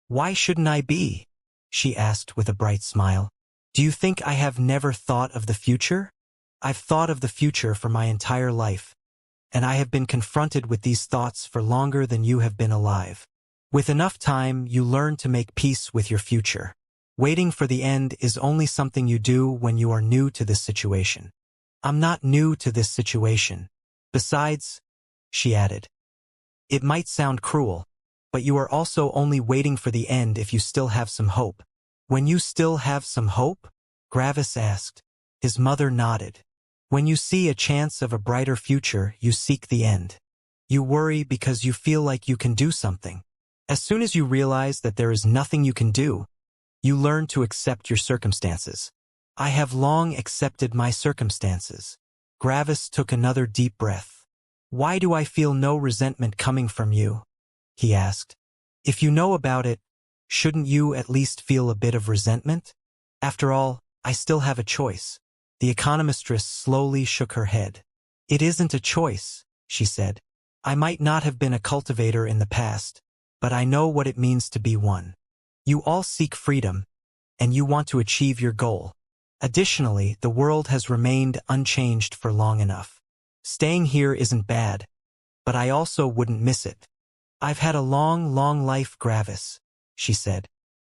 Why shouldn't I be? She asked with a bright smile. Do you think I have never thought of the future? I've thought of the future for my entire life, and I have been confronted with these thoughts for longer than you have been alive. With enough time, you learn to make peace with your future. Waiting for the end is only something you do when you are new to this situation. I'm not new to this situation. Besides, she added, it might sound cruel, but you are also only waiting for the end if you still have some hope. When you still have some hope? Gravis asked. His mother nodded. When you see a chance of a brighter future, you seek the end. You worry because you feel like you can do something. As soon as you realize that there is nothing you can do, you learn to accept your circumstances. I have long accepted my circumstances. Gravis took another deep breath. Why do I feel no resentment coming from you? He asked. If you know about it, shouldn't you at least feel a bit of resentment? After all, I still have a choice. The economistress slowly shook her head. It isn't a choice, she said. I might not have been a cultivator in the past, but I know what it means to be one. You all seek freedom, and you want to achieve your goal. Additionally, the world has remained unchanged for long enough. Staying here isn't bad, but I also wouldn't miss it. I've had a long, long life, Gravis, she said.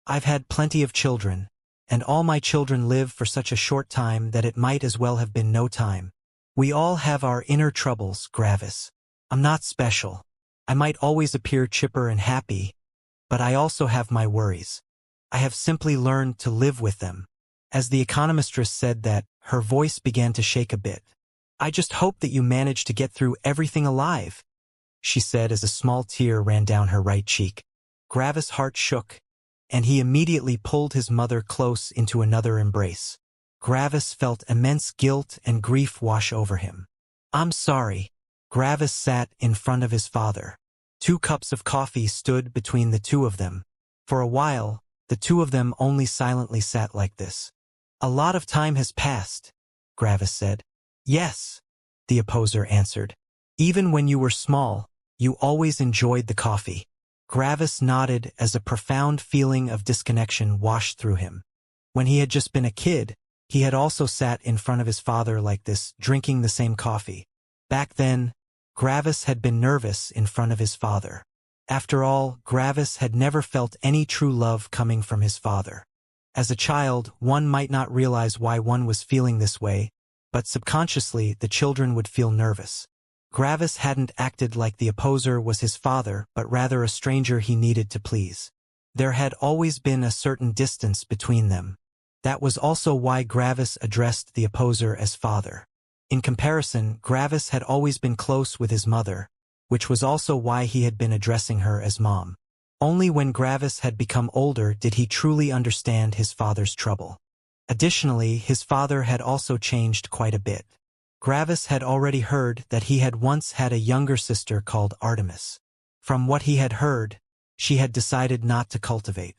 I've had plenty of children, and all my children live for such a short time that it might as well have been no time. We all have our inner troubles, Gravis. I'm not special. I might always appear chipper and happy, but I also have my worries. I have simply learned to live with them. As the economistress said that, her voice began to shake a bit. I just hope that you manage to get through everything alive, she said as a small tear ran down her right cheek. Gravis' heart shook, and he immediately pulled his mother close into another embrace. Gravis felt immense guilt and grief wash over him. I'm sorry. Gravis sat in front of his father. 2 cups of coffee stood between the two of them. For a while, the two of them only silently sat like this. A lot of time has passed, Gravis said. Yes, the opposer answered. Even when you were small, you always enjoyed the coffee. Gravis nodded as a profound feeling of disconnection washed through him. When he had just been a kid, he had also sat in front of his father like this, drinking the same coffee. Back then, Gravis had been nervous in front of his father. After all, Gravis had never felt any true love coming from his father. As a child, one might not realize why one was feeling this way, but subconsciously the children would feel nervous. Gravis hadn't acted like the opposer was his father, but rather a stranger he needed to please. There had always been a certain distance between them. That was also why Gravis addressed the opposer as father. In comparison, Gravis had always been close with his mother, which was also why he had been addressing her as mom. Only when Gravis had become older did he truly understand his father's trouble. Additionally, his father had also changed quite a bit. Gravis had already heard that he had once had a younger sister called Artemis. From what he had heard, she had decided not to cultivate.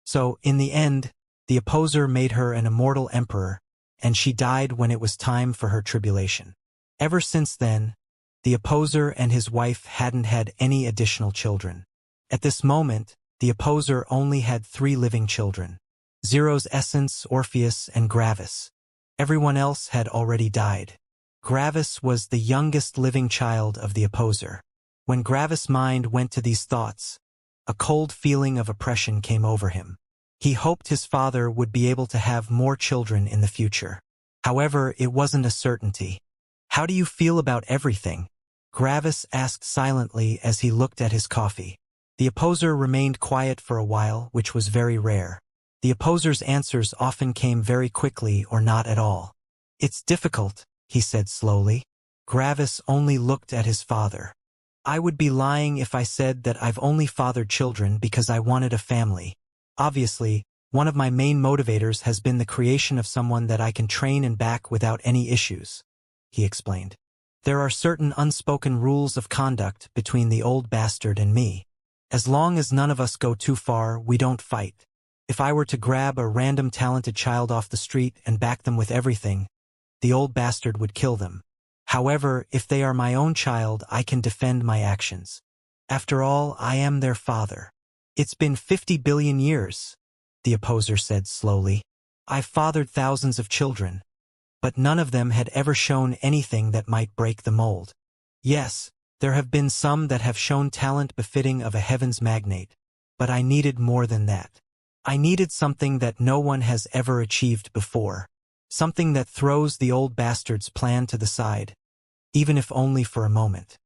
So, in the end, the opposer made her an immortal emperor, and she died when it was time for her tribulation. Ever since then, the opposer and his wife hadn't had any additional children. At this moment, the opposer only had 3 living children: Zero's Essence, Orpheus, and Gravis. Everyone else had already died. Gravis was the youngest living child of the opposer. When Gravis' mind went to these thoughts, a cold feeling of oppression came over him. He hoped his father would be able to have more children in the future. However, it wasn't a certainty. How do you feel about everything? Gravis asked silently as he looked at his coffee. The opposer remained quiet for a while, which was very rare. The opposer's answers often came very quickly or not at all. It's difficult, he said slowly. Gravis only looked at his father. I would be lying if I said that I've only fathered children because I wanted a family. Obviously, one of my main motivators has been the creation of someone that I can train and back without any issues, he explained. There are certain unspoken rules of conduct between the old bastard and me. As long as none of us go too far, we don't fight. If I were to grab a random talented child off the street and back them with everything, the old bastard would kill them. However, if they are my own child, I can defend my actions. After all, I am their father. It's been 50 billion years, the opposer said slowly. I've fathered thousands of children, but none of them had ever shown anything that might break the mold. Yes, there have been some that have shown talent befitting of a heavens magnate, but I needed more than that. I needed something that no one has ever achieved before. Something that throws the old bastard's plan to the side, even if only for a moment.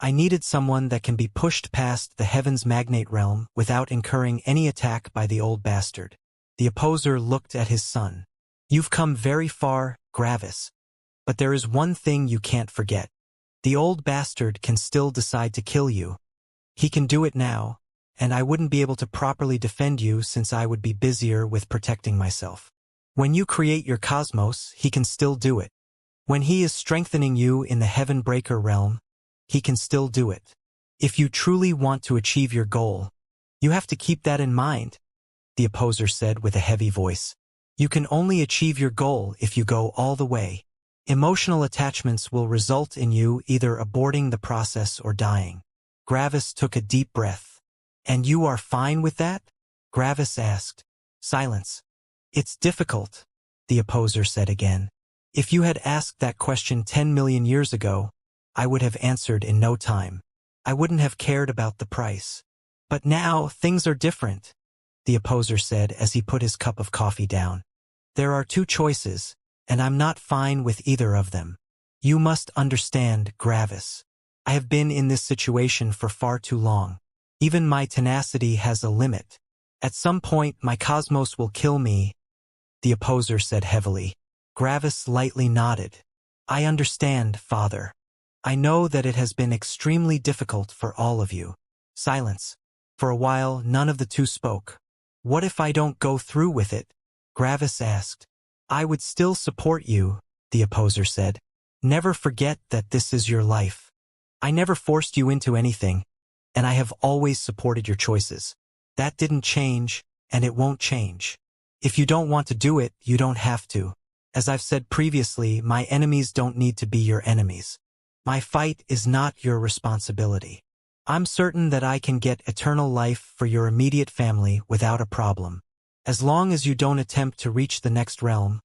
I needed someone that can be pushed past the heavens magnate realm without incurring any attack by the old bastard. The opposer looked at his son. You've come very far, Gravis. But there is one thing you can't forget. The old bastard can still decide to kill you. He can do it now, and I wouldn't be able to properly defend you since I would be busier with protecting myself. When you create your cosmos, he can still do it. When he is strengthening you in the Heaven Breaker realm, he can still do it. If you truly want to achieve your goal, you have to keep that in mind, the opposer said with a heavy voice. You can only achieve your goal if you go all the way. Emotional attachments will result in you either aborting the process or dying. Gravis took a deep breath. And you are fine with that? Gravis asked. Silence. It's difficult, the opposer said again. If you had asked that question 10 million years ago, I would have answered in no time. I wouldn't have cared about the price. But now, things are different, the opposer said as he put his cup of coffee down. There are 2 choices, and I'm not fine with either of them. You must understand, Gravis. I have been in this situation for far too long. Even my tenacity has a limit. At some point my cosmos will kill me, the opposer said heavily. Gravis lightly nodded. I understand, Father. I know that it has been extremely difficult for all of you. Silence. For a while, none of the two spoke. What if I don't go through with it? Gravis asked. I would still support you, the opposer said. Never forget that this is your life. I never forced you into anything, and I have always supported your choices. That didn't change, and it won't change. If you don't want to do it, you don't have to. As I've said previously, my enemies don't need to be your enemies. My fight is not your responsibility. I'm certain that I can get eternal life for your immediate family without a problem. As long as you don't attempt to reach the next realm,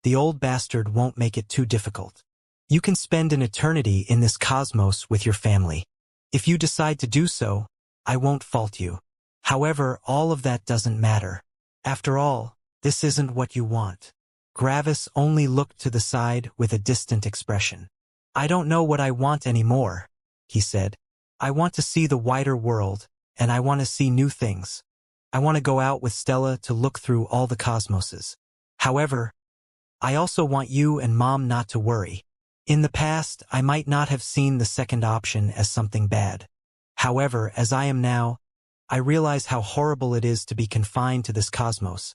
the old bastard won't make it too difficult. You can spend an eternity in this cosmos with your family. If you decide to do so, I won't fault you. However, all of that doesn't matter. After all, this isn't what you want. Gravis only looked to the side with a distant expression. I don't know what I want anymore, he said. I want to see the wider world, and I want to see new things. I want to go out with Stella to look through all the cosmoses. However, I also want you and Mom not to worry. In the past, I might not have seen the second option as something bad. However, as I am now, I realize how horrible it is to be confined to this cosmos.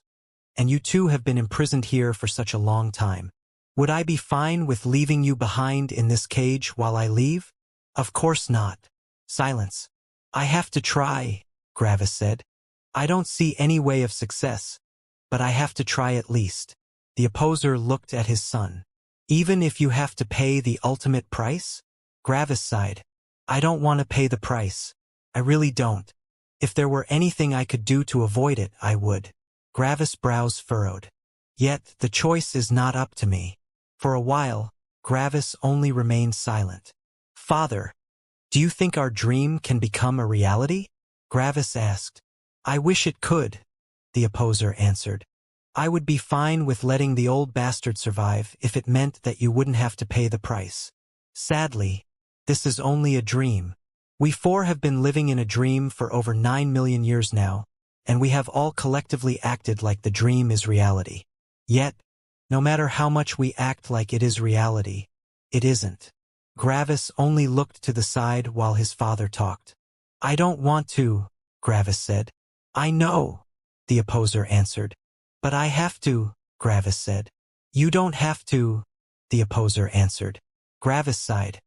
And you two have been imprisoned here for such a long time. Would I be fine with leaving you behind in this cage while I leave? Of course not. Silence. I have to try, Gravis said. I don't see any way of success, but I have to try at least. The opposer looked at his son. Even if you have to pay the ultimate price? Gravis sighed. I don't want to pay the price. I really don't. If there were anything I could do to avoid it, I would. Gravis' brows furrowed. Yet, the choice is not up to me. For a while, Gravis only remained silent. Father, do you think our dream can become a reality? Gravis asked. I wish it could, the opposer answered. I would be fine with letting the old bastard survive if it meant that you wouldn't have to pay the price. Sadly, this is only a dream. We four have been living in a dream for over 9 million years now, and we have all collectively acted like the dream is reality. Yet, no matter how much we act like it is reality, it isn't. Gravis only looked to the side while his father talked. I don't want to, Gravis said. I know, the opposer answered. But I have to, Gravis said. You don't have to, the opposer answered. Gravis sighed.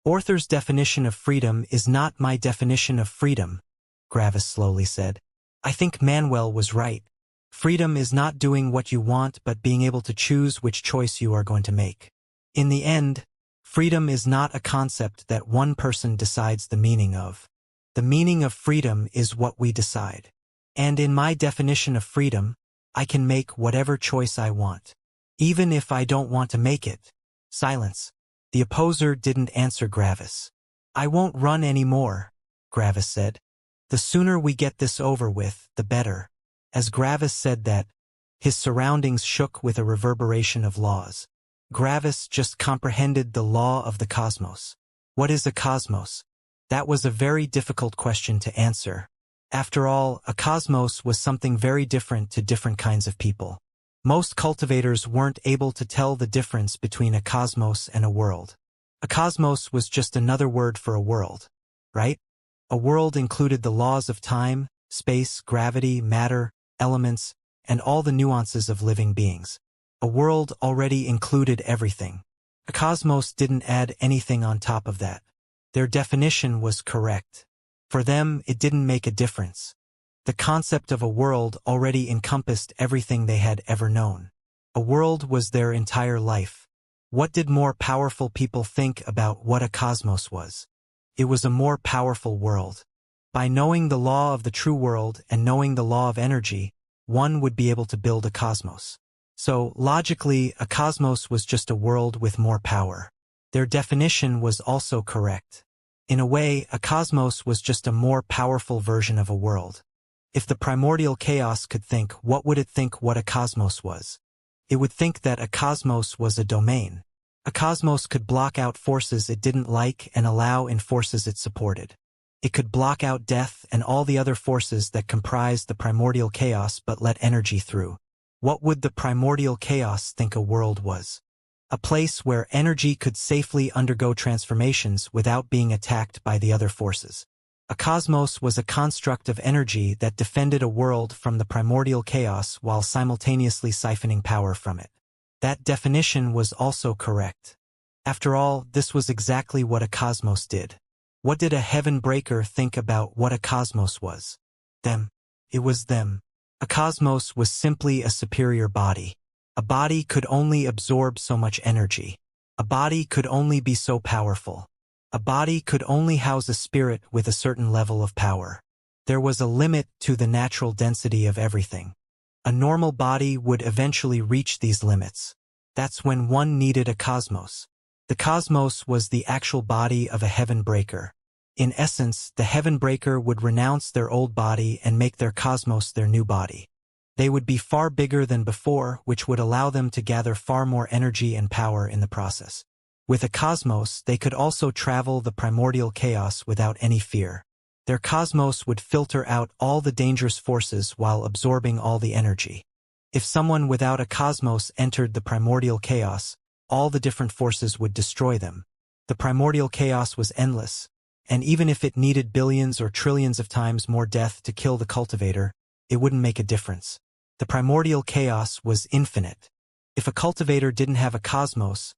Arthur's definition of freedom is not my definition of freedom, Gravis slowly said. I think Manuel was right. Freedom is not doing what you want but being able to choose which choice you are going to make. In the end, freedom is not a concept that one person decides the meaning of. The meaning of freedom is what we decide. And in my definition of freedom, I can make whatever choice I want, even if I don't want to make it. Silence. The opposer didn't answer Gravis. I won't run anymore, Gravis said. The sooner we get this over with, the better. As Gravis said that, his surroundings shook with a reverberation of laws. Gravis just comprehended the law of the cosmos. What is a cosmos? That was a very difficult question to answer. After all, a cosmos was something very different to different kinds of people. Most cultivators weren't able to tell the difference between a cosmos and a world. A cosmos was just another word for a world, right? A world included the laws of time, space, gravity, matter, elements, and all the nuances of living beings. A world already included everything. A cosmos didn't add anything on top of that. Their definition was correct. For them, it didn't make a difference. The concept of a world already encompassed everything they had ever known. A world was their entire life. What did more powerful people think about what a cosmos was? It was a more powerful world. By knowing the law of the true world and knowing the law of energy, one would be able to build a cosmos. So, logically, a cosmos was just a world with more power. Their definition was also correct. In a way, a cosmos was just a more powerful version of a world. If the primordial chaos could think, what would it think what a cosmos was? It would think that a cosmos was a domain. A cosmos could block out forces it didn't like and allow in forces it supported. It could block out death and all the other forces that comprised the primordial chaos but let energy through. What would the primordial chaos think a world was? A place where energy could safely undergo transformations without being attacked by the other forces. A cosmos was a construct of energy that defended a world from the primordial chaos while simultaneously siphoning power from it. That definition was also correct. After all, this was exactly what a cosmos did. What did a heaven breaker think about what a cosmos was? Them. It was them. A cosmos was simply a superior body. A body could only absorb so much energy. A body could only be so powerful. A body could only house a spirit with a certain level of power. There was a limit to the natural density of everything. A normal body would eventually reach these limits. That's when one needed a cosmos. The cosmos was the actual body of a heaven breaker. In essence, the heaven breaker would renounce their old body and make their cosmos their new body. They would be far bigger than before, which would allow them to gather far more energy and power in the process. With a cosmos, they could also travel the primordial chaos without any fear. Their cosmos would filter out all the dangerous forces while absorbing all the energy. If someone without a cosmos entered the primordial chaos, all the different forces would destroy them. The primordial chaos was endless, and even if it needed billions or trillions of times more death to kill the cultivator, it wouldn't make a difference. The primordial chaos was infinite. If a cultivator didn't have a cosmos,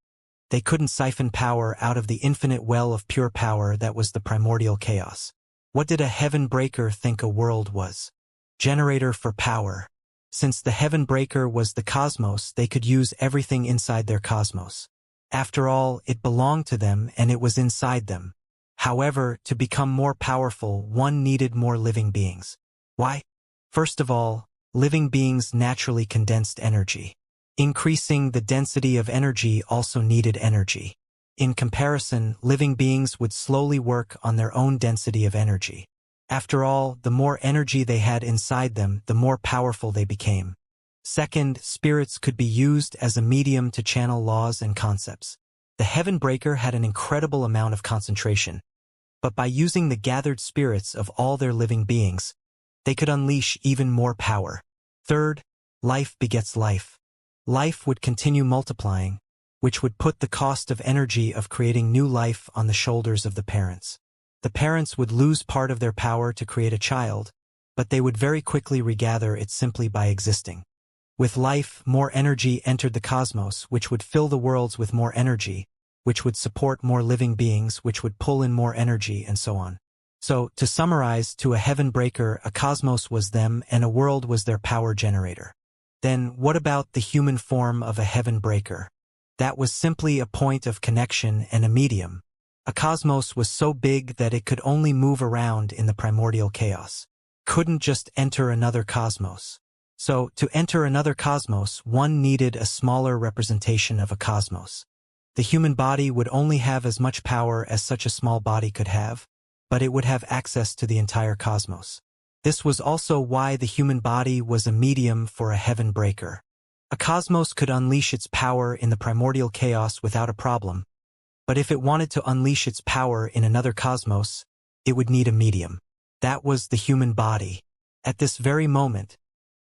they couldn't siphon power out of the infinite well of pure power that was the primordial chaos. What did a heaven breaker think a world was? Generator for power. Since the heaven breaker was the cosmos, they could use everything inside their cosmos. After all, it belonged to them and it was inside them. However, to become more powerful, one needed more living beings. Why? First of all, living beings naturally condensed energy. Increasing the density of energy also needed energy. In comparison, living beings would slowly work on their own density of energy. After all, the more energy they had inside them, the more powerful they became. Second, spirits could be used as a medium to channel laws and concepts. The heaven breaker had an incredible amount of concentration, but by using the gathered spirits of all their living beings, they could unleash even more power. Third, life begets life. Life would continue multiplying, which would put the cost of energy of creating new life on the shoulders of the parents. The parents would lose part of their power to create a child, but they would very quickly regather it simply by existing. With life, more energy entered the cosmos, which would fill the worlds with more energy, which would support more living beings, which would pull in more energy, and so on. So, to summarize, to a heaven breaker, a cosmos was them and a world was their power generator. Then, what about the human form of a heaven breaker? That was simply a point of connection and a medium. A cosmos was so big that it could only move around in the primordial chaos. Couldn't just enter another cosmos. So, to enter another cosmos, one needed a smaller representation of a cosmos. The human body would only have as much power as such a small body could have, but it would have access to the entire cosmos. This was also why the human body was a medium for a heaven breaker. A cosmos could unleash its power in the primordial chaos without a problem, but if it wanted to unleash its power in another cosmos, it would need a medium. That was the human body. At this very moment,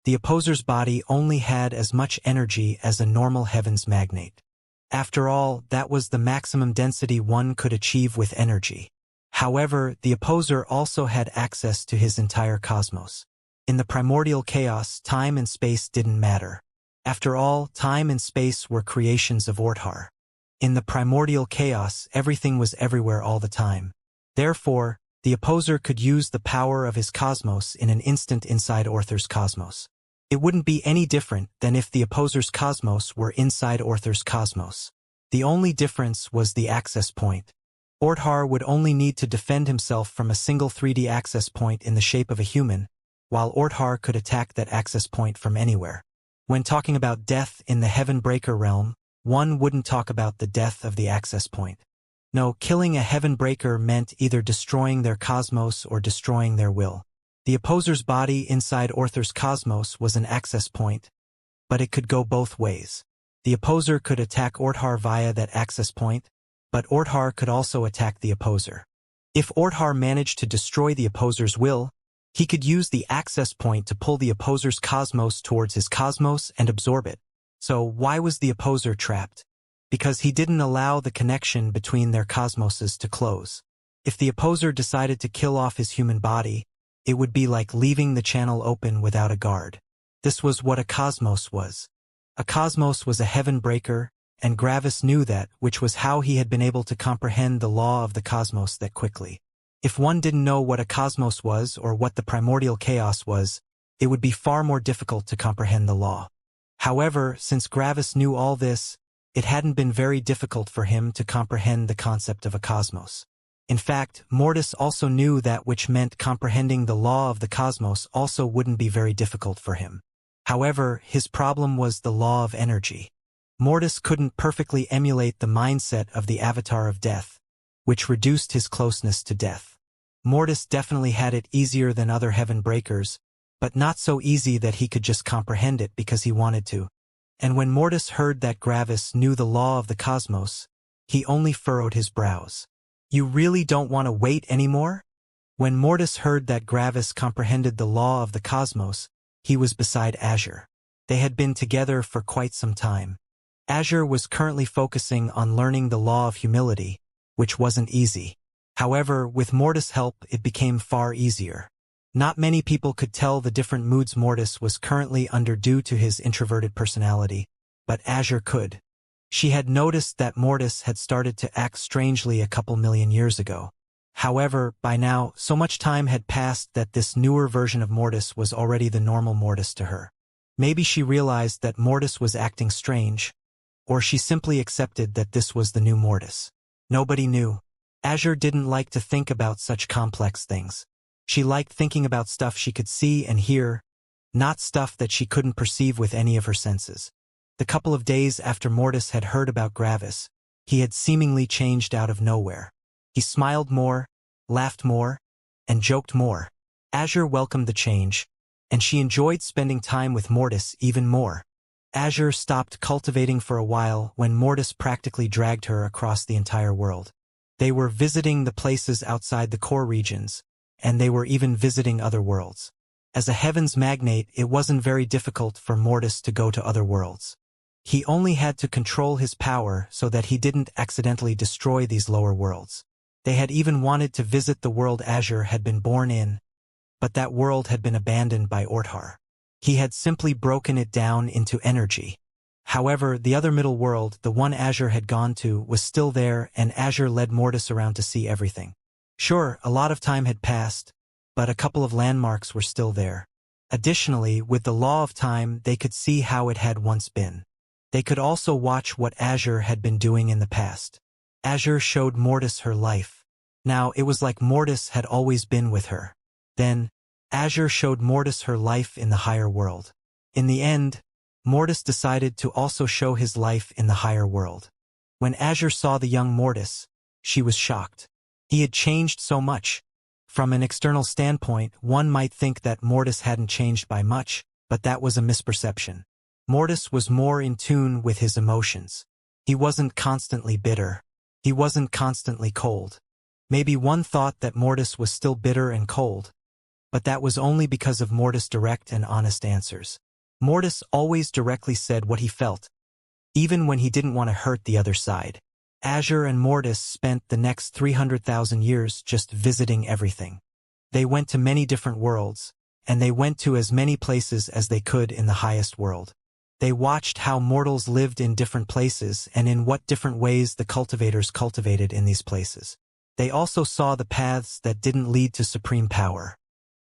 the opposer's body only had as much energy as a normal heaven's magnate. After all, that was the maximum density one could achieve with energy. However, the opposer also had access to his entire cosmos. In the primordial chaos, time and space didn't matter. After all, time and space were creations of Orthar. In the primordial chaos, everything was everywhere all the time. Therefore, the opposer could use the power of his cosmos in an instant inside Orthar's cosmos. It wouldn't be any different than if the opposer's cosmos were inside Orthar's cosmos. The only difference was the access point. Orthar would only need to defend himself from a single 3D access point in the shape of a human, while Orthar could attack that access point from anywhere. When talking about death in the Heaven Breaker realm, one wouldn't talk about the death of the access point. No, killing a Heaven Breaker meant either destroying their cosmos or destroying their will. The opposer's body inside Orthar's cosmos was an access point, but it could go both ways. The opposer could attack Orthar via that access point, but Orthar could also attack the opposer. If Orthar managed to destroy the opposer's will, he could use the access point to pull the opposer's cosmos towards his cosmos and absorb it. So why was the opposer trapped? Because he didn't allow the connection between their cosmoses to close. If the opposer decided to kill off his human body, it would be like leaving the channel open without a guard. This was what a cosmos was. A cosmos was a heaven breaker, and Gravis knew that, which was how he had been able to comprehend the law of the cosmos that quickly. If one didn't know what a cosmos was or what the primordial chaos was, it would be far more difficult to comprehend the law. However, since Gravis knew all this, it hadn't been very difficult for him to comprehend the concept of a cosmos. In fact, Mortis also knew that, which meant comprehending the law of the cosmos also wouldn't be very difficult for him. However, his problem was the law of energy. Mortis couldn't perfectly emulate the mindset of the Avatar of Death, which reduced his closeness to death. Mortis definitely had it easier than other heaven breakers, but not so easy that he could just comprehend it because he wanted to. And when Mortis heard that Gravis knew the law of the cosmos, he only furrowed his brows. You really don't want to wait anymore? When Mortis heard that Gravis comprehended the law of the cosmos, he was beside Azure. They had been together for quite some time. Azure was currently focusing on learning the law of humility, which wasn't easy. However, with Mortis' help, it became far easier. Not many people could tell the different moods Mortis was currently under due to his introverted personality, but Azure could. She had noticed that Mortis had started to act strangely a couple million years ago. However, by now, so much time had passed that this newer version of Mortis was already the normal Mortis to her. Maybe she realized that Mortis was acting strange, or she simply accepted that this was the new Mortis. Nobody knew. Azure didn't like to think about such complex things. She liked thinking about stuff she could see and hear, not stuff that she couldn't perceive with any of her senses. The couple of days after Mortis had heard about Gravis, he had seemingly changed out of nowhere. He smiled more, laughed more, and joked more. Azure welcomed the change, and she enjoyed spending time with Mortis even more. Azure stopped cultivating for a while when Mortis practically dragged her across the entire world. They were visiting the places outside the core regions, and they were even visiting other worlds. As a heavens magnate, it wasn't very difficult for Mortis to go to other worlds. He only had to control his power so that he didn't accidentally destroy these lower worlds. They had even wanted to visit the world Azure had been born in, but that world had been abandoned by Orthar. He had simply broken it down into energy. However, the other middle world, the one Azure had gone to, was still there, and Azure led Mortis around to see everything. Sure, a lot of time had passed, but a couple of landmarks were still there. Additionally, with the law of time, they could see how it had once been. They could also watch what Azure had been doing in the past. Azure showed Mortis her life. Now, it was like Mortis had always been with her. Then, Azure showed Mortis her life in the higher world. In the end, Mortis decided to also show his life in the higher world. When Azure saw the young Mortis, she was shocked. He had changed so much. From an external standpoint, one might think that Mortis hadn't changed by much, but that was a misperception. Mortis was more in tune with his emotions. He wasn't constantly bitter. He wasn't constantly cold. Maybe one thought that Mortis was still bitter and cold, but that was only because of Mortis' direct and honest answers. Mortis always directly said what he felt, even when he didn't want to hurt the other side. Azure and Mortis spent the next 300,000 years just visiting everything. They went to many different worlds, and they went to as many places as they could in the highest world. They watched how mortals lived in different places and in what different ways the cultivators cultivated in these places. They also saw the paths that didn't lead to supreme power.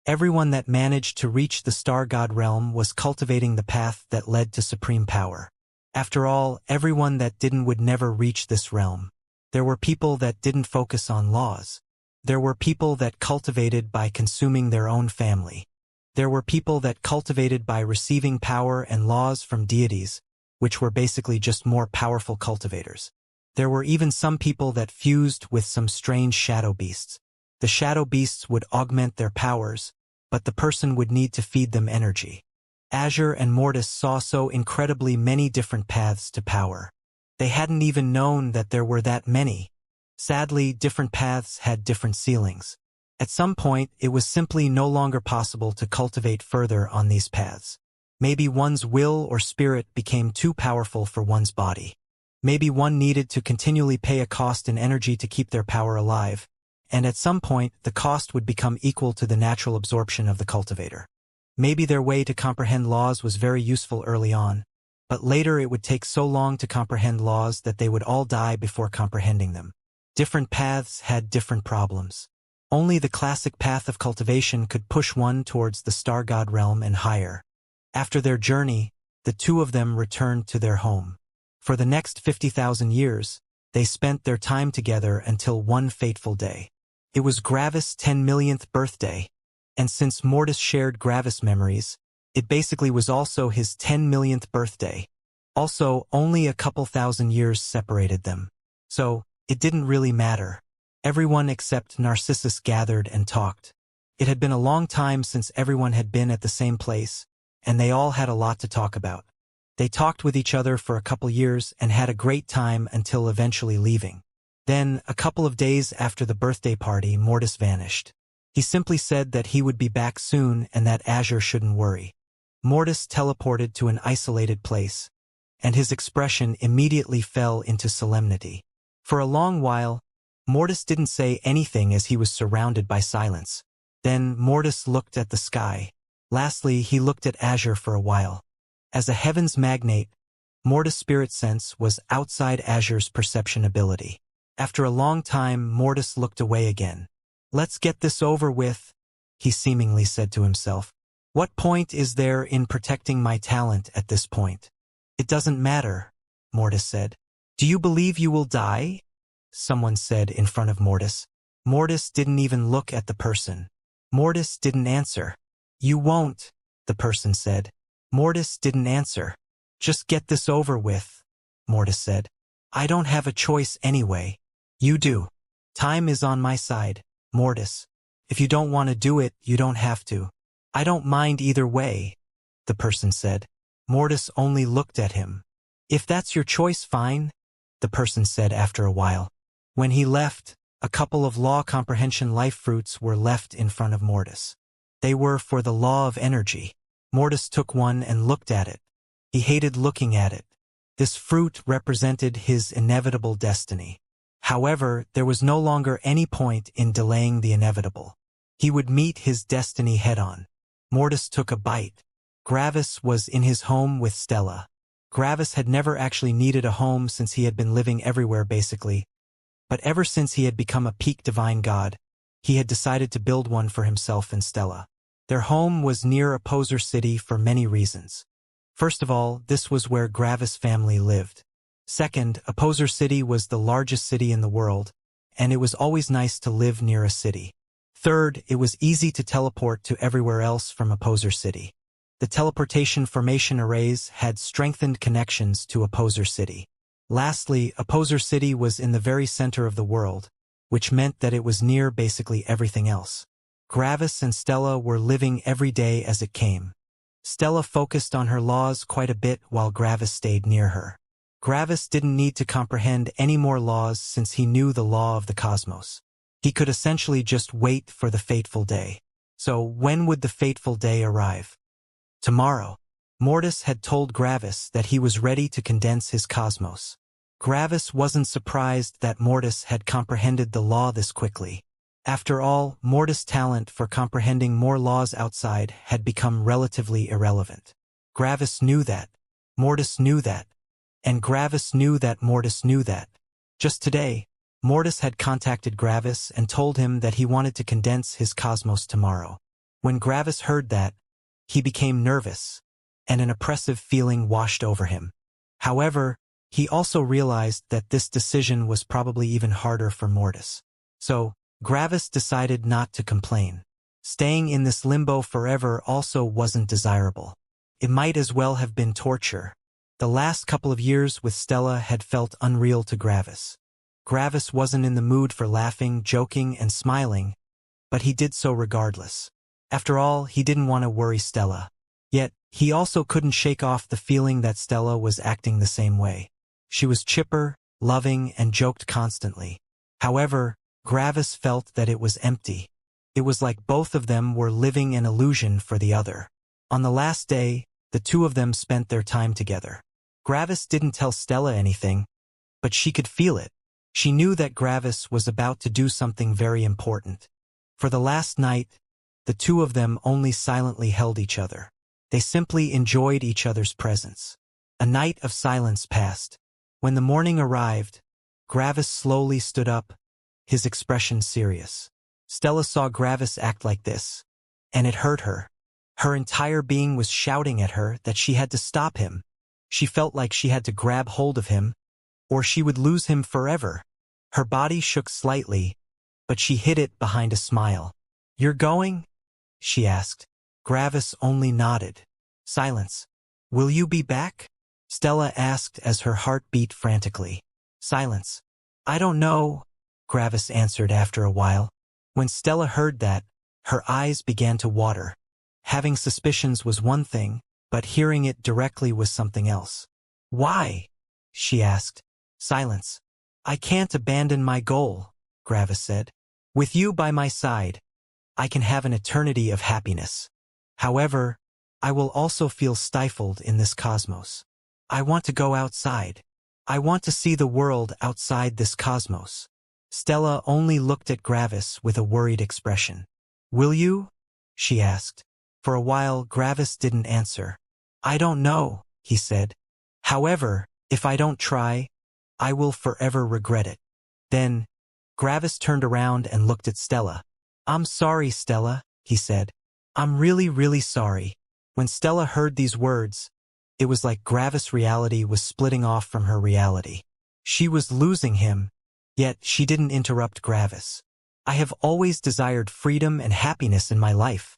Everyone that managed to reach the Star God realm was cultivating the path that led to supreme power. After all, everyone that didn't would never reach this realm. There were people that didn't focus on laws. There were people that cultivated by consuming their own family. There were people that cultivated by receiving power and laws from deities, which were basically just more powerful cultivators. There were even some people that fused with some strange shadow beasts. The shadow beasts would augment their powers, but the person would need to feed them energy. Azure and Mortis saw so incredibly many different paths to power. They hadn't even known that there were that many. Sadly, different paths had different ceilings. At some point, it was simply no longer possible to cultivate further on these paths. Maybe one's will or spirit became too powerful for one's body. Maybe one needed to continually pay a cost in energy to keep their power alive, and at some point, the cost would become equal to the natural absorption of the cultivator. Maybe their way to comprehend laws was very useful early on, but later it would take so long to comprehend laws that they would all die before comprehending them. Different paths had different problems. Only the classic path of cultivation could push one towards the star god realm and higher. After their journey, the two of them returned to their home. For the next 50,000 years, they spent their time together until one fateful day. It was Gravis' 10 millionth birthday, and since Mortis shared Gravis memories, it basically was also his 10 millionth birthday. Also, only a couple thousand years separated them. So, it didn't really matter. Everyone except Narcissus gathered and talked. It had been a long time since everyone had been at the same place, and they all had a lot to talk about. They talked with each other for a couple years and had a great time until eventually leaving. Then, a couple of days after the birthday party, Mortis vanished. He simply said that he would be back soon and that Azure shouldn't worry. Mortis teleported to an isolated place, and his expression immediately fell into solemnity. For a long while, Mortis didn't say anything as he was surrounded by silence. Then Mortis looked at the sky. Lastly, he looked at Azure for a while. As a heavens magnate, Mortis' spirit sense was outside Azure's perception ability. After a long time, Mortis looked away again. "Let's get this over with," he seemingly said to himself. "What point is there in protecting my talent at this point?" "It doesn't matter," Mortis said. "Do you believe you will die?" someone said in front of Mortis. Mortis didn't even look at the person. Mortis didn't answer. "You won't," the person said. Mortis didn't answer. "Just get this over with," Mortis said. "I don't have a choice anyway." "You do. Time is on my side, Mortis. If you don't want to do it, you don't have to." "I don't mind either way," the person said. Mortis only looked at him. "If that's your choice, fine," the person said after a while. When he left, a couple of law comprehension life fruits were left in front of Mortis. They were for the law of energy. Mortis took one and looked at it. He hated looking at it. This fruit represented his inevitable destiny. However, there was no longer any point in delaying the inevitable. He would meet his destiny head-on. Mortis took a bite. Gravis was in his home with Stella. Gravis had never actually needed a home since he had been living everywhere basically, but ever since he had become a peak divine god, he had decided to build one for himself and Stella. Their home was near Opposer City for many reasons. First of all, this was where Gravis' family lived. Second, Opposer City was the largest city in the world, and it was always nice to live near a city. Third, it was easy to teleport to everywhere else from Opposer City. The teleportation formation arrays had strengthened connections to Opposer City. Lastly, Opposer City was in the very center of the world, which meant that it was near basically everything else. Gravis and Stella were living every day as it came. Stella focused on her laws quite a bit while Gravis stayed near her. Gravis didn't need to comprehend any more laws since he knew the law of the cosmos. He could essentially just wait for the fateful day. So when would the fateful day arrive? Tomorrow. Mortis had told Gravis that he was ready to condense his cosmos. Gravis wasn't surprised that Mortis had comprehended the law this quickly. After all, Mortis' talent for comprehending more laws outside had become relatively irrelevant. Gravis knew that. Mortis knew that. And Gravis knew that Mortis knew that. Just today, Mortis had contacted Gravis and told him that he wanted to condense his cosmos tomorrow. When Gravis heard that, he became nervous, and an oppressive feeling washed over him. However, he also realized that this decision was probably even harder for Mortis. So, Gravis decided not to complain. Staying in this limbo forever also wasn't desirable. It might as well have been torture. The last couple of years with Stella had felt unreal to Gravis. Gravis wasn't in the mood for laughing, joking, and smiling, but he did so regardless. After all, he didn't want to worry Stella. Yet, he also couldn't shake off the feeling that Stella was acting the same way. She was chipper, loving, and joked constantly. However, Gravis felt that it was empty. It was like both of them were living an illusion for the other. On the last day, the two of them spent their time together. Gravis didn't tell Stella anything, but she could feel it. She knew that Gravis was about to do something very important. For the last night, the two of them only silently held each other. They simply enjoyed each other's presence. A night of silence passed. When the morning arrived, Gravis slowly stood up, his expression serious. Stella saw Gravis act like this, and it hurt her. Her entire being was shouting at her that she had to stop him. She felt like she had to grab hold of him, or she would lose him forever. Her body shook slightly, but she hid it behind a smile. "You're going?" she asked. Gravis only nodded. Silence. "Will you be back?" Stella asked as her heart beat frantically. Silence. "I don't know," Gravis answered after a while. When Stella heard that, her eyes began to water. Having suspicions was one thing, but hearing it directly was something else. "Why?" she asked. Silence. "I can't abandon my goal," Gravis said. "With you by my side, I can have an eternity of happiness. However, I will also feel stifled in this cosmos. I want to go outside. I want to see the world outside this cosmos." Stella only looked at Gravis with a worried expression. "Will you?" she asked. For a while, Gravis didn't answer. "I don't know," he said. "However, if I don't try, I will forever regret it." Then, Gravis turned around and looked at Stella. "I'm sorry, Stella," he said. "I'm really, really sorry." When Stella heard these words, it was like Gravis' reality was splitting off from her reality. She was losing him, yet she didn't interrupt Gravis. "I have always desired freedom and happiness in my life,"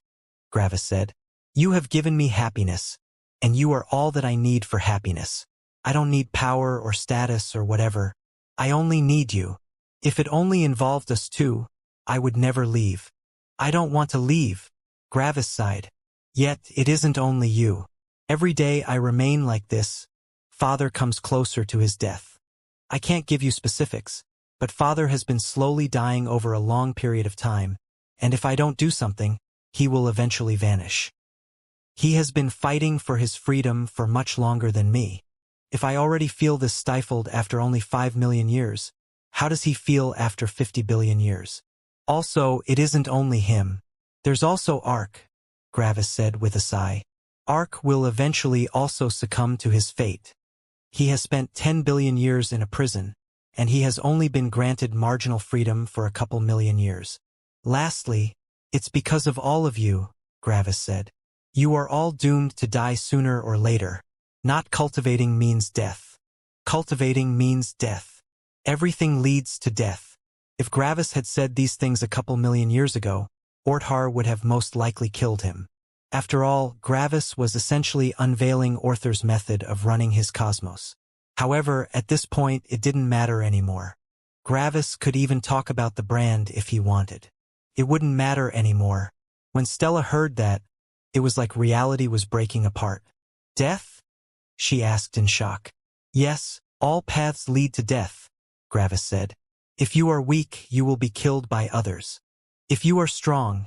Gravis said. "You have given me happiness, and you are all that I need for happiness. I don't need power or status or whatever. I only need you. If it only involved us two, I would never leave." "I don't want to leave," Gravis sighed. "Yet it isn't only you. Every day I remain like this, Father comes closer to his death. I can't give you specifics, but Father has been slowly dying over a long period of time, and if I don't do something, he will eventually vanish. He has been fighting for his freedom for much longer than me. If I already feel this stifled after only 5 million years, how does he feel after 50 billion years? Also, it isn't only him. There's also Ark," Gravis said with a sigh. "Ark will eventually also succumb to his fate. He has spent 10 billion years in a prison, and he has only been granted marginal freedom for a couple million years. Lastly, it's because of all of you," Gravis said. "You are all doomed to die sooner or later. Not cultivating means death. Cultivating means death. Everything leads to death." If Gravis had said these things a couple million years ago, Orthar would have most likely killed him. After all, Gravis was essentially unveiling Orthar's method of running his cosmos. However, at this point it didn't matter anymore. Gravis could even talk about the brand if he wanted. It wouldn't matter anymore. When Stella heard that, it was like reality was breaking apart. "Death?" she asked in shock. "Yes, all paths lead to death," Gravis said. "If you are weak, you will be killed by others. If you are strong,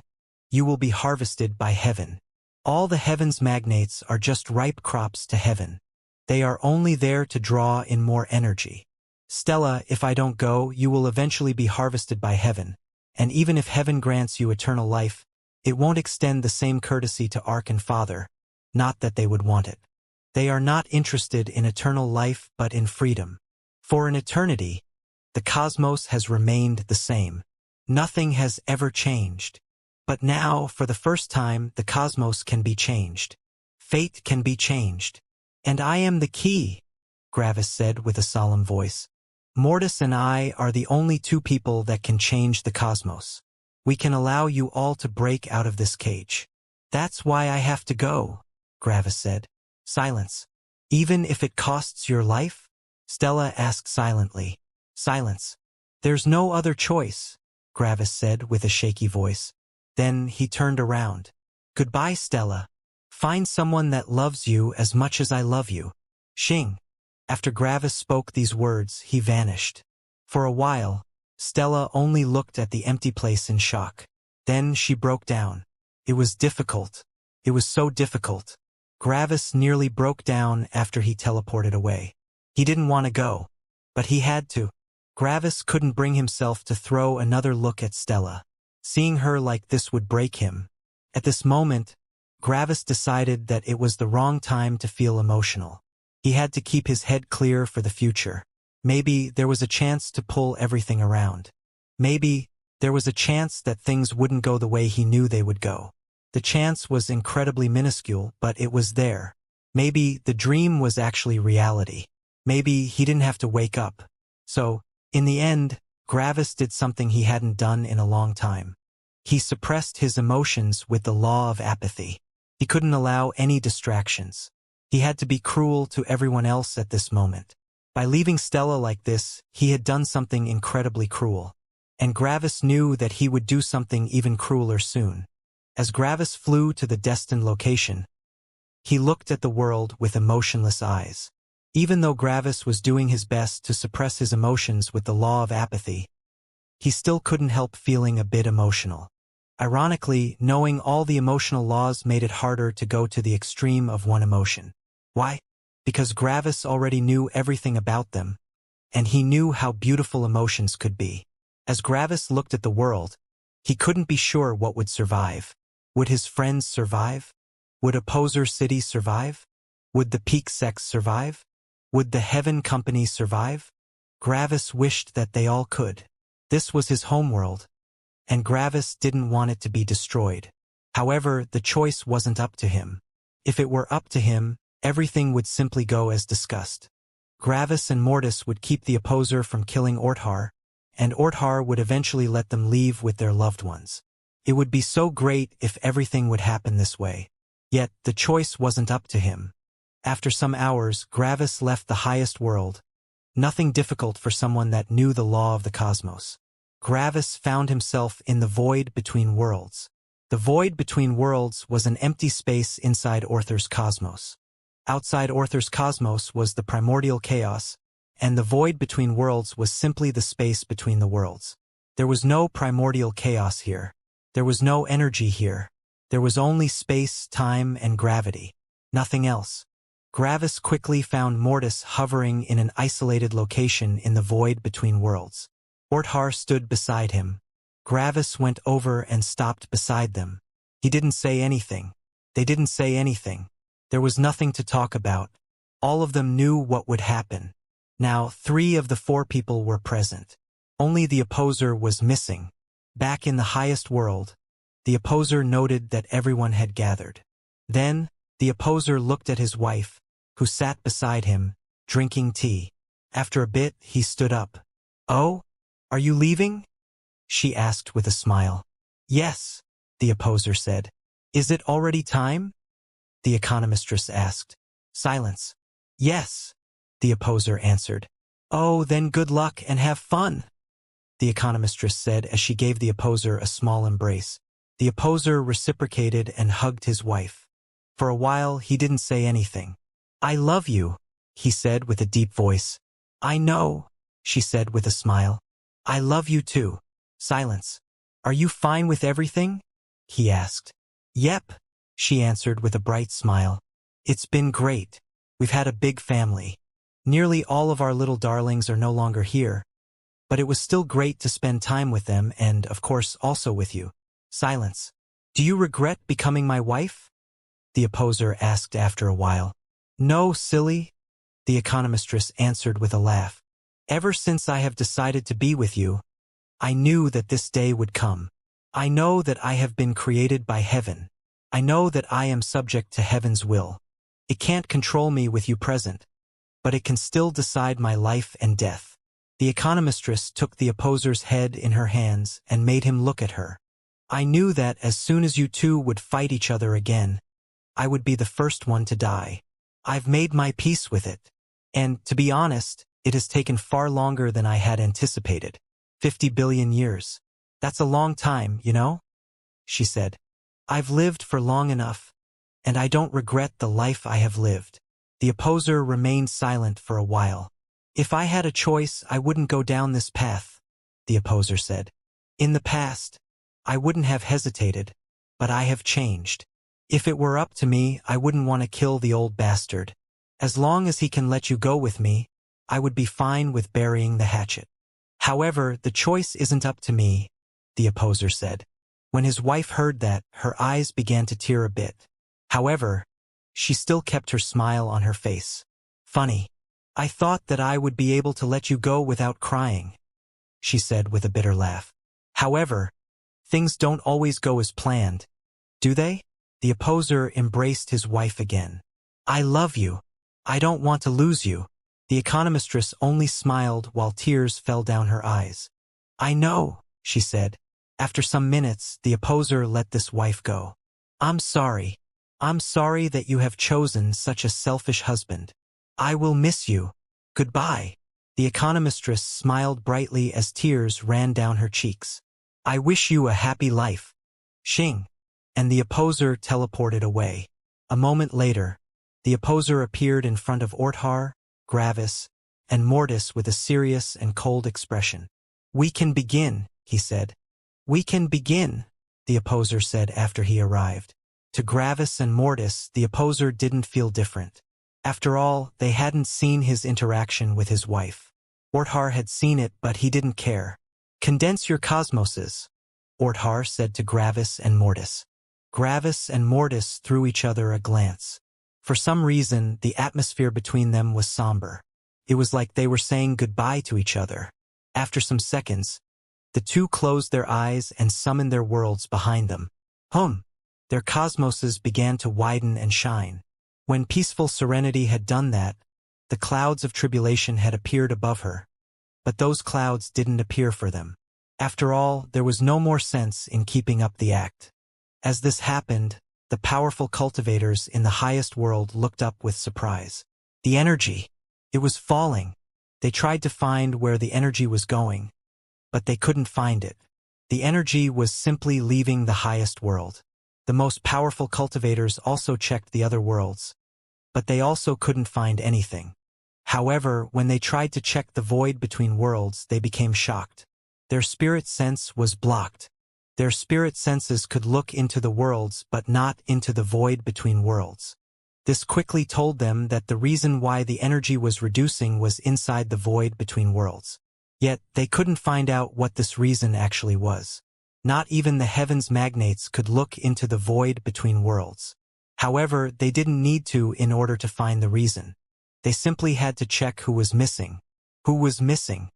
you will be harvested by heaven. All the heaven's magnates are just ripe crops to heaven. They are only there to draw in more energy. Stella, if I don't go, you will eventually be harvested by heaven, and even if heaven grants you eternal life, it won't extend the same courtesy to Ark and Father, not that they would want it. They are not interested in eternal life but in freedom. For an eternity, the cosmos has remained the same. Nothing has ever changed. But now, for the first time, the cosmos can be changed. Fate can be changed. And I am the key," Gravis said with a solemn voice. "Mortis and I are the only two people that can change the cosmos. We can allow you all to break out of this cage." "That's why I have to go," Gravis said. Silence. "Even if it costs your life?" Stella asked silently. Silence. "There's no other choice," Gravis said with a shaky voice. Then he turned around. "Goodbye, Stella. Find someone that loves you as much as I love you. Xing." After Gravis spoke these words, he vanished. For a while, Stella only looked at the empty place in shock. Then she broke down. It was difficult. It was so difficult. Gravis nearly broke down after he teleported away. He didn't want to go, but he had to. Gravis couldn't bring himself to throw another look at Stella. Seeing her like this would break him. At this moment, Gravis decided that it was the wrong time to feel emotional. He had to keep his head clear for the future. Maybe there was a chance to pull everything around. Maybe there was a chance that things wouldn't go the way he knew they would go. The chance was incredibly minuscule, but it was there. Maybe the dream was actually reality. Maybe he didn't have to wake up. So, in the end, Gravis did something he hadn't done in a long time. He suppressed his emotions with the law of apathy. He couldn't allow any distractions. He had to be cruel to everyone else at this moment. By leaving Stella like this, he had done something incredibly cruel. And Gravis knew that he would do something even crueler soon. As Gravis flew to the destined location, he looked at the world with emotionless eyes. Even though Gravis was doing his best to suppress his emotions with the law of apathy, he still couldn't help feeling a bit emotional. Ironically, knowing all the emotional laws made it harder to go to the extreme of one emotion. Why? Because Gravis already knew everything about them, and he knew how beautiful emotions could be. As Gravis looked at the world, he couldn't be sure what would survive. Would his friends survive? Would Opposer City survive? Would the Peak Sex survive? Would the Heaven Company survive? Gravis wished that they all could. This was his homeworld, and Gravis didn't want it to be destroyed. However, the choice wasn't up to him. If it were up to him, everything would simply go as discussed. Gravis and Mortis would keep the Opposer from killing Orthar, and Orthar would eventually let them leave with their loved ones. It would be so great if everything would happen this way. Yet, the choice wasn't up to him. After some hours, Gravis left the highest world. Nothing difficult for someone that knew the law of the cosmos. Gravis found himself in the void between worlds. The void between worlds was an empty space inside Orthar's cosmos. Outside Orthar's cosmos was the primordial chaos, and the void between worlds was simply the space between the worlds. There was no primordial chaos here. There was no energy here. There was only space, time, and gravity. Nothing else. Gravis quickly found Mortis hovering in an isolated location in the void between worlds. Orthar stood beside him. Gravis went over and stopped beside them. He didn't say anything. They didn't say anything. There was nothing to talk about. All of them knew what would happen. Now, 3 of the 4 people were present. Only the Opposer was missing. Back in the highest world, the Opposer noted that everyone had gathered. Then, the Opposer looked at his wife, who sat beside him, drinking tea. After a bit, he stood up. "Oh? Are you leaving?" she asked with a smile. "Yes," the Opposer said. "Is it already time?" the economistress asked. Silence. "Yes," the Opposer answered. "Oh, then good luck and have fun," the economistress said as she gave the Opposer a small embrace. The Opposer reciprocated and hugged his wife. For a while, he didn't say anything. "I love you," he said with a deep voice. "I know," she said with a smile. "I love you too." Silence. "Are you fine with everything?" he asked. "Yep," she answered with a bright smile. "It's been great. We've had a big family. Nearly all of our little darlings are no longer here, but it was still great to spend time with them and, of course, also with you." Silence. "Do you regret becoming my wife?" the Opposer asked after a while. "No, silly," the economistress answered with a laugh. "Ever since I have decided to be with you, I knew that this day would come. I know that I have been created by heaven. I know that I am subject to heaven's will. It can't control me with you present, but it can still decide my life and death." The economistress took the Opposer's head in her hands and made him look at her. "I knew that as soon as you two would fight each other again, I would be the first one to die. I've made my peace with it. And, to be honest, it has taken far longer than I had anticipated. 50 billion years. That's a long time, you know?" she said. "I've lived for long enough, and I don't regret the life I have lived." The Opposer remained silent for a while. "If I had a choice, I wouldn't go down this path," the opposer said. In the past, I wouldn't have hesitated, but I have changed. If it were up to me, I wouldn't want to kill the old bastard. As long as he can let you go with me, I would be fine with burying the hatchet. However, the choice isn't up to me, the opposer said. When his wife heard that, her eyes began to tear a bit. However, she still kept her smile on her face. Funny. I thought that I would be able to let you go without crying, she said with a bitter laugh. However, things don't always go as planned, do they? The opposer embraced his wife again. I love you. I don't want to lose you. The economistress only smiled while tears fell down her eyes. I know, she said. After some minutes, the opposer let this wife go. I'm sorry. I'm sorry that you have chosen such a selfish husband. I will miss you. Goodbye. The economistress smiled brightly as tears ran down her cheeks. I wish you a happy life. Xing. And the opposer teleported away. A moment later, the opposer appeared in front of Orthar, Gravis, and Mortis with a serious and cold expression. We can begin, he said. We can begin, the opposer said after he arrived. To Gravis and Mortis, the opposer didn't feel different. After all, they hadn't seen his interaction with his wife. Orthar had seen it, but he didn't care. Condense your cosmoses, Orthar said to Gravis and Mortis. Gravis and Mortis threw each other a glance. For some reason, the atmosphere between them was somber. It was like they were saying goodbye to each other. After some seconds, the two closed their eyes and summoned their worlds behind them. Their cosmoses began to widen and shine. When peaceful serenity had done that, the clouds of tribulation had appeared above her. But those clouds didn't appear for them. After all, there was no more sense in keeping up the act. As this happened, the powerful cultivators in the highest world looked up with surprise. The energy. It was falling. They tried to find where the energy was going, but they couldn't find it. The energy was simply leaving the highest world. The most powerful cultivators also checked the other worlds, but they also couldn't find anything. However, when they tried to check the void between worlds, they became shocked. Their spirit sense was blocked. Their spirit senses could look into the worlds but not into the void between worlds. This quickly told them that the reason why the energy was reducing was inside the void between worlds. Yet, they couldn't find out what this reason actually was. Not even the heavens magnates could look into the void between worlds. However, they didn't need to in order to find the reason. They simply had to check who was missing. Who was missing?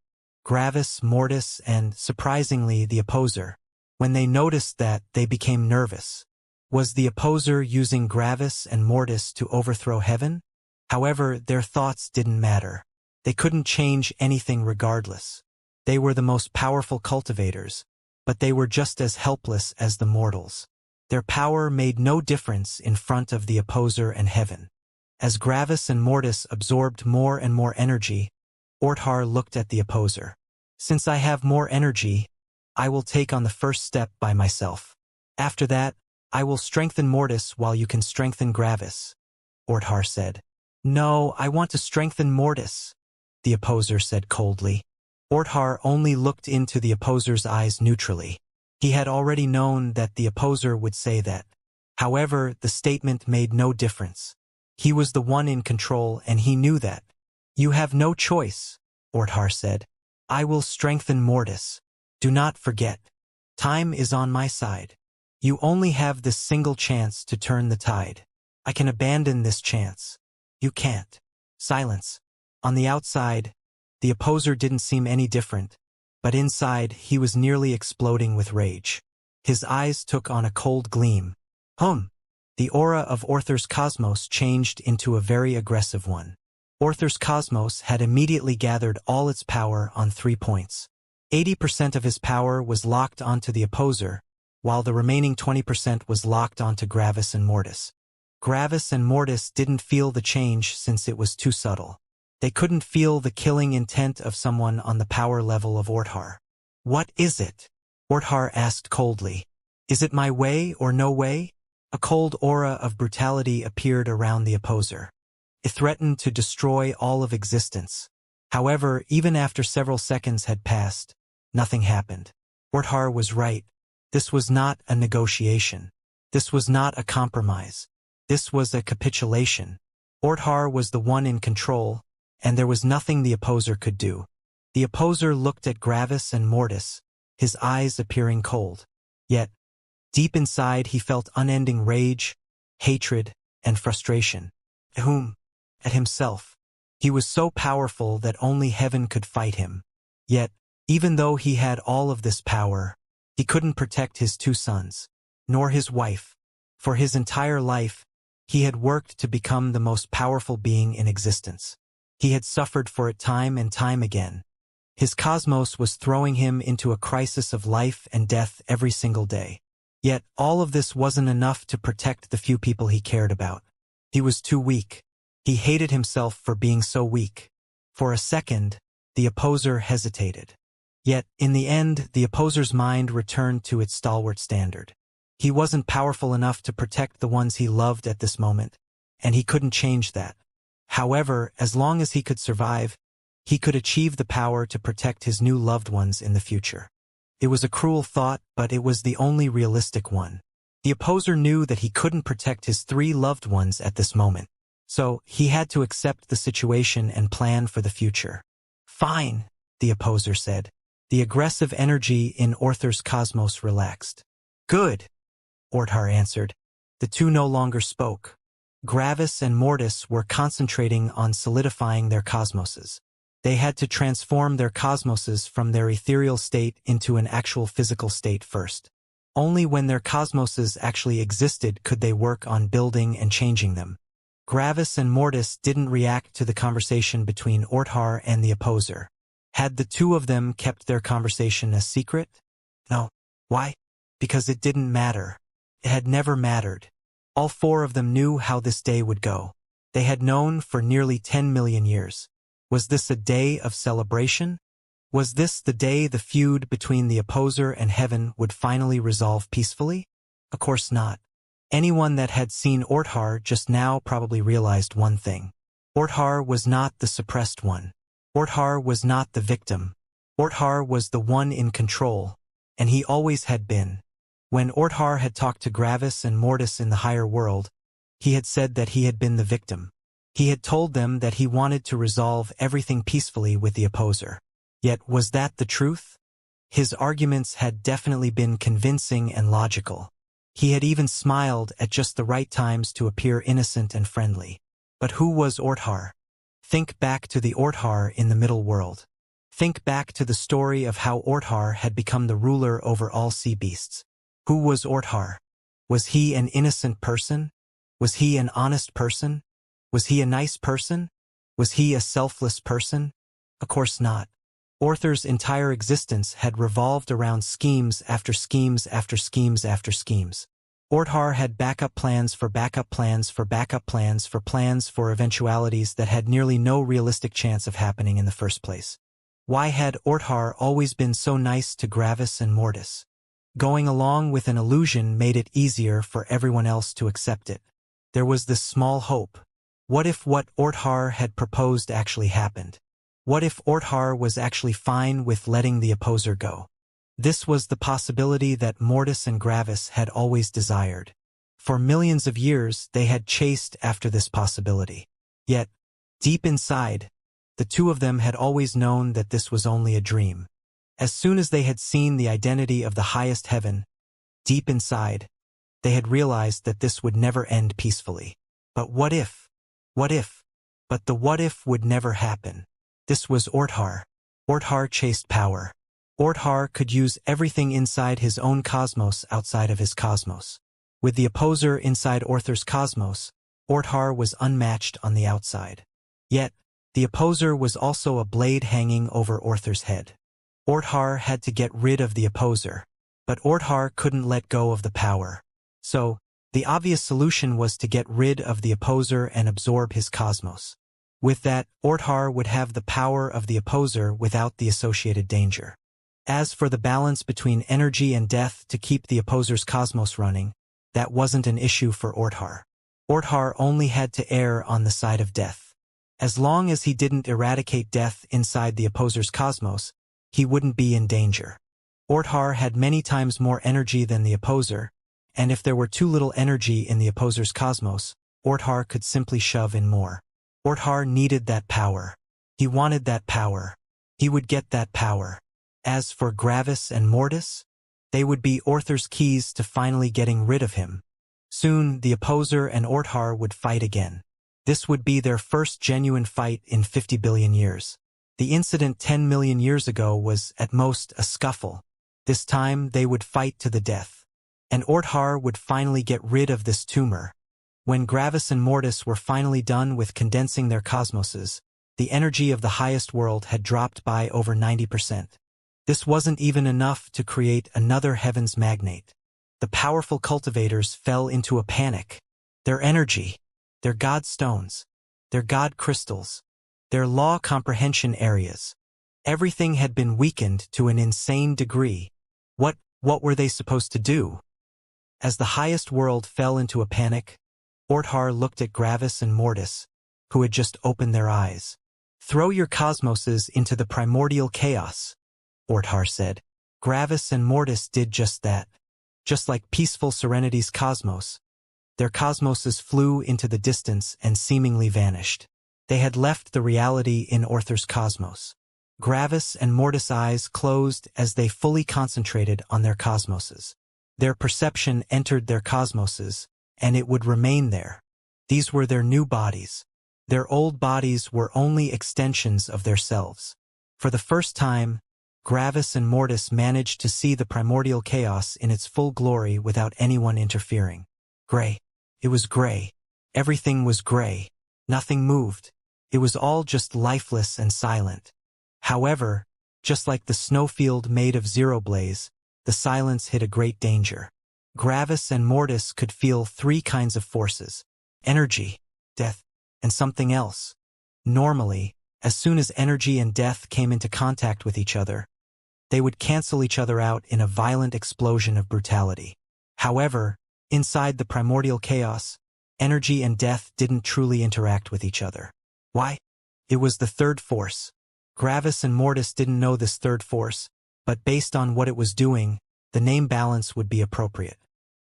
Gravis, Mortis, and, surprisingly, the opposer. When they noticed that, they became nervous. Was the opposer using Gravis and Mortis to overthrow heaven? However, their thoughts didn't matter. They couldn't change anything regardless. They were the most powerful cultivators, but they were just as helpless as the mortals. Their power made no difference in front of the opposer and heaven. As Gravis and Mortis absorbed more and more energy, Orthar looked at the opposer. Since I have more energy, I will take on the first step by myself. After that, I will strengthen Mortis while you can strengthen Gravis, Orthar said. No, I want to strengthen Mortis, the opposer said coldly. Orthar only looked into the opposer's eyes neutrally. He had already known that the opposer would say that. However, the statement made no difference. He was the one in control and he knew that. You have no choice, Orthar said. I will strengthen Mortis. Do not forget. Time is on my side. You only have this single chance to turn the tide. I can abandon this chance. You can't. Silence. On the outside, the opposer didn't seem any different, but inside he was nearly exploding with rage. His eyes took on a cold gleam. The aura of Orthar's cosmos changed into a very aggressive one. Orthar's cosmos had immediately gathered all its power on 3 points. 80% of his power was locked onto the opposer, while the remaining 20% was locked onto Gravis and Mortis. Gravis and Mortis didn't feel the change since it was too subtle. They couldn't feel the killing intent of someone on the power level of Orthar. What is it? Orthar asked coldly. Is it my way or no way? A cold aura of brutality appeared around the opposer. It threatened to destroy all of existence. However, even after several seconds had passed, nothing happened. Orthar was right. This was not a negotiation. This was not a compromise. This was a capitulation. Orthar was the one in control, and there was nothing the opposer could do. The opposer looked at Gravis and Mortis, his eyes appearing cold. Yet, deep inside he felt unending rage, hatred, and frustration. At whom? At himself. He was so powerful that only heaven could fight him. Yet, even though he had all of this power, he couldn't protect his two sons, nor his wife. For his entire life, he had worked to become the most powerful being in existence. He had suffered for it time and time again. His cosmos was throwing him into a crisis of life and death every single day. Yet, all of this wasn't enough to protect the few people he cared about. He was too weak. He hated himself for being so weak. For a second, the opposer hesitated. Yet, in the end, the opposer's mind returned to its stalwart standard. He wasn't powerful enough to protect the ones he loved at this moment, and he couldn't change that. However, as long as he could survive, he could achieve the power to protect his new loved ones in the future. It was a cruel thought, but it was the only realistic one. The opposer knew that he couldn't protect his 3 loved ones at this moment, so he had to accept the situation and plan for the future. Fine, the opposer said. The aggressive energy in Orthar's cosmos relaxed. Good, Orthar answered. The two no longer spoke. Gravis and Mortis were concentrating on solidifying their cosmoses. They had to transform their cosmoses from their ethereal state into an actual physical state first. Only when their cosmoses actually existed could they work on building and changing them. Gravis and Mortis didn't react to the conversation between Orthar and the opposer. Had the two of them kept their conversation a secret? No. Why? Because it didn't matter. It had never mattered. All 4 of them knew how this day would go. They had known for nearly 10 million years. Was this a day of celebration? Was this the day the feud between the opposer and heaven would finally resolve peacefully? Of course not. Anyone that had seen Orthar just now probably realized one thing. Orthar was not the suppressed one. Orthar was not the victim. Orthar was the one in control, and he always had been. When Orthar had talked to Gravis and Mortis in the higher world, he had said that he had been the victim. He had told them that he wanted to resolve everything peacefully with the opposer. Yet was that the truth? His arguments had definitely been convincing and logical. He had even smiled at just the right times to appear innocent and friendly. But who was Orthar? Think back to the Orthar in the middle world. Think back to the story of how Orthar had become the ruler over all sea beasts. Who was Orthar? Was he an innocent person? Was he an honest person? Was he a nice person? Was he a selfless person? Of course not. Orthar's entire existence had revolved around schemes after schemes after schemes after schemes. Orthar had backup plans for backup plans for backup plans for plans for eventualities that had nearly no realistic chance of happening in the first place. Why had Orthar always been so nice to Gravis and Mortis? Going along with an illusion made it easier for everyone else to accept it. There was this small hope. What if what Orthar had proposed actually happened? What if Orthar was actually fine with letting the opposer go? This was the possibility that Mortis and Gravis had always desired. For millions of years they had chased after this possibility. Yet, deep inside, the two of them had always known that this was only a dream. As soon as they had seen the identity of the highest heaven, deep inside, they had realized that this would never end peacefully. But what if? What if? But the what if would never happen. This was Orthar. Orthar chased power. Orthar could use everything inside his own cosmos outside of his cosmos. With the opposer inside Orthar's cosmos, Orthar was unmatched on the outside. Yet, the opposer was also a blade hanging over Orthar's head. Orthar had to get rid of the opposer, but Orthar couldn't let go of the power. So, the obvious solution was to get rid of the opposer and absorb his cosmos. With that, Orthar would have the power of the opposer without the associated danger. As for the balance between energy and death to keep the opposer's cosmos running, that wasn't an issue for Orthar. Orthar only had to err on the side of death. As long as he didn't eradicate death inside the opposer's cosmos, he wouldn't be in danger. Orthar had many times more energy than the opposer, and if there were too little energy in the opposer's cosmos, Orthar could simply shove in more. Orthar needed that power. He wanted that power. He would get that power. As for Gravis and Mortis, they would be Orthar's keys to finally getting rid of him. Soon, the opposer and Orthar would fight again. This would be their first genuine fight in 50 billion years. The incident 10 million years ago was, at most, a scuffle. This time, they would fight to the death. And Orthar would finally get rid of this tumor. When Gravis and Mortis were finally done with condensing their cosmoses, the energy of the highest world had dropped by over 90%. This wasn't even enough to create another heaven's magnate. The powerful cultivators fell into a panic. Their energy, their god stones, their god crystals, their law comprehension areas, everything had been weakened to an insane degree. What were they supposed to do? As the highest world fell into a panic, Orthar looked at Gravis and Mortis, who had just opened their eyes. "Throw your cosmoses into the primordial chaos," Orthar said. Gravis and Mortis did just that. Just like peaceful serenity's cosmos, their cosmoses flew into the distance and seemingly vanished. They had left the reality in Orthar's cosmos. Gravis and Mortis' eyes closed as they fully concentrated on their cosmoses. Their perception entered their cosmoses, and it would remain there. These were their new bodies. Their old bodies were only extensions of their selves. For the first time, Gravis and Mortis managed to see the primordial chaos in its full glory without anyone interfering. Gray. It was gray. Everything was gray. Nothing moved. It was all just lifeless and silent. However, just like the snowfield made of zero blaze, the silence hid a great danger. Gravis and Mortis could feel three kinds of forces: energy, death, and something else. Normally, as soon as energy and death came into contact with each other, they would cancel each other out in a violent explosion of brutality. However, inside the primordial chaos, energy and death didn't truly interact with each other. Why? It was the third force. Gravis and Mortis didn't know this third force, but based on what it was doing, the name balance would be appropriate.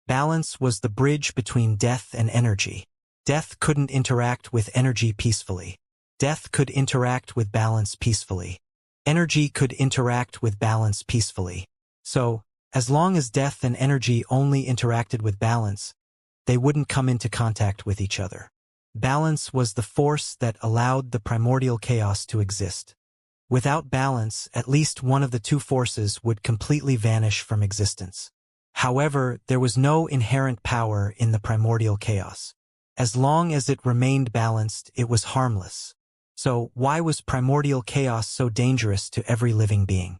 Balance was the bridge between death and energy. Death couldn't interact with energy peacefully. Death could interact with balance peacefully. Energy could interact with balance peacefully. So, as long as death and energy only interacted with balance, they wouldn't come into contact with each other. Balance was the force that allowed the primordial chaos to exist. Without balance, at least one of the two forces would completely vanish from existence. However, there was no inherent power in the primordial chaos. As long as it remained balanced, it was harmless. So, why was primordial chaos so dangerous to every living being?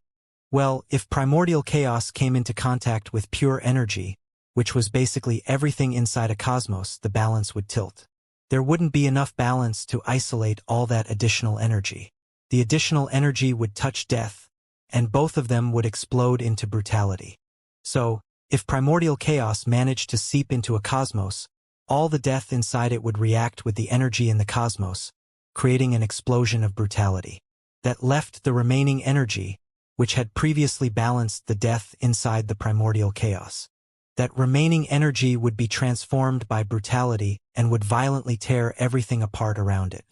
Well, if primordial chaos came into contact with pure energy, which was basically everything inside a cosmos, the balance would tilt. There wouldn't be enough balance to isolate all that additional energy. The additional energy would touch death, and both of them would explode into brutality. So, if primordial chaos managed to seep into a cosmos, all the death inside it would react with the energy in the cosmos, creating an explosion of brutality. That left the remaining energy, which had previously balanced the death inside the primordial chaos. That remaining energy would be transformed by brutality and would violently tear everything apart around it.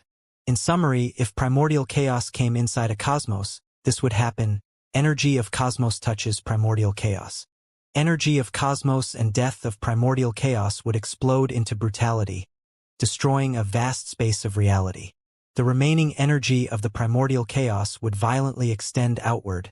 In summary, if primordial chaos came inside a cosmos, this would happen: energy of cosmos touches primordial chaos. Energy of cosmos and death of primordial chaos would explode into brutality, destroying a vast space of reality. The remaining energy of the primordial chaos would violently extend outward,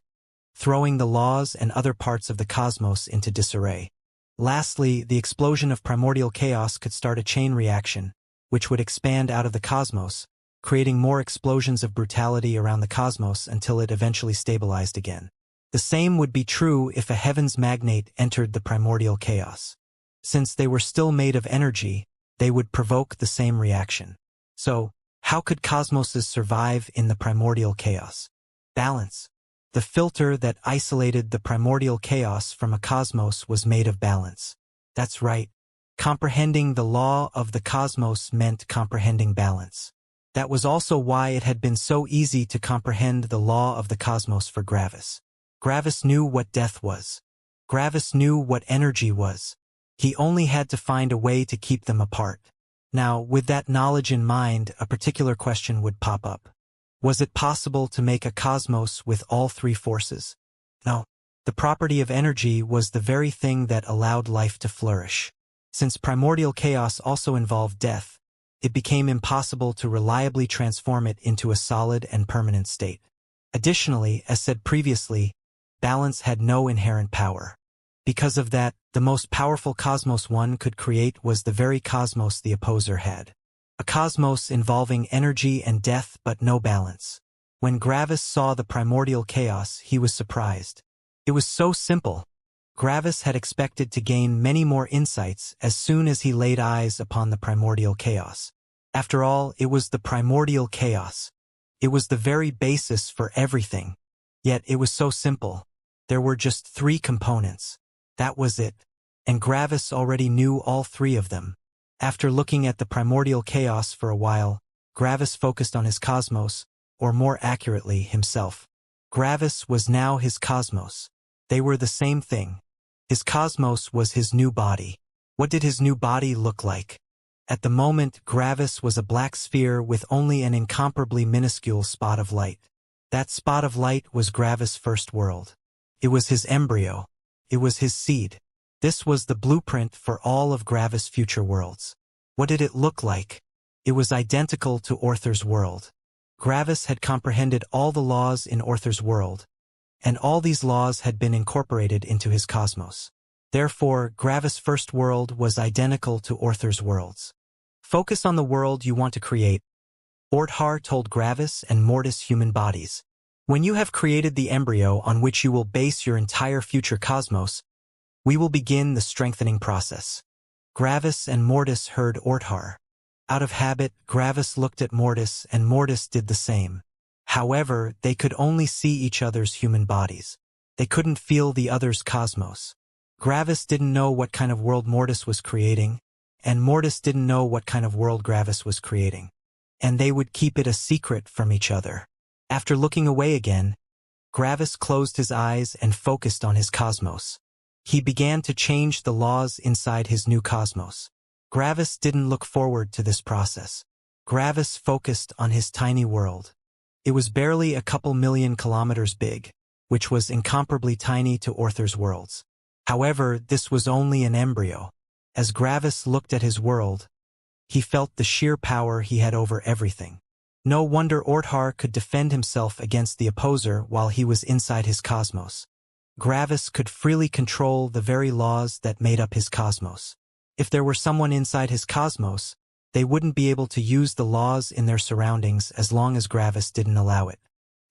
throwing the laws and other parts of the cosmos into disarray. Lastly, the explosion of primordial chaos could start a chain reaction, which would expand out of the cosmos, creating more explosions of brutality around the cosmos until it eventually stabilized again. The same would be true if a heaven's magnate entered the primordial chaos. Since they were still made of energy, they would provoke the same reaction. So, how could cosmoses survive in the primordial chaos? Balance. The filter that isolated the primordial chaos from a cosmos was made of balance. That's right. Comprehending the law of the cosmos meant comprehending balance. That was also why it had been so easy to comprehend the law of the cosmos for Gravis. Gravis knew what death was. Gravis knew what energy was. He only had to find a way to keep them apart. Now, with that knowledge in mind, a particular question would pop up. Was it possible to make a cosmos with all three forces? No. The property of energy was the very thing that allowed life to flourish. Since primordial chaos also involved death, it became impossible to reliably transform it into a solid and permanent state. Additionally, as said previously, balance had no inherent power. Because of that, the most powerful cosmos one could create was the very cosmos the opposer had. A cosmos involving energy and death but no balance. When Gravis saw the primordial chaos, he was surprised. It was so simple. Gravis had expected to gain many more insights as soon as he laid eyes upon the primordial chaos. After all, it was the primordial chaos. It was the very basis for everything. Yet it was so simple. There were just three components. That was it. And Gravis already knew all three of them. After looking at the primordial chaos for a while, Gravis focused on his cosmos, or more accurately, himself. Gravis was now his cosmos. They were the same thing. His cosmos was his new body. What did his new body look like? At the moment, Gravis was a black sphere with only an incomparably minuscule spot of light. That spot of light was Gravis' first world. It was his embryo. It was his seed. This was the blueprint for all of Gravis' future worlds. What did it look like? It was identical to Orther's world. Gravis had comprehended all the laws in Orther's world, and all these laws had been incorporated into his cosmos. Therefore, Gravis' first world was identical to Orther's worlds. Focus on the world you want to create, Orthar told Gravis and Mortis human bodies. When you have created the embryo on which you will base your entire future cosmos, we will begin the strengthening process. Gravis and Mortis heard Orthar. Out of habit, Gravis looked at Mortis and Mortis did the same. However, they could only see each other's human bodies. They couldn't feel the other's cosmos. Gravis didn't know what kind of world Mortis was creating, and Mortis didn't know what kind of world Gravis was creating. And they would keep it a secret from each other. After looking away again, Gravis closed his eyes and focused on his cosmos. He began to change the laws inside his new cosmos. Gravis didn't look forward to this process. Gravis focused on his tiny world. It was barely a couple million kilometers big, which was incomparably tiny to Orther's worlds. However, this was only an embryo. As Gravis looked at his world, he felt the sheer power he had over everything. No wonder Orthar could defend himself against the opposer while he was inside his cosmos. Gravis could freely control the very laws that made up his cosmos. If there were someone inside his cosmos, they wouldn't be able to use the laws in their surroundings as long as Gravis didn't allow it.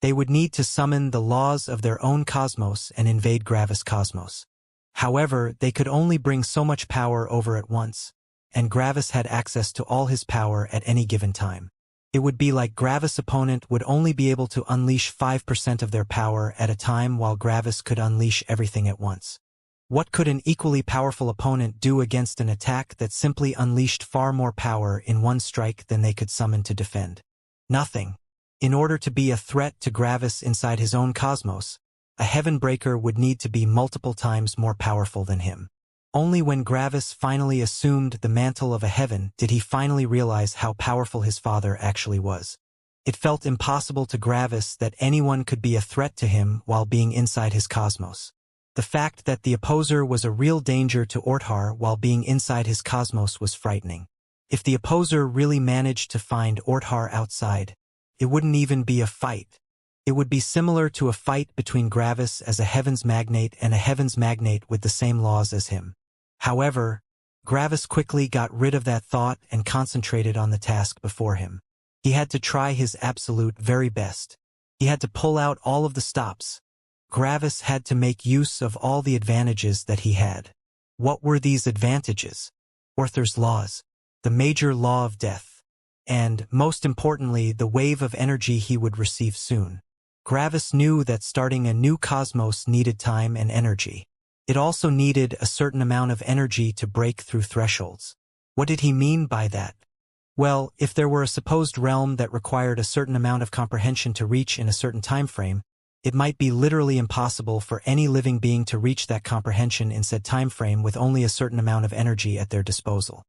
They would need to summon the laws of their own cosmos and invade Gravis' cosmos. However, they could only bring so much power over at once, and Gravis had access to all his power at any given time. It would be like Gravis' opponent would only be able to unleash 5% of their power at a time while Gravis could unleash everything at once. What could an equally powerful opponent do against an attack that simply unleashed far more power in one strike than they could summon to defend? Nothing. In order to be a threat to Gravis inside his own cosmos, a Heavenbreaker would need to be multiple times more powerful than him. Only when Gravis finally assumed the mantle of a heaven did he finally realize how powerful his father actually was. It felt impossible to Gravis that anyone could be a threat to him while being inside his cosmos. The fact that the opposer was a real danger to Orthar while being inside his cosmos was frightening. If the opposer really managed to find Orthar outside, it wouldn't even be a fight. It would be similar to a fight between Gravis as a heavens magnate and a heavens magnate with the same laws as him. However, Gravis quickly got rid of that thought and concentrated on the task before him. He had to try his absolute very best. He had to pull out all of the stops. Gravis had to make use of all the advantages that he had. What were these advantages? Orther's laws, the major law of death, and, most importantly, the wave of energy he would receive soon. Gravis knew that starting a new cosmos needed time and energy. It also needed a certain amount of energy to break through thresholds. What did he mean by that? Well, if there were a supposed realm that required a certain amount of comprehension to reach in a certain time frame, it might be literally impossible for any living being to reach that comprehension in said time frame with only a certain amount of energy at their disposal.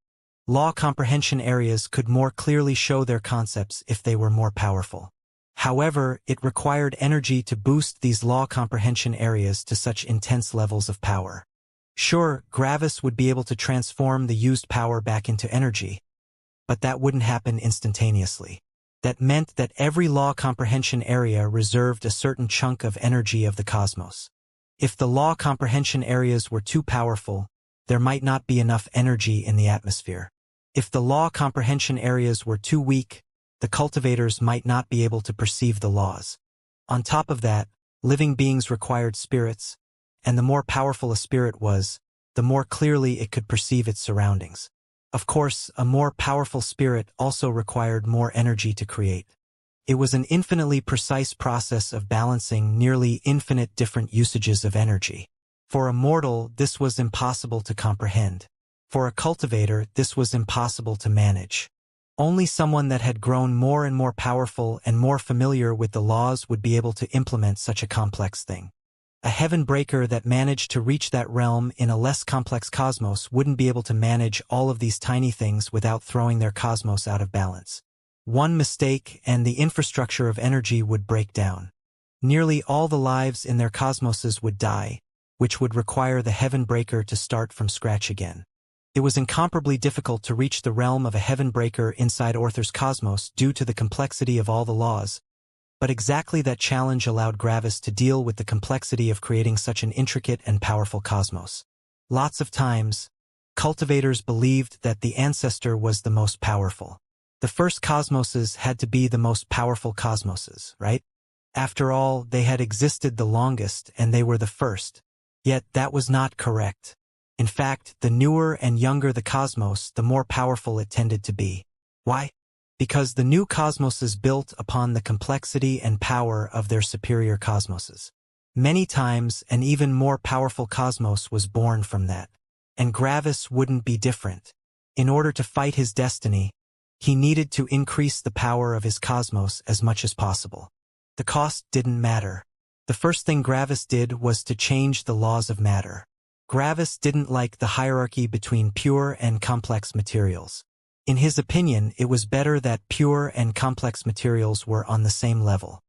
Law comprehension areas could more clearly show their concepts if they were more powerful. However, it required energy to boost these law comprehension areas to such intense levels of power. Sure, Gravis would be able to transform the used power back into energy, but that wouldn't happen instantaneously. That meant that every law comprehension area reserved a certain chunk of energy of the cosmos. If the law comprehension areas were too powerful, there might not be enough energy in the atmosphere. If the law comprehension areas were too weak, the cultivators might not be able to perceive the laws. On top of that, living beings required spirits, and the more powerful a spirit was, the more clearly it could perceive its surroundings. Of course, a more powerful spirit also required more energy to create. It was an infinitely precise process of balancing nearly infinite different usages of energy. For a mortal, this was impossible to comprehend. For a cultivator, this was impossible to manage. Only someone that had grown more and more powerful and more familiar with the laws would be able to implement such a complex thing. A heaven breaker that managed to reach that realm in a less complex cosmos wouldn't be able to manage all of these tiny things without throwing their cosmos out of balance. One mistake and the infrastructure of energy would break down. Nearly all the lives in their cosmoses would die, which would require the heaven breaker to start from scratch again. It was incomparably difficult to reach the realm of a heaven breaker inside Orther's cosmos due to the complexity of all the laws, but exactly that challenge allowed Gravis to deal with the complexity of creating such an intricate and powerful cosmos. Lots of times, cultivators believed that the ancestor was the most powerful. The first cosmoses had to be the most powerful cosmoses, right? After all, they had existed the longest and they were the first. Yet that was not correct. In fact, the newer and younger the cosmos, the more powerful it tended to be. Why? Because the new cosmoses built upon the complexity and power of their superior cosmoses. Many times, an even more powerful cosmos was born from that. And Gravis wouldn't be different. In order to fight his destiny, he needed to increase the power of his cosmos as much as possible. The cost didn't matter. The first thing Gravis did was to change the laws of matter. Gravis didn't like the hierarchy between pure and complex materials. In his opinion, it was better that pure and complex materials were on the same level.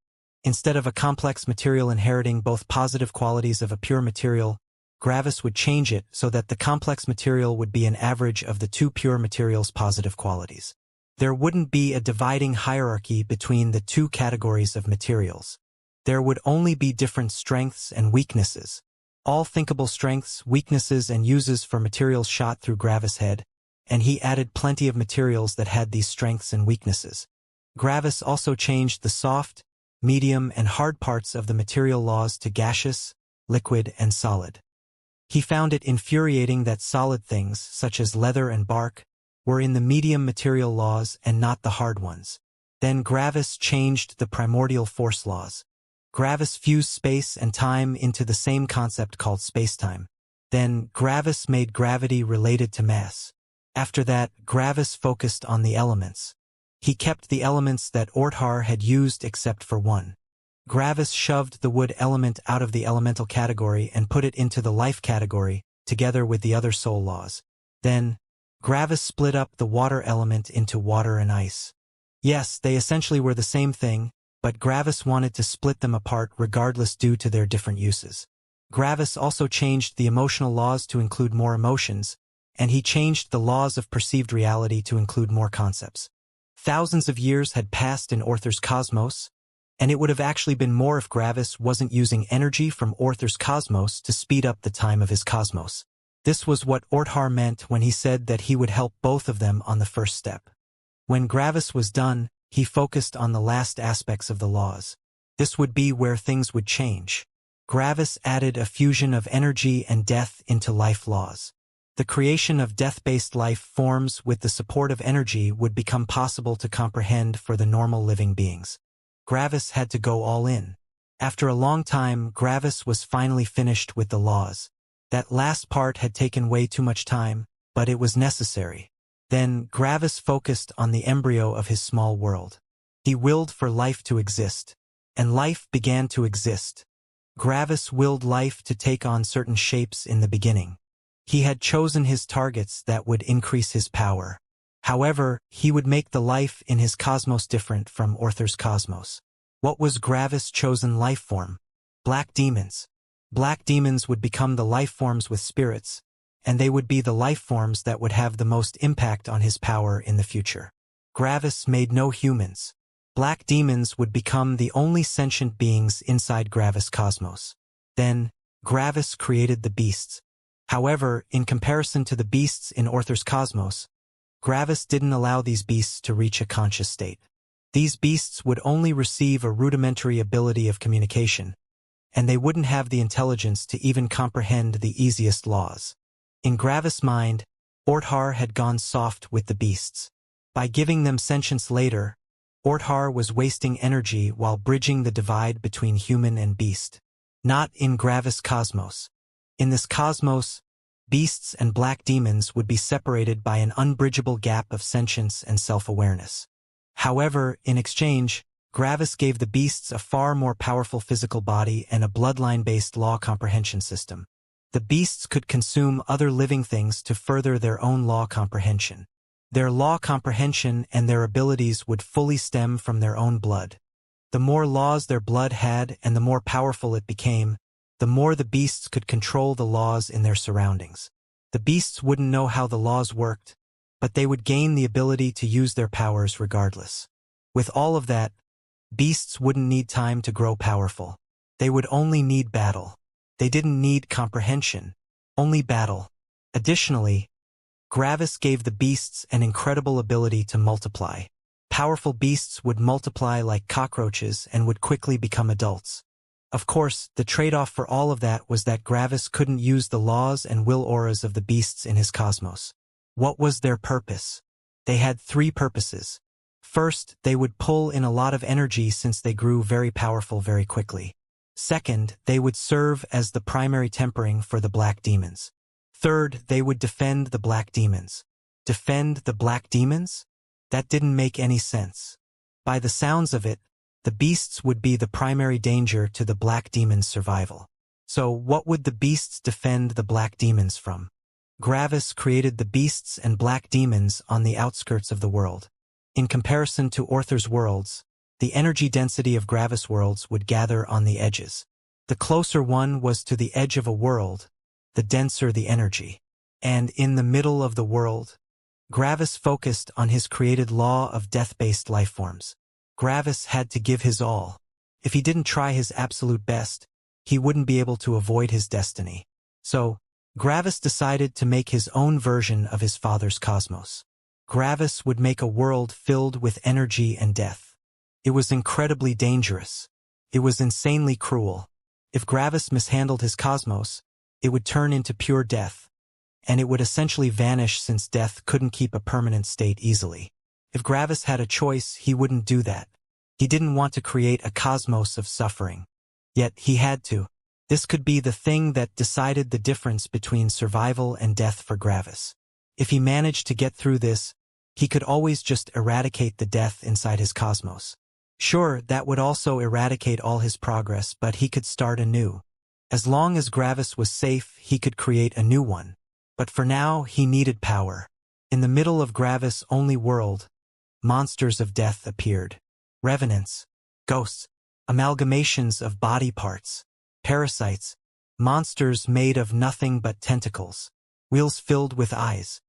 Instead of a complex material inheriting both positive qualities of a pure material, Gravis would change it so that the complex material would be an average of the two pure materials' positive qualities. There wouldn't be a dividing hierarchy between the two categories of materials. There would only be different strengths and weaknesses. All thinkable strengths, weaknesses, and uses for materials shot through Gravis' head, and he added plenty of materials that had these strengths and weaknesses. Gravis also changed the soft, medium, and hard parts of the material laws to gaseous, liquid, and solid. He found it infuriating that solid things, such as leather and bark, were in the medium material laws and not the hard ones. Then Gravis changed the primordial force laws. Gravis fused space and time into the same concept called spacetime. Then Gravis made gravity related to mass. After that, Gravis focused on the elements. He kept the elements that Orthar had used except for one. Gravis shoved the wood element out of the elemental category and put it into the life category, together with the other soul laws. Then, Gravis split up the water element into water and ice. Yes, they essentially were the same thing, but Gravis wanted to split them apart regardless due to their different uses. Gravis also changed the emotional laws to include more emotions, and he changed the laws of perceived reality to include more concepts. Thousands of years had passed in Orther's cosmos, and it would have actually been more if Gravis wasn't using energy from Orther's cosmos to speed up the time of his cosmos. This was what Orthar meant when he said that he would help both of them on the first step. When Gravis was done, he focused on the last aspects of the laws. This would be where things would change. Gravis added a fusion of energy and death into life laws. The creation of death-based life forms with the support of energy would become possible to comprehend for the normal living beings. Gravis had to go all in. After a long time, Gravis was finally finished with the laws. That last part had taken way too much time, but it was necessary. Then Gravis focused on the embryo of his small world. He willed for life to exist, and life began to exist. Gravis willed life to take on certain shapes in the beginning. He had chosen his targets that would increase his power. However, he would make the life in his cosmos different from Orther's cosmos. What was Gravis' chosen life form? Black demons. Black demons would become the life forms with spirits, and they would be the life forms that would have the most impact on his power in the future. Gravis made no humans. Black demons would become the only sentient beings inside Gravis' cosmos. Then, Gravis created the beasts. However, in comparison to the beasts in Orther's cosmos, Gravis didn't allow these beasts to reach a conscious state. These beasts would only receive a rudimentary ability of communication, and they wouldn't have the intelligence to even comprehend the easiest laws. In Gravis' mind, Orthar had gone soft with the beasts. By giving them sentience later, Orthar was wasting energy while bridging the divide between human and beast. Not in Gravis' cosmos. In this cosmos, beasts and black demons would be separated by an unbridgeable gap of sentience and self-awareness. However, in exchange, Gravis gave the beasts a far more powerful physical body and a bloodline-based law comprehension system. The beasts could consume other living things to further their own law comprehension. Their law comprehension and their abilities would fully stem from their own blood. The more laws their blood had and the more powerful it became, the more the beasts could control the laws in their surroundings. The beasts wouldn't know how the laws worked, but they would gain the ability to use their powers regardless. With all of that, beasts wouldn't need time to grow powerful. They would only need battle. They didn't need comprehension, only battle. Additionally, Gravis gave the beasts an incredible ability to multiply. Powerful beasts would multiply like cockroaches and would quickly become adults. Of course, the trade-off for all of that was that Gravis couldn't use the laws and will auras of the beasts in his cosmos. What was their purpose? They had three purposes. First, they would pull in a lot of energy since they grew very powerful very quickly. Second, they would serve as the primary tempering for the black demons. Third, they would defend the black demons. Defend the black demons? That didn't make any sense. By the sounds of it, the beasts would be the primary danger to the black demons' survival. So what would the beasts defend the black demons from? Gravis created the beasts and black demons on the outskirts of the world. In comparison to Orther's worlds, the energy density of Gravis worlds would gather on the edges. The closer one was to the edge of a world, the denser the energy. And in the middle of the world, Gravis focused on his created law of death-based lifeforms. Gravis had to give his all. If he didn't try his absolute best, he wouldn't be able to avoid his destiny. So, Gravis decided to make his own version of his father's cosmos. Gravis would make a world filled with energy and death. It was incredibly dangerous. It was insanely cruel. If Gravis mishandled his cosmos, it would turn into pure death, and it would essentially vanish since death couldn't keep a permanent state easily. If Gravis had a choice, he wouldn't do that. He didn't want to create a cosmos of suffering. Yet he had to. This could be the thing that decided the difference between survival and death for Gravis. If he managed to get through this, he could always just eradicate the death inside his cosmos. Sure, that would also eradicate all his progress, but he could start anew. As long as Gravis was safe, he could create a new one. But for now, he needed power. In the middle of Gravis' only world, monsters of death appeared. Revenants, ghosts, amalgamations of body parts, parasites, monsters made of nothing but tentacles, wheels filled with eyes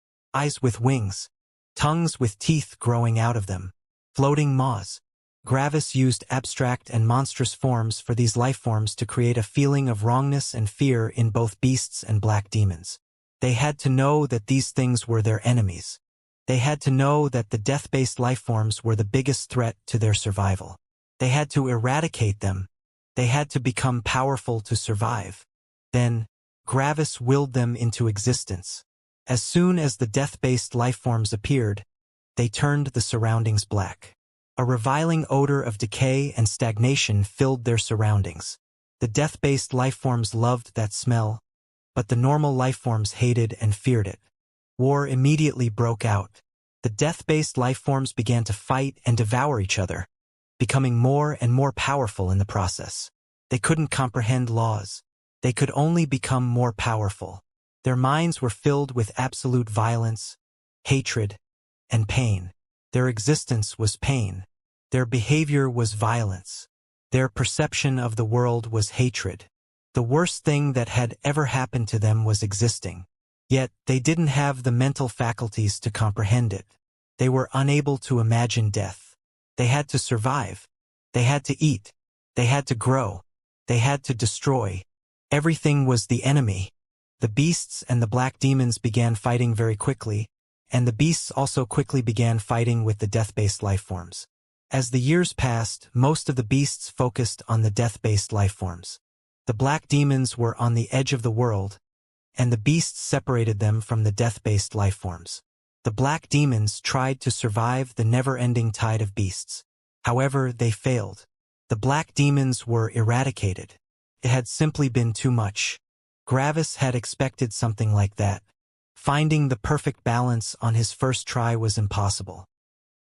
with wings, tongues with teeth growing out of them, floating maws. Gravis used abstract and monstrous forms for these lifeforms to create a feeling of wrongness and fear in both beasts and black demons. They had to know that these things were their enemies. They had to know that the death-based lifeforms were the biggest threat to their survival. They had to eradicate them. They had to become powerful to survive. Then, Gravis willed them into existence. As soon as the death-based lifeforms appeared, they turned the surroundings black. A reviling odor of decay and stagnation filled their surroundings. The death-based lifeforms loved that smell, but the normal lifeforms hated and feared it. War immediately broke out. The death-based lifeforms began to fight and devour each other, becoming more and more powerful in the process. They couldn't comprehend laws. They could only become more powerful. Their minds were filled with absolute violence, hatred, and pain. Their existence was pain. Their behavior was violence. Their perception of the world was hatred. The worst thing that had ever happened to them was existing. Yet, they didn't have the mental faculties to comprehend it. They were unable to imagine death. They had to survive. They had to eat. They had to grow. They had to destroy. Everything was the enemy. The beasts and the black demons began fighting very quickly, and the beasts also quickly began fighting with the death-based lifeforms. As the years passed, most of the beasts focused on the death-based lifeforms. The black demons were on the edge of the world, and the beasts separated them from the death-based lifeforms. The black demons tried to survive the never-ending tide of beasts. However, they failed. The black demons were eradicated. It had simply been too much. Gravis had expected something like that. Finding the perfect balance on his first try was impossible.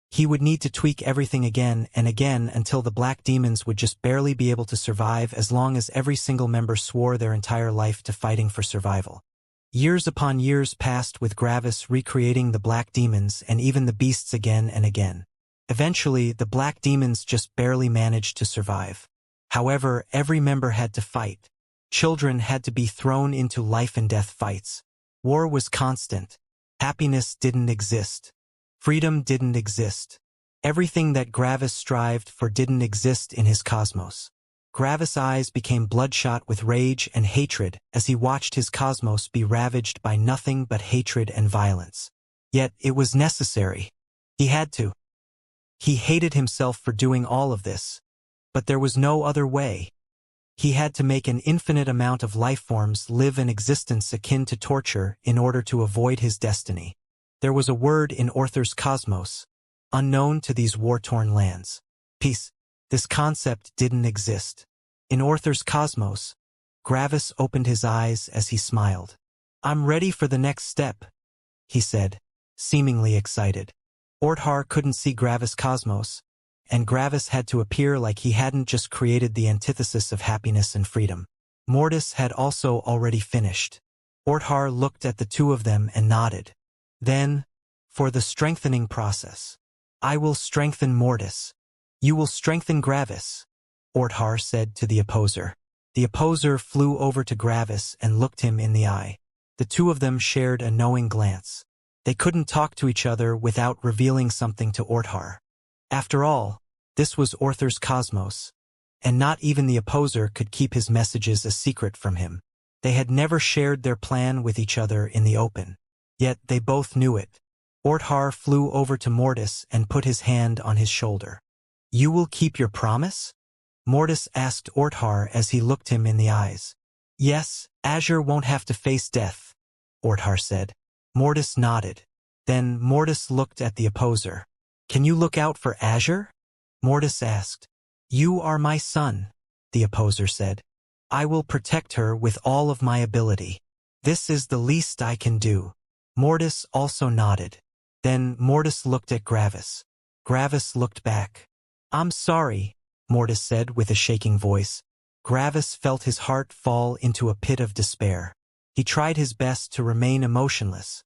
He would need to tweak everything again and again until the black demons would just barely be able to survive as long as every single member swore their entire life to fighting for survival. Years upon years passed with Gravis recreating the black demons and even the beasts again and again. Eventually, the black demons just barely managed to survive. However, every member had to fight. Children had to be thrown into life and death fights. War was constant. Happiness didn't exist. Freedom didn't exist. Everything that Gravis strived for didn't exist in his cosmos. Gravis' eyes became bloodshot with rage and hatred as he watched his cosmos be ravaged by nothing but hatred and violence. Yet it was necessary. He had to. He hated himself for doing all of this. But there was no other way. He had to make an infinite amount of lifeforms live an existence akin to torture in order to avoid his destiny. There was a word in Orther's cosmos, unknown to these war-torn lands. Peace. This concept didn't exist. In Orther's cosmos, Gravis opened his eyes as he smiled. "I'm ready for the next step," he said, seemingly excited. Orthar couldn't see Gravis' cosmos, and Gravis had to appear like he hadn't just created the antithesis of happiness and freedom. Mortis had also already finished. Orthar looked at the two of them and nodded. Then, for the strengthening process, I will strengthen Mortis. You will strengthen Gravis, Orthar said to the opposer. The opposer flew over to Gravis and looked him in the eye. The two of them shared a knowing glance. They couldn't talk to each other without revealing something to Orthar. After all, this was Orther's cosmos, and not even the opposer could keep his messages a secret from him. They had never shared their plan with each other in the open. Yet they both knew it. Orthar flew over to Mortis and put his hand on his shoulder. "You will keep your promise?" Mortis asked Orthar as he looked him in the eyes. "Yes, Azure won't have to face death," Orthar said. Mortis nodded. Then Mortis looked at the opposer. "Can you look out for Azure?" Mortis asked. "You are my son," the opposer said. "I will protect her with all of my ability. This is the least I can do." Mortis also nodded. Then Mortis looked at Gravis. Gravis looked back. "I'm sorry," Mortis said with a shaking voice. Gravis felt his heart fall into a pit of despair. He tried his best to remain emotionless,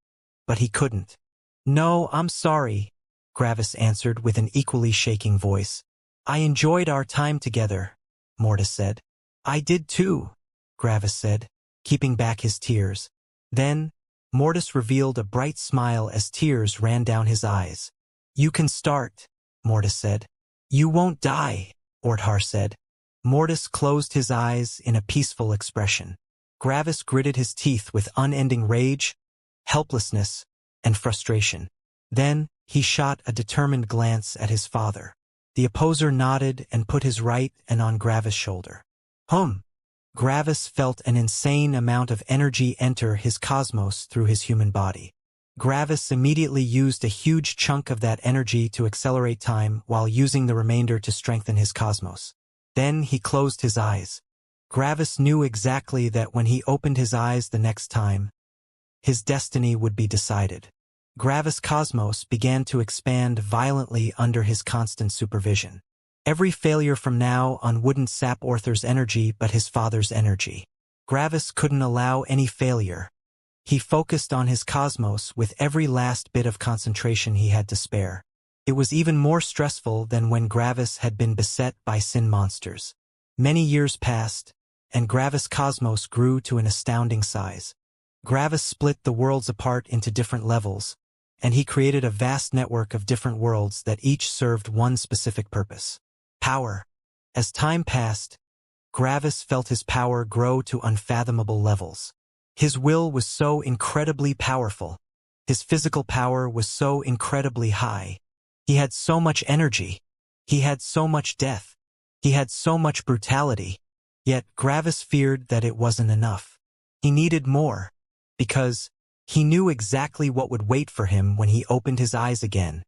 but he couldn't. "No, I'm sorry," Gravis answered with an equally shaking voice. "I enjoyed our time together," Mortis said. "I did too," Gravis said, keeping back his tears. Then, Mortis revealed a bright smile as tears ran down his eyes. "You can start," Mortis said. "You won't die," Orthar said. Mortis closed his eyes in a peaceful expression. Gravis gritted his teeth with unending rage, helplessness, and frustration. Then, he shot a determined glance at his father. The opposer nodded and put his right hand on Gravis' shoulder. Gravis felt an insane amount of energy enter his cosmos through his human body. Gravis immediately used a huge chunk of that energy to accelerate time while using the remainder to strengthen his cosmos. Then he closed his eyes. Gravis knew exactly that when he opened his eyes the next time, his destiny would be decided. Gravis Cosmos began to expand violently under his constant supervision. Every failure from now on wouldn't sap Arthur's energy but his father's energy. Gravis couldn't allow any failure. He focused on his cosmos with every last bit of concentration he had to spare. It was even more stressful than when Gravis had been beset by sin monsters. Many years passed, and Gravis Cosmos grew to an astounding size. Gravis split the worlds apart into different levels, and he created a vast network of different worlds that each served one specific purpose: power. As time passed, Gravis felt his power grow to unfathomable levels. His will was so incredibly powerful. His physical power was so incredibly high. He had so much energy. He had so much death. He had so much brutality. Yet Gravis feared that it wasn't enough. He needed more, because he knew exactly what would wait for him when he opened his eyes again.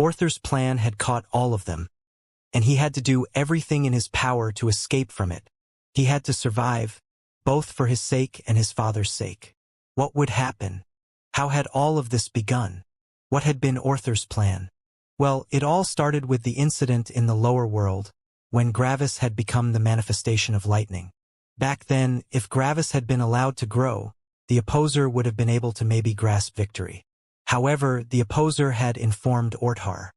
Arthur's plan had caught all of them, and he had to do everything in his power to escape from it. He had to survive, both for his sake and his father's sake. What would happen? How had all of this begun? What had been Arthur's plan? Well, it all started with the incident in the lower world, when Gravis had become the manifestation of lightning. Back then, if Gravis had been allowed to grow, the opposer would have been able to maybe grasp victory. However, the opposer had informed Orthar.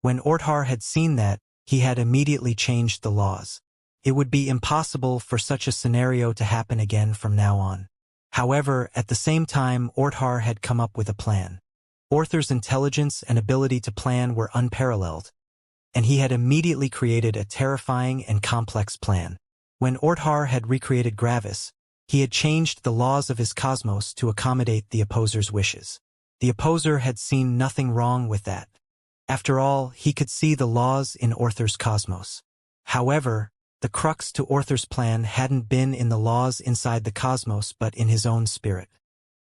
When Orthar had seen that, he had immediately changed the laws. It would be impossible for such a scenario to happen again from now on. However, at the same time, Orthar had come up with a plan. Arthur's intelligence and ability to plan were unparalleled, and he had immediately created a terrifying and complex plan. When Orthar had recreated Gravis, he had changed the laws of his cosmos to accommodate the opposer's wishes. The opposer had seen nothing wrong with that. After all, he could see the laws in Arthur's cosmos. However, the crux to Arthur's plan hadn't been in the laws inside the cosmos but in his own spirit.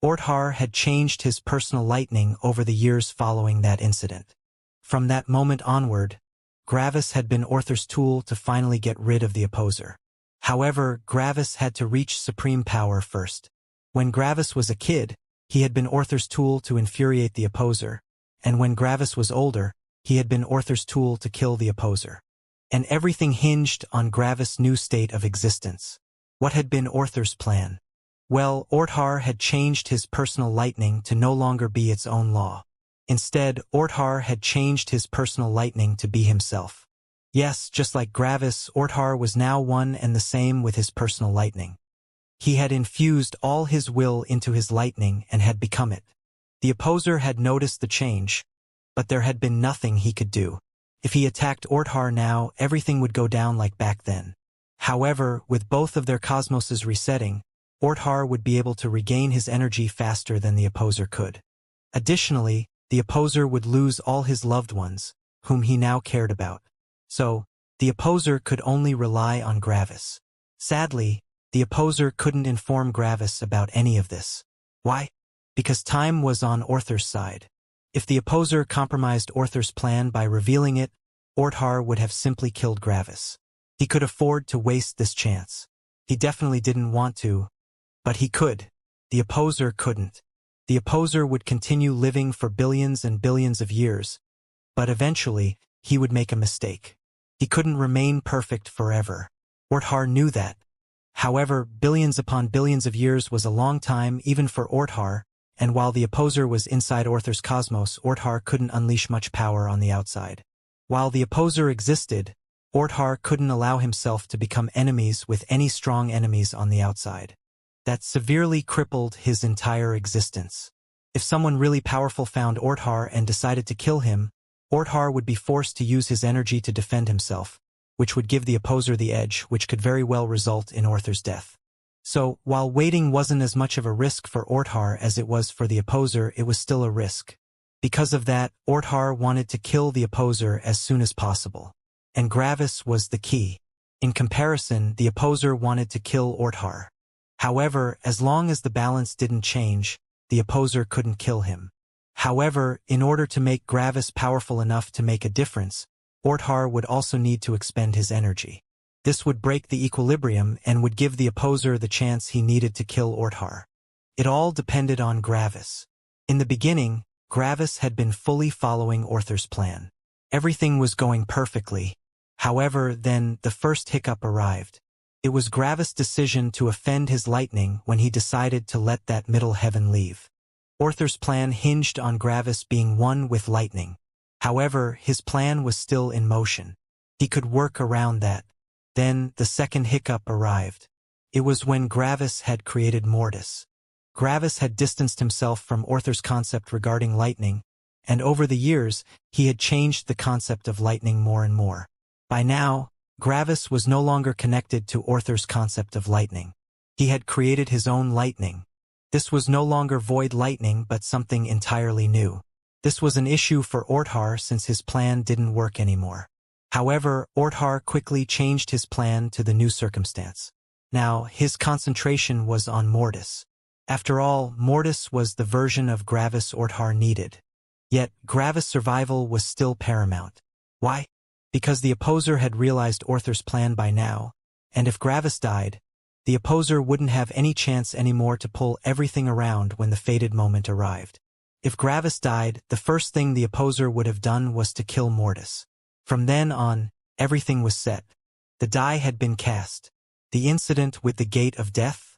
Orthar had changed his personal lightning over the years following that incident. From that moment onward, Gravis had been Arthur's tool to finally get rid of the opposer. However, Gravis had to reach supreme power first. When Gravis was a kid, he had been Arthur's tool to infuriate the opposer, and when Gravis was older, he had been Arthur's tool to kill the opposer. And everything hinged on Gravis' new state of existence. What had been Arthur's plan? Well, Orthar had changed his personal lightning to no longer be its own law. Instead, Orthar had changed his personal lightning to be himself. Yes, just like Gravis, Orthar was now one and the same with his personal lightning. He had infused all his will into his lightning and had become it. The opposer had noticed the change, but there had been nothing he could do. If he attacked Orthar now, everything would go down like back then. However, with both of their cosmoses resetting, Orthar would be able to regain his energy faster than the opposer could. Additionally, the opposer would lose all his loved ones, whom he now cared about. So, the opposer could only rely on Gravis. Sadly, the opposer couldn't inform Gravis about any of this. Why? Because time was on Arthur's side. If the opposer compromised Arthur's plan by revealing it, Orthar would have simply killed Gravis. He could afford to waste this chance. He definitely didn't want to, but he could. The opposer couldn't. The opposer would continue living for billions and billions of years, but eventually, he would make a mistake. He couldn't remain perfect forever. Orthar knew that. However, billions upon billions of years was a long time even for Orthar, and while the opposer was inside Arthur's cosmos, Orthar couldn't unleash much power on the outside. While the opposer existed, Orthar couldn't allow himself to become enemies with any strong enemies on the outside. That severely crippled his entire existence. If someone really powerful found Orthar and decided to kill him, Orthar would be forced to use his energy to defend himself, which would give the opposer the edge, which could very well result in Arthur's death. So, while waiting wasn't as much of a risk for Orthar as it was for the opposer, it was still a risk. Because of that, Orthar wanted to kill the opposer as soon as possible. And Gravis was the key. In comparison, the opposer wanted to kill Orthar. However, as long as the balance didn't change, the opposer couldn't kill him. However, in order to make Gravis powerful enough to make a difference, Orthar would also need to expend his energy. This would break the equilibrium and would give the opposer the chance he needed to kill Orthar. It all depended on Gravis. In the beginning, Gravis had been fully following Orther's plan. Everything was going perfectly. However, then the first hiccup arrived. It was Gravis' decision to offend his lightning when he decided to let that middle heaven leave. Orther's plan hinged on Gravis being one with lightning. However, his plan was still in motion. He could work around that. Then the second hiccup arrived. It was when Gravis had created Mortis. Gravis had distanced himself from Orther's concept regarding lightning, and over the years, he had changed the concept of lightning more and more. By now, Gravis was no longer connected to Orther's concept of lightning. He had created his own lightning. This was no longer void lightning but something entirely new. This was an issue for Orthar since his plan didn't work anymore. However, Orthar quickly changed his plan to the new circumstance. Now, his concentration was on Mortis. After all, Mortis was the version of Gravis Orthar needed. Yet, Gravis' survival was still paramount. Why? Because the opposer had realized Orther's plan by now, and if Gravis died, the opposer wouldn't have any chance anymore to pull everything around when the fated moment arrived. If Gravis died, the first thing the opposer would have done was to kill Mortis. From then on, everything was set. The die had been cast. The incident with the Gate of Death?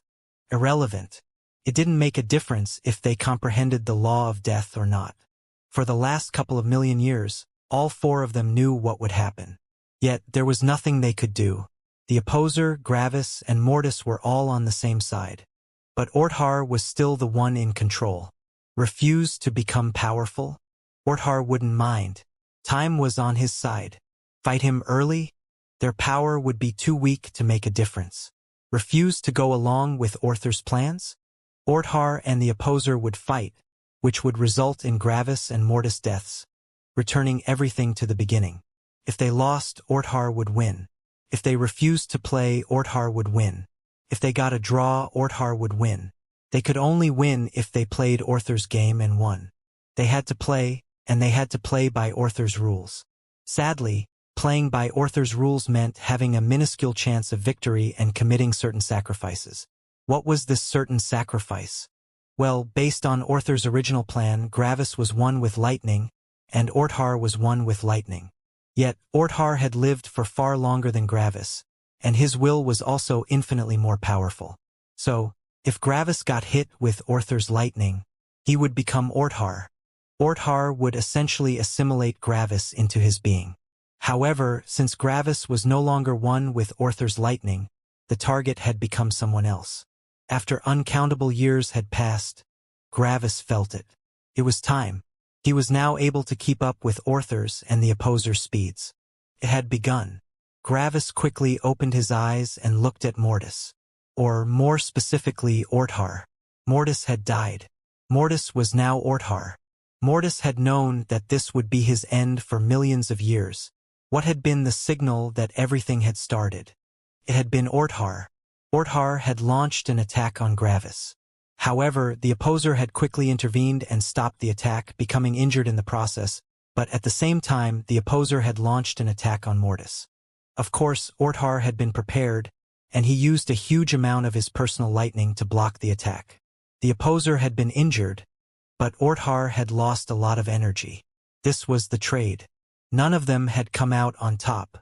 Irrelevant. It didn't make a difference if they comprehended the law of death or not. For the last couple of million years, all four of them knew what would happen. Yet there was nothing they could do. The opposer, Gravis, and Mortis were all on the same side. But Orthar was still the one in control. Refused to become powerful? Orthar wouldn't mind. Time was on his side. Fight him early? Their power would be too weak to make a difference. Refuse to go along with Orther's plans? Orthar and the opposer would fight, which would result in Gravis and Mortis deaths, returning everything to the beginning. If they lost, Orthar would win. If they refused to play, Orthar would win. If they got a draw, Orthar would win. They could only win if they played Orther's game and won. They had to play, and they had to play by Orther's rules. Sadly, playing by Orther's rules meant having a minuscule chance of victory and committing certain sacrifices. What was this certain sacrifice? Well, based on Orther's original plan, Gravis was one with lightning, and Orthar was one with lightning. Yet, Orthar had lived for far longer than Gravis, and his will was also infinitely more powerful. So, if Gravis got hit with Orther's lightning, he would become Orthar. Orthar would essentially assimilate Gravis into his being. However, since Gravis was no longer one with Orther's lightning, the target had become someone else. After uncountable years had passed, Gravis felt it. It was time. He was now able to keep up with Orther's and the opposer's speeds. It had begun. Gravis quickly opened his eyes and looked at Mortis. Or, more specifically, Orthar. Mortis had died. Mortis was now Orthar. Mortis had known that this would be his end for millions of years. What had been the signal that everything had started? It had been Orthar. Orthar had launched an attack on Gravis. However, the opposer had quickly intervened and stopped the attack, becoming injured in the process, but at the same time, the opposer had launched an attack on Mortis. Of course, Orthar had been prepared, and he used a huge amount of his personal lightning to block the attack. The opposer had been injured, but Orthar had lost a lot of energy. This was the trade. None of them had come out on top.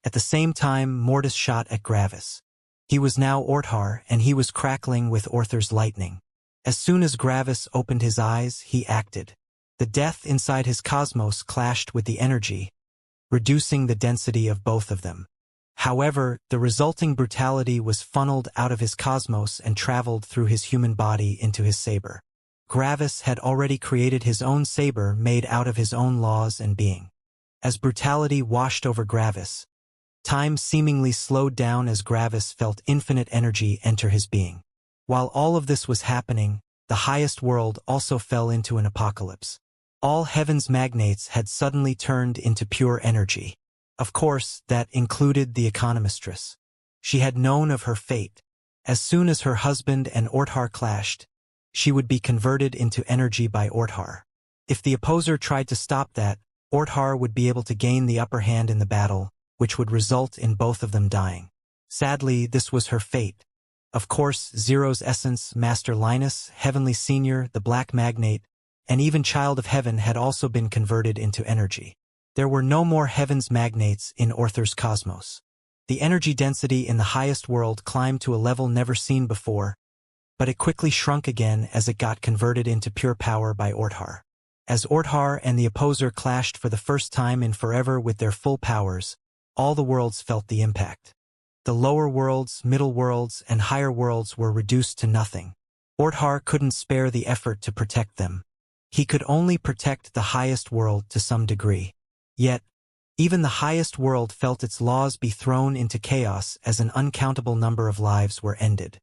At the same time, Mortis shot at Gravis. He was now Orthar, and he was crackling with Orther's lightning. As soon as Gravis opened his eyes, he acted. The death inside his cosmos clashed with the energy, reducing the density of both of them. However, the resulting brutality was funneled out of his cosmos and traveled through his human body into his saber. Gravis had already created his own saber made out of his own laws and being. As brutality washed over Gravis, time seemingly slowed down as Gravis felt infinite energy enter his being. While all of this was happening, the highest world also fell into an apocalypse. All heaven's magnates had suddenly turned into pure energy. Of course, that included the economistress. She had known of her fate. As soon as her husband and Orthar clashed, she would be converted into energy by Orthar. If the opposer tried to stop that, Orthar would be able to gain the upper hand in the battle, which would result in both of them dying. Sadly, this was her fate. Of course, Zero's essence, Master Linus, Heavenly Senior, the Black Magnate, and even Child of Heaven had also been converted into energy. There were no more heaven's magnates in Orther's cosmos. The energy density in the highest world climbed to a level never seen before, but it quickly shrunk again as it got converted into pure power by Orthar. As Orthar and the opposer clashed for the first time in forever with their full powers, all the worlds felt the impact. The lower worlds, middle worlds, and higher worlds were reduced to nothing. Orthar couldn't spare the effort to protect them. He could only protect the highest world to some degree. Yet, even the highest world felt its laws be thrown into chaos as an uncountable number of lives were ended.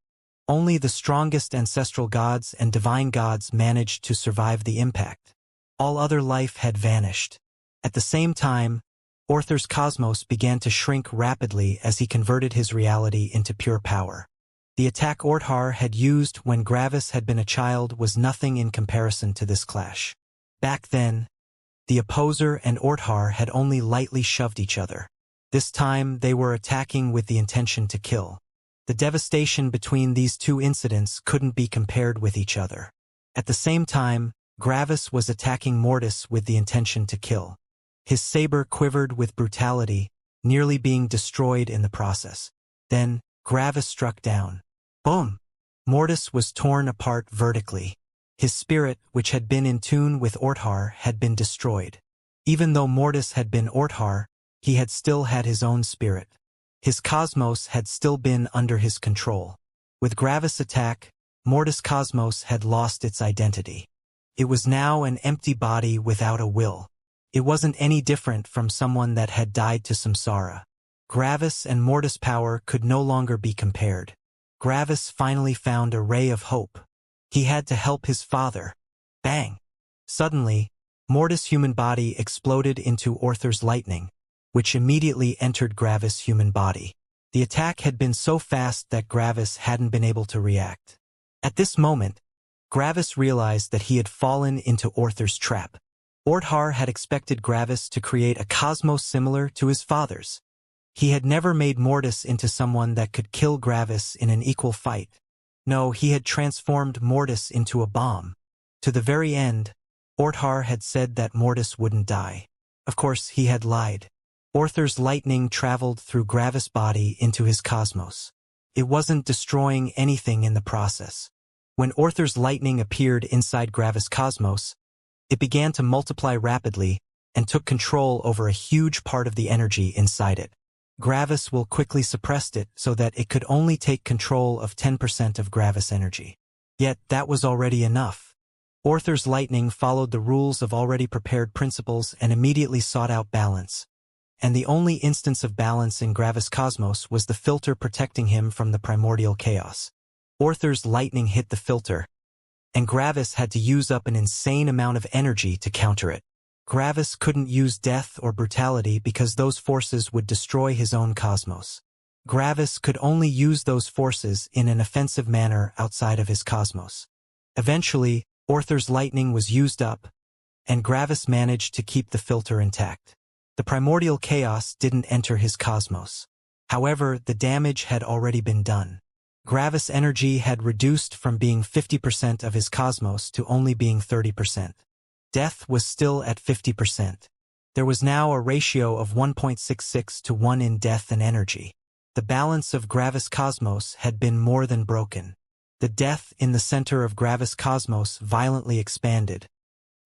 Only the strongest ancestral gods and divine gods managed to survive the impact. All other life had vanished. At the same time, Orther's cosmos began to shrink rapidly as he converted his reality into pure power. The attack Orthar had used when Gravis had been a child was nothing in comparison to this clash. Back then, the opposer and Orthar had only lightly shoved each other. This time they were attacking with the intention to kill. The devastation between these two incidents couldn't be compared with each other. At the same time, Gravis was attacking Mortis with the intention to kill. His saber quivered with brutality, nearly being destroyed in the process. Then, Gravis struck down. Boom! Mortis was torn apart vertically. His spirit, which had been in tune with Orthar, had been destroyed. Even though Mortis had been Orthar, he had still had his own spirit. His cosmos had still been under his control. With Gravis' attack, Mortis' cosmos had lost its identity. It was now an empty body without a will. It wasn't any different from someone that had died to samsara. Gravis and Mortis' power could no longer be compared. Gravis finally found a ray of hope. He had to help his father. Bang! Suddenly, Mortis' human body exploded into Orther's lightning, which immediately entered Gravis' human body. The attack had been so fast that Gravis hadn't been able to react. At this moment, Gravis realized that he had fallen into Orther's trap. Orthar had expected Gravis to create a cosmos similar to his father's. He had never made Mortis into someone that could kill Gravis in an equal fight. No, he had transformed Mortis into a bomb. To the very end, Orthar had said that Mortis wouldn't die. Of course, he had lied. Orther's lightning traveled through Gravis' body into his cosmos. It wasn't destroying anything in the process. When Orther's lightning appeared inside Gravis' cosmos, it began to multiply rapidly and took control over a huge part of the energy inside it. Gravis will quickly suppressed it so that it could only take control of 10% of Gravis' energy. Yet that was already enough. Orther's lightning followed the rules of already prepared principles and immediately sought out balance. And the only instance of balance in Gravis' cosmos was the filter protecting him from the primordial chaos. Orther's lightning hit the filter, and Gravis had to use up an insane amount of energy to counter it. Gravis couldn't use death or brutality because those forces would destroy his own cosmos. Gravis could only use those forces in an offensive manner outside of his cosmos. Eventually, Orther's lightning was used up, and Gravis managed to keep the filter intact. The primordial chaos didn't enter his cosmos. However, the damage had already been done. Gravis' energy had reduced from being 50% of his cosmos to only being 30%. Death was still at 50%. There was now a ratio of 1.66 to 1 in death and energy. The balance of Gravis' cosmos had been more than broken. The death in the center of Gravis' cosmos violently expanded,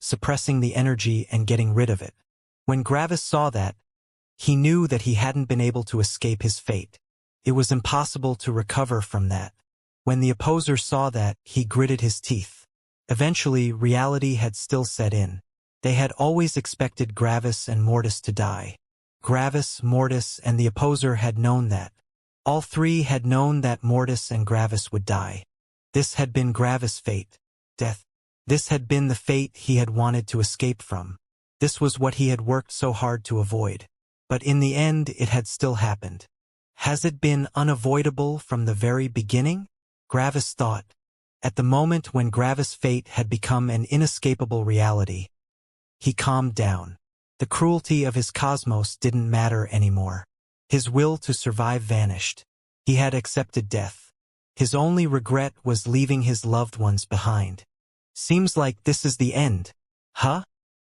suppressing the energy and getting rid of it. When Gravis saw that, he knew that he hadn't been able to escape his fate. It was impossible to recover from that. When the opposer saw that, he gritted his teeth. Eventually, reality had still set in. They had always expected Gravis and Mortis to die. Gravis, Mortis, and the opposer had known that. All three had known that Mortis and Gravis would die. This had been Gravis' fate. Death. This had been the fate he had wanted to escape from. This was what he had worked so hard to avoid. But in the end, it had still happened. Has it been unavoidable from the very beginning? Gravis thought. At the moment when Gravis' fate had become an inescapable reality, he calmed down. The cruelty of his cosmos didn't matter anymore. His will to survive vanished. He had accepted death. His only regret was leaving his loved ones behind. Seems like this is the end. Huh?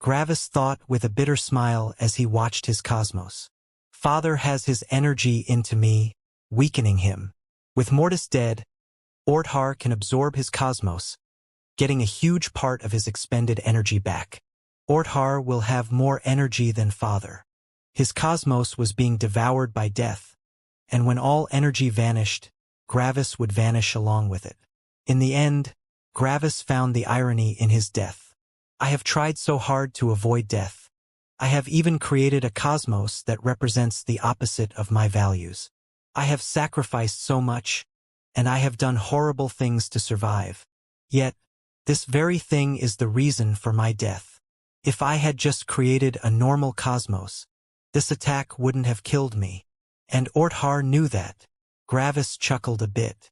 Gravis thought with a bitter smile as he watched his cosmos. Father has his energy into me, weakening him. With Mortis dead, Orthar can absorb his cosmos, getting a huge part of his expended energy back. Orthar will have more energy than Father. His cosmos was being devoured by death, and when all energy vanished, Gravis would vanish along with it. In the end, Gravis found the irony in his death. I have tried so hard to avoid death. I have even created a cosmos that represents the opposite of my values. I have sacrificed so much, and I have done horrible things to survive. Yet, this very thing is the reason for my death. If I had just created a normal cosmos, this attack wouldn't have killed me. And Orthar knew that. Gravis chuckled a bit.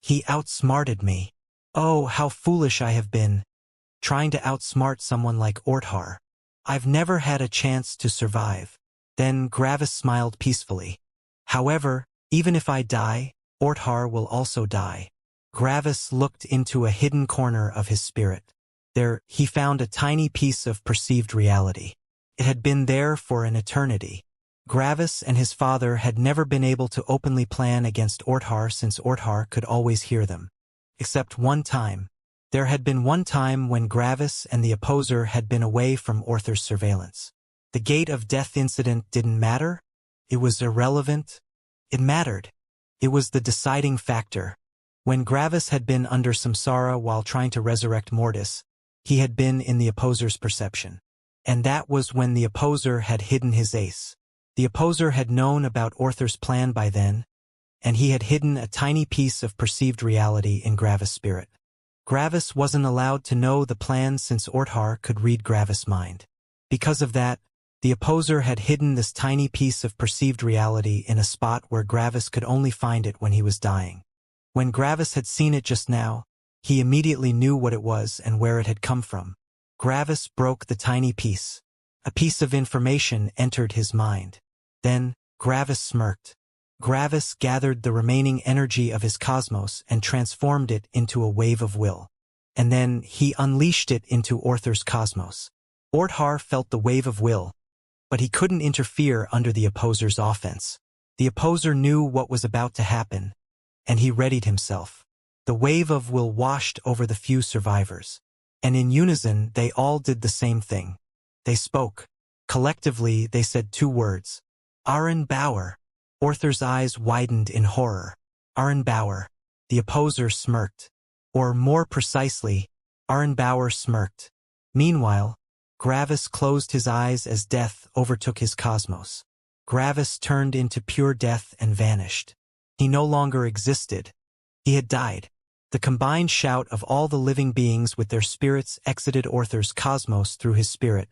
He outsmarted me. Oh, how foolish I have been, trying to outsmart someone like Orthar. I've never had a chance to survive. Then Gravis smiled peacefully. However, even if I die, Orthar will also die. Gravis looked into a hidden corner of his spirit. There, he found a tiny piece of perceived reality. It had been there for an eternity. Gravis and his father had never been able to openly plan against Orthar since Orthar could always hear them. Except one time. There had been one time when Gravis and the opposer had been away from Orthar's surveillance. The gate of death incident didn't matter? It was irrelevant? It mattered. It was the deciding factor. When Gravis had been under samsara while trying to resurrect Mortis, he had been in the opposer's perception. And that was when the opposer had hidden his ace. The opposer had known about Orthar's plan by then, and he had hidden a tiny piece of perceived reality in Gravis' spirit. Gravis wasn't allowed to know the plan since Orthar could read Gravis' mind. Because of that, the opposer had hidden this tiny piece of perceived reality in a spot where Gravis could only find it when he was dying. When Gravis had seen it just now, he immediately knew what it was and where it had come from. Gravis broke the tiny piece. A piece of information entered his mind. Then, Gravis smirked. Gravis gathered the remaining energy of his cosmos and transformed it into a wave of will. And then, he unleashed it into Orthar's cosmos. Orthar felt the wave of will, but he couldn't interfere under the opposer's offense. The opposer knew what was about to happen, and he readied himself. The wave of will washed over the few survivors. And in unison, they all did the same thing. They spoke. Collectively, they said two words. Aaron Bauer. Orthar's eyes widened in horror. Aaron Bauer. The opposer smirked. Or more precisely, Aaron Bauer smirked. Meanwhile, Gravis closed his eyes as death overtook his cosmos. Gravis turned into pure death and vanished. He no longer existed. He had died. The combined shout of all the living beings with their spirits exited Orthar's cosmos through his spirit,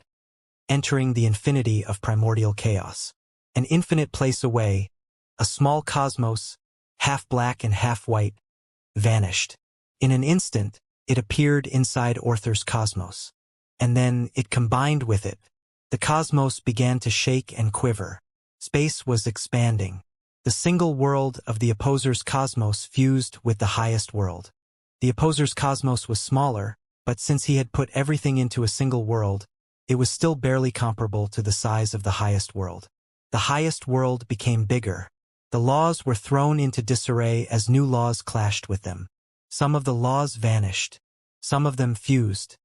entering the infinity of primordial chaos. An infinite place away, a small cosmos, half black and half white, vanished. In an instant, it appeared inside Orthar's cosmos. And then it combined with it. The cosmos began to shake and quiver. Space was expanding. The single world of the opposer's cosmos fused with the highest world. The opposer's cosmos was smaller, but since he had put everything into a single world, it was still barely comparable to the size of the highest world. The highest world became bigger. The laws were thrown into disarray as new laws clashed with them. Some of the laws vanished. Some of them fused.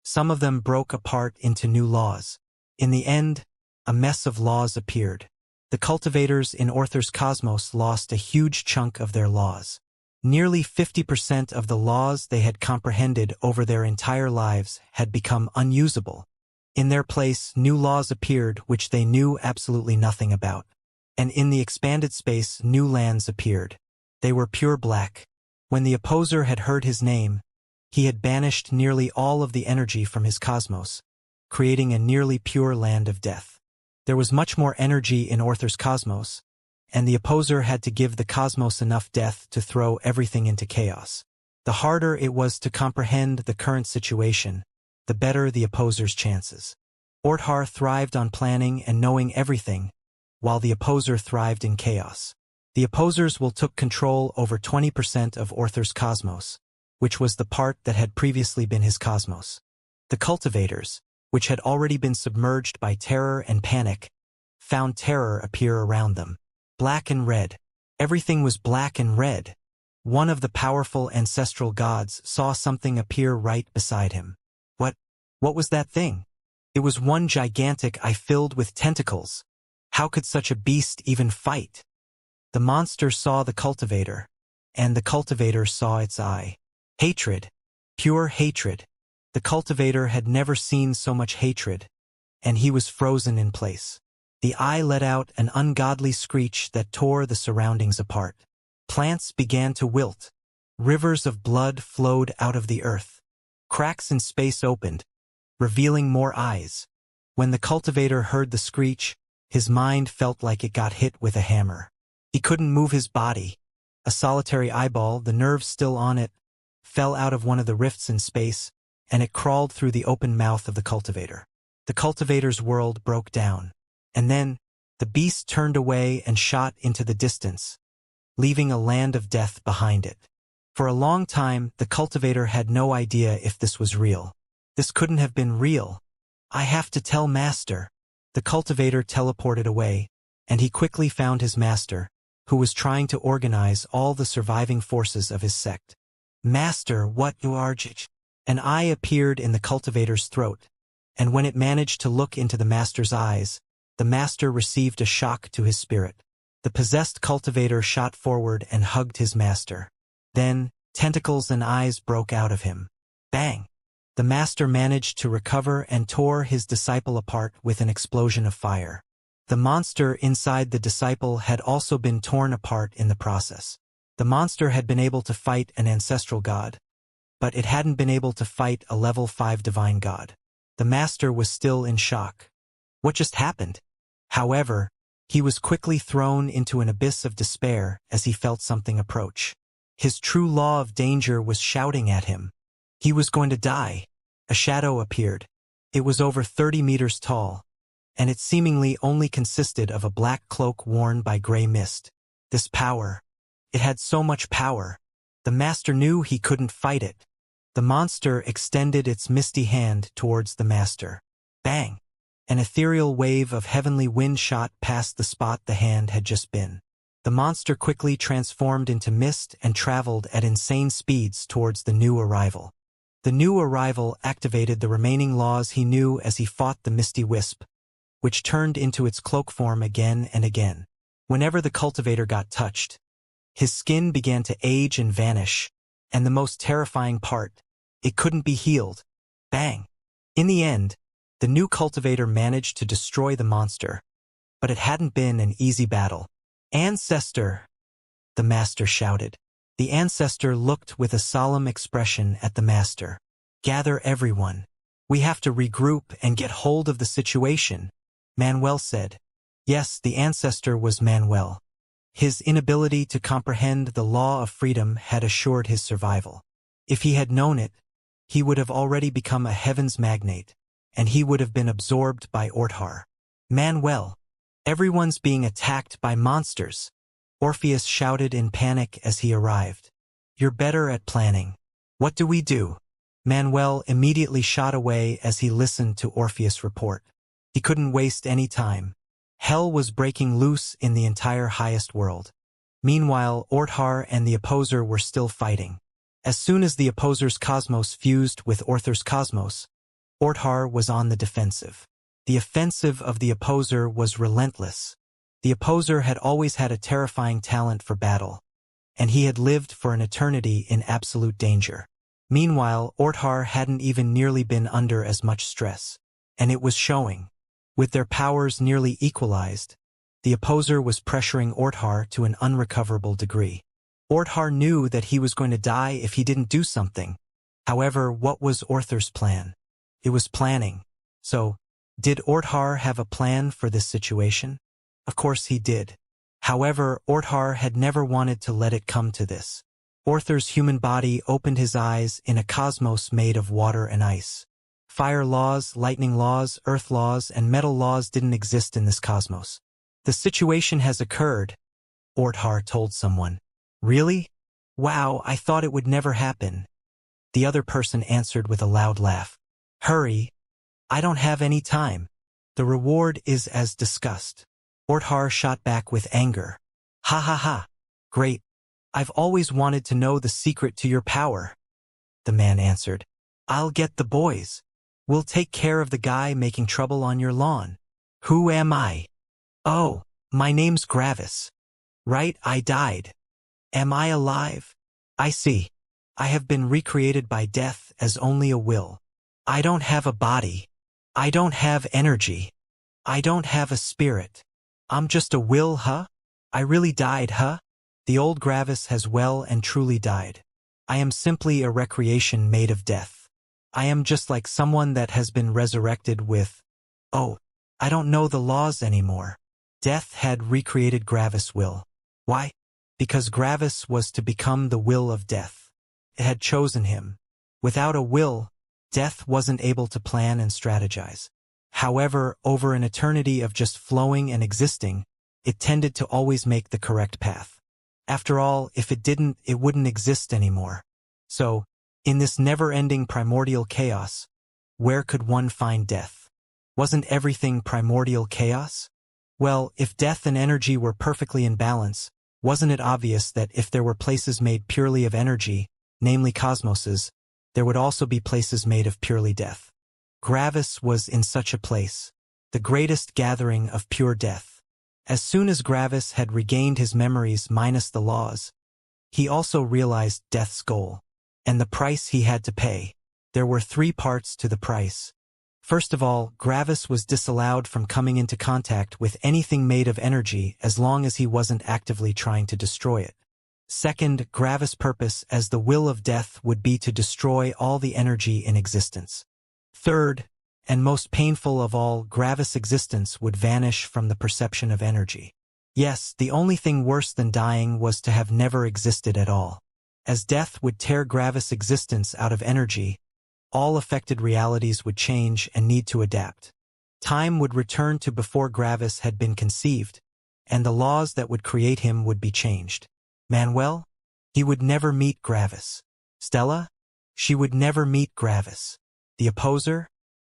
Some of them broke apart into new laws. In the end, a mess of laws appeared. The cultivators in Orthar's cosmos lost a huge chunk of their laws. Nearly 50% of the laws they had comprehended over their entire lives had become unusable. In their place, new laws appeared which they knew absolutely nothing about. And in the expanded space, new lands appeared. They were pure black. When the opposer had heard his name, he had banished nearly all of the energy from his cosmos, creating a nearly pure land of death. There was much more energy in Orthar's cosmos, and the opposer had to give the cosmos enough death to throw everything into chaos. The harder it was to comprehend the current situation, the better the opposer's chances. Orthar thrived on planning and knowing everything, while the opposer thrived in chaos. The opposers will took control over 20% of Orthar's cosmos, which was the part that had previously been his cosmos. The cultivators, which had already been submerged by terror and panic, found terror appear around them. Black and red. Everything was black and red. One of the powerful ancestral gods saw something appear right beside him. What was that thing? It was one gigantic eye filled with tentacles. How could such a beast even fight? The monster saw the cultivator, and the cultivator saw its eye. Hatred. Pure hatred. The cultivator had never seen so much hatred, and he was frozen in place. The eye let out an ungodly screech that tore the surroundings apart. Plants began to wilt. Rivers of blood flowed out of the earth. Cracks in space opened, revealing more eyes. When the cultivator heard the screech, his mind felt like it got hit with a hammer. He couldn't move his body. A solitary eyeball, the nerves still on it, fell out of one of the rifts in space, and it crawled through the open mouth of the cultivator. The cultivator's world broke down. And then, the beast turned away and shot into the distance, leaving a land of death behind it. For a long time, the cultivator had no idea if this was real. This couldn't have been real. I have to tell Master. The cultivator teleported away, and he quickly found his master, who was trying to organize all the surviving forces of his sect. Master, what you are? An eye appeared in the cultivator's throat, and when it managed to look into the master's eyes, the master received a shock to his spirit. The possessed cultivator shot forward and hugged his master. Then, tentacles and eyes broke out of him. Bang! The master managed to recover and tore his disciple apart with an explosion of fire. The monster inside the disciple had also been torn apart in the process. The monster had been able to fight an ancestral god, but it hadn't been able to fight a level 5 divine god. The master was still in shock. What just happened? However, he was quickly thrown into an abyss of despair as he felt something approach. His true law of danger was shouting at him. He was going to die. A shadow appeared. It was over 30 meters tall, and it seemingly only consisted of a black cloak worn by gray mist. This power. It had so much power. The master knew he couldn't fight it. The monster extended its misty hand towards the master. Bang! An ethereal wave of heavenly wind shot past the spot the hand had just been. The monster quickly transformed into mist and traveled at insane speeds towards the new arrival. The new arrival activated the remaining laws he knew as he fought the misty wisp, which turned into its cloak form again and again. Whenever the cultivator got touched, his skin began to age and vanish, and the most terrifying part, it couldn't be healed. Bang! In the end, the new cultivator managed to destroy the monster, but it hadn't been an easy battle. Ancestor! The master shouted. The ancestor looked with a solemn expression at the master. Gather everyone. We have to regroup and get hold of the situation, Manuel said. Yes, the ancestor was Manuel. His inability to comprehend the law of freedom had assured his survival. If he had known it, he would have already become a heavens magnate, and he would have been absorbed by Orthar. Manuel, everyone's being attacked by monsters, Orpheus shouted in panic as he arrived. You're better at planning. What do we do? Manuel immediately shot away as he listened to Orpheus' report. He couldn't waste any time. Hell was breaking loose in the entire highest world. Meanwhile, Orthar and the opposer were still fighting. As soon as the opposer's cosmos fused with Orthar's cosmos, Orthar was on the defensive. The offensive of the opposer was relentless. The opposer had always had a terrifying talent for battle, and he had lived for an eternity in absolute danger. Meanwhile, Orthar hadn't even nearly been under as much stress, and it was showing. With their powers nearly equalized, the opposer was pressuring Orthar to an unrecoverable degree. Orthar knew that he was going to die if he didn't do something. However, what was Orthar's plan? It was planning. So, did Orthar have a plan for this situation? Of course he did. However, Orthar had never wanted to let it come to this. Orthar's human body opened his eyes in a cosmos made of water and ice. Fire laws, lightning laws, earth laws, and metal laws didn't exist in this cosmos. The situation has occurred, Orthar told someone. Really? Wow, I thought it would never happen. The other person answered with a loud laugh. Hurry, I don't have any time. The reward is as discussed. Orthar shot back with anger. Ha ha ha. Great. I've always wanted to know the secret to your power. The man answered. I'll get the boys. We'll take care of the guy making trouble on your lawn. Who am I? Oh, my name's Gravis. Right, I died. Am I alive? I see. I have been recreated by death as only a will. I don't have a body. I don't have energy. I don't have a spirit. I'm just a will, huh? I really died, huh? The old Gravis has well and truly died. I am simply a recreation made of death. I am just like someone that has been resurrected with... Oh, I don't know the laws anymore. Death had recreated Gravis' will. Why? Because Gravis was to become the will of death. It had chosen him. Without a will, death wasn't able to plan and strategize. However, over an eternity of just flowing and existing, it tended to always make the correct path. After all, if it didn't, it wouldn't exist anymore. So, in this never-ending primordial chaos, where could one find death? Wasn't everything primordial chaos? Well, if death and energy were perfectly in balance, wasn't it obvious that if there were places made purely of energy, namely cosmoses, there would also be places made of purely death? Gravis was in such a place, the greatest gathering of pure death. As soon as Gravis had regained his memories minus the laws, he also realized death's goal, and the price he had to pay. There were 3 parts to the price. First of all, Gravis was disallowed from coming into contact with anything made of energy as long as he wasn't actively trying to destroy it. Second, Gravis' purpose as the will of death would be to destroy all the energy in existence. Third, and most painful of all, Gravis' existence would vanish from the perception of energy. Yes, the only thing worse than dying was to have never existed at all. As death would tear Gravis' existence out of energy, all affected realities would change and need to adapt. Time would return to before Gravis had been conceived, and the laws that would create him would be changed. Manuel? He would never meet Gravis. Stella? She would never meet Gravis. The opposer?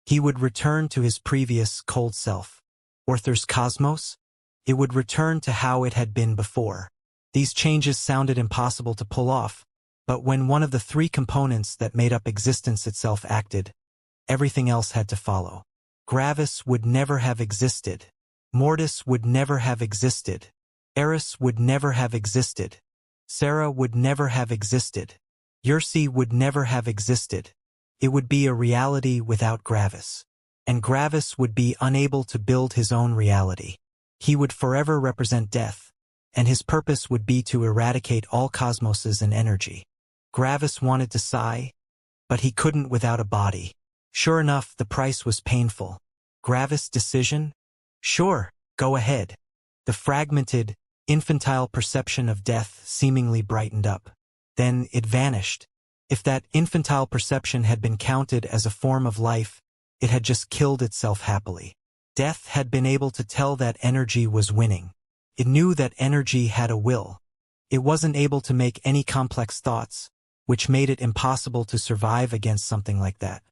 He would return to his previous cold self. Orthar's cosmos? It would return to how it had been before. These changes sounded impossible to pull off, but when one of the 3 components that made up existence itself acted, everything else had to follow. Gravis would never have existed. Mortis would never have existed. Eris would never have existed. Sarah would never have existed. Yersi would never have existed. It would be a reality without Gravis. And Gravis would be unable to build his own reality. He would forever represent death, and his purpose would be to eradicate all cosmoses and energy. Gravis wanted to sigh, but he couldn't without a body. Sure enough, the price was painful. Gravis' decision? Sure, go ahead. The fragmented, infantile perception of death seemingly brightened up. Then it vanished. If that infantile perception had been counted as a form of life, it had just killed itself happily. Death had been able to tell that energy was winning. It knew that energy had a will. It wasn't able to make any complex thoughts, which made it impossible to survive against something like that.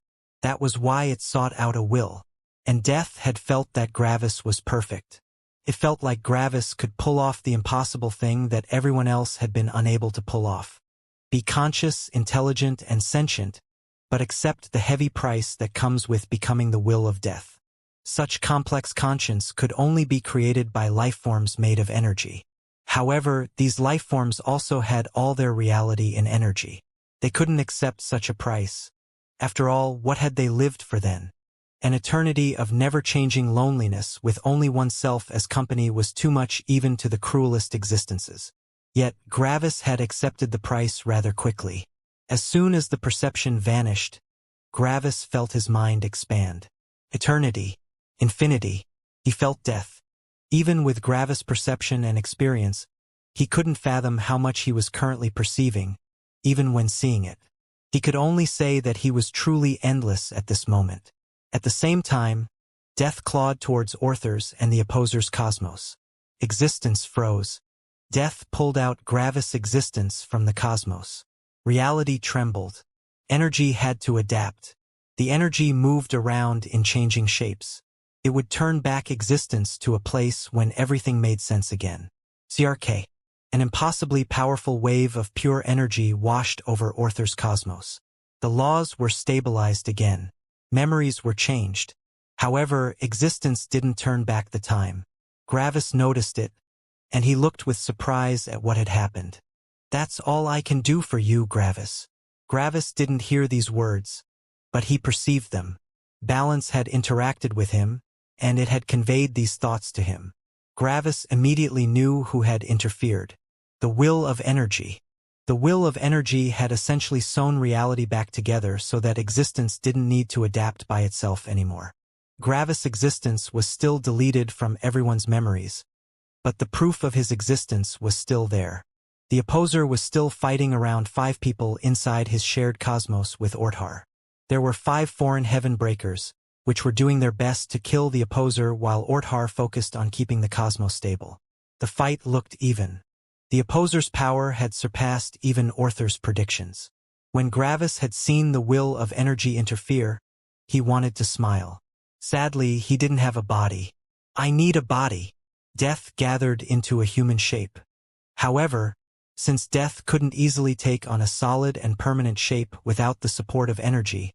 That was why it sought out a will. And death had felt that Gravis was perfect. It felt like Gravis could pull off the impossible thing that everyone else had been unable to pull off. Be conscious, intelligent, and sentient, but accept the heavy price that comes with becoming the will of death. Such complex conscience could only be created by life forms made of energy. However, these life forms also had all their reality in energy. They couldn't accept such a price. After all, what had they lived for then? An eternity of never-changing loneliness with only oneself as company was too much even to the cruelest existences. Yet, Gravis had accepted the price rather quickly. As soon as the perception vanished, Gravis felt his mind expand. Eternity. Infinity. He felt death. Even with Gravis' perception and experience, he couldn't fathom how much he was currently perceiving, even when seeing it. He could only say that he was truly endless at this moment. At the same time, death clawed towards Orthar's and the opposer's cosmos. Existence froze. Death pulled out Gravis' existence from the cosmos. Reality trembled. Energy had to adapt. The energy moved around in changing shapes. It would turn back existence to a place when everything made sense again. CRK. An impossibly powerful wave of pure energy washed over Orther's cosmos. The laws were stabilized again. Memories were changed. However, existence didn't turn back the time. Gravis noticed it, and he looked with surprise at what had happened. "That's all I can do for you, Gravis." Gravis didn't hear these words, but he perceived them. Balance had interacted with him, and it had conveyed these thoughts to him. Gravis immediately knew who had interfered. The will of energy. The will of energy had essentially sewn reality back together so that existence didn't need to adapt by itself anymore. Gravis' existence was still deleted from everyone's memories, but the proof of his existence was still there. The opposer was still fighting around 5 people inside his shared cosmos with Orthar. There were 5 foreign heaven breakers, which were doing their best to kill the opposer while Orthar focused on keeping the cosmos stable. The fight looked even. The opposer's power had surpassed even Orthar's predictions. When Gravis had seen the will of energy interfere, he wanted to smile. Sadly, he didn't have a body. "I need a body." Death gathered into a human shape. However, since death couldn't easily take on a solid and permanent shape without the support of energy,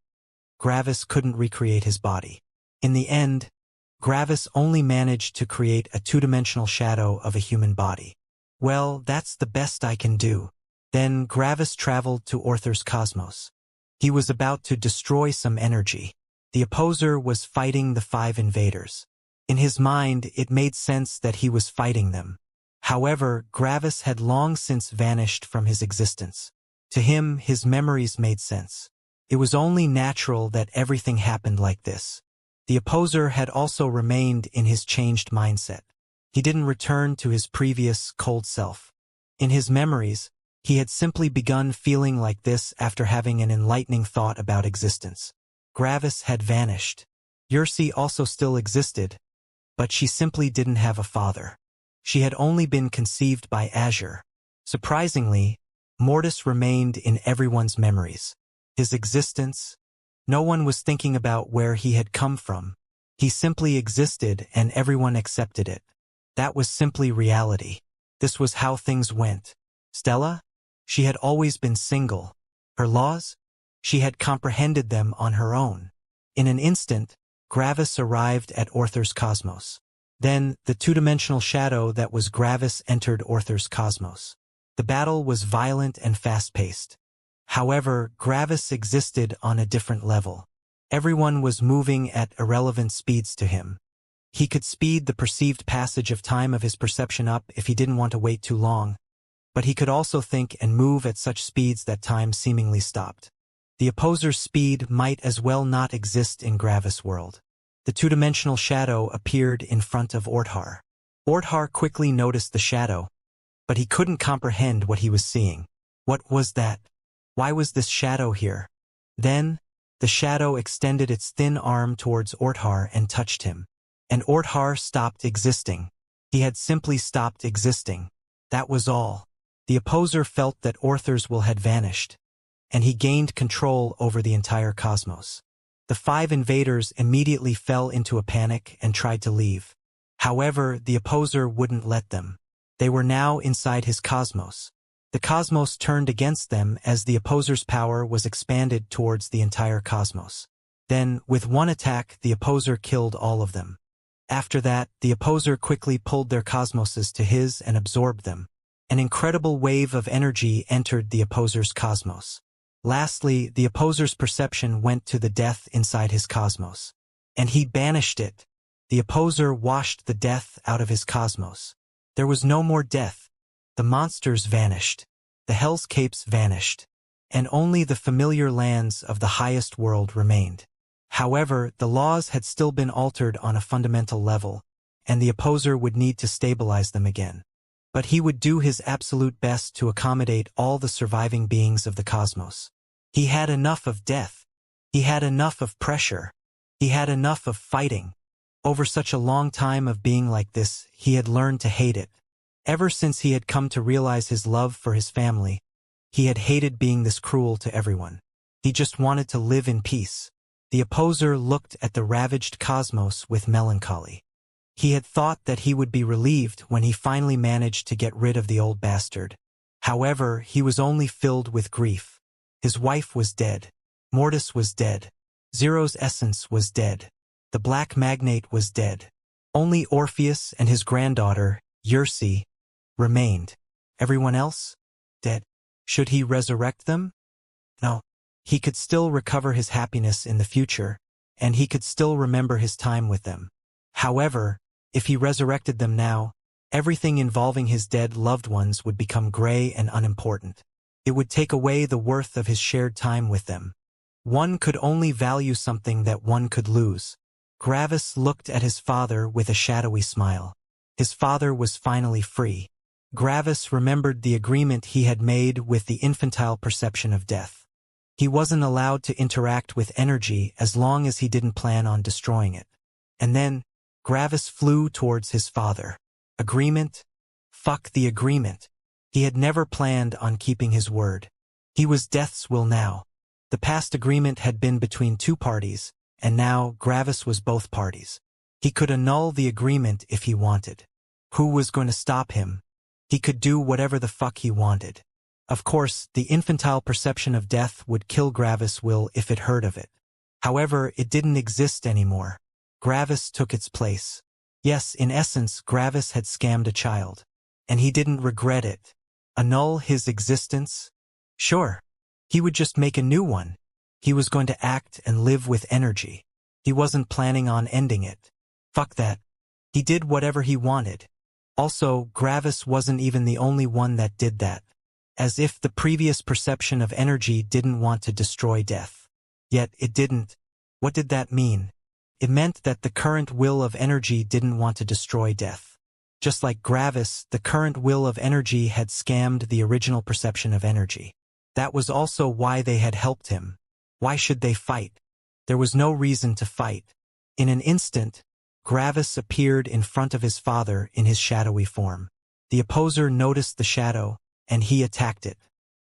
Gravis couldn't recreate his body. In the end, Gravis only managed to create a 2-dimensional shadow of a human body. "Well, that's the best I can do." Then Gravis traveled to Orther's cosmos. He was about to destroy some energy. The opposer was fighting the 5 invaders. In his mind, it made sense that he was fighting them. However, Gravis had long since vanished from his existence. To him, his memories made sense. It was only natural that everything happened like this. The opposer had also remained in his changed mindset. He didn't return to his previous cold self. In his memories, he had simply begun feeling like this after having an enlightening thought about existence. Gravis had vanished. Xianxia also still existed, but she simply didn't have a father. She had only been conceived by Azure. Surprisingly, Mortis remained in everyone's memories. His existence, no one was thinking about where he had come from. He simply existed and everyone accepted it. That was simply reality. This was how things went. Stella? She had always been single. Her laws? She had comprehended them on her own. In an instant, Gravis arrived at Orther's cosmos. Then, the 2-dimensional shadow that was Gravis entered Orther's cosmos. The battle was violent and fast-paced. However, Gravis existed on a different level. Everyone was moving at irrelevant speeds to him. He could speed the perceived passage of time of his perception up if he didn't want to wait too long, but he could also think and move at such speeds that time seemingly stopped. The opposer's speed might as well not exist in Gravis' world. The 2-dimensional shadow appeared in front of Orthar. Orthar quickly noticed the shadow, but he couldn't comprehend what he was seeing. What was that? Why was this shadow here? Then, the shadow extended its thin arm towards Orthar and touched him. And Orthar stopped existing. He had simply stopped existing. That was all. The opposer felt that Orthar's will had vanished, and he gained control over the entire cosmos. The 5 invaders immediately fell into a panic and tried to leave. However, the opposer wouldn't let them. They were now inside his cosmos. The cosmos turned against them as the opposer's power was expanded towards the entire cosmos. Then, with one attack, the opposer killed all of them. After that, the opposer quickly pulled their cosmoses to his and absorbed them. An incredible wave of energy entered the opposer's cosmos. Lastly, the opposer's perception went to the death inside his cosmos. And he banished it. The opposer washed the death out of his cosmos. There was no more death. The monsters vanished. The hellscapes vanished. And only the familiar lands of the highest world remained. However, the laws had still been altered on a fundamental level, and the opposer would need to stabilize them again. But he would do his absolute best to accommodate all the surviving beings of the cosmos. He had enough of death. He had enough of pressure. He had enough of fighting. Over such a long time of being like this, he had learned to hate it. Ever since he had come to realize his love for his family, he had hated being this cruel to everyone. He just wanted to live in peace. The opposer looked at the ravaged cosmos with melancholy. He had thought that he would be relieved when he finally managed to get rid of the old bastard. However, he was only filled with grief. His wife was dead. Mortis was dead. Zero's essence was dead. The black magnate was dead. Only Orpheus and his granddaughter, Xianxia, remained. Everyone else? Dead. Should he resurrect them? No. He could still recover his happiness in the future, and he could still remember his time with them. However, if he resurrected them now, everything involving his dead loved ones would become gray and unimportant. It would take away the worth of his shared time with them. One could only value something that one could lose. Gravis looked at his father with a shadowy smile. His father was finally free. Gravis remembered the agreement he had made with the infantile perception of death. He wasn't allowed to interact with energy as long as he didn't plan on destroying it. And then, Gravis flew towards his father. Agreement? Fuck the agreement. He had never planned on keeping his word. He was Death's will now. The past agreement had been between two parties, and now Gravis was both parties. He could annul the agreement if he wanted. Who was going to stop him? He could do whatever the fuck he wanted. Of course, the infantile perception of death would kill Gravis' will if it heard of it. However, it didn't exist anymore. Gravis took its place. Yes, in essence, Gravis had scammed a child. And he didn't regret it. Annul his existence? Sure. He would just make a new one. He was going to act and live with energy. He wasn't planning on ending it. Fuck that. He did whatever he wanted. Also, Gravis wasn't even the only one that did that. As if the previous perception of energy didn't want to destroy death. Yet it didn't. What did that mean? It meant that the current will of energy didn't want to destroy death. Just like Gravis, the current will of energy had scammed the original perception of energy. That was also why they had helped him. Why should they fight? There was no reason to fight. In an instant, Gravis appeared in front of his father in his shadowy form. The opposer noticed the shadow, and he attacked it.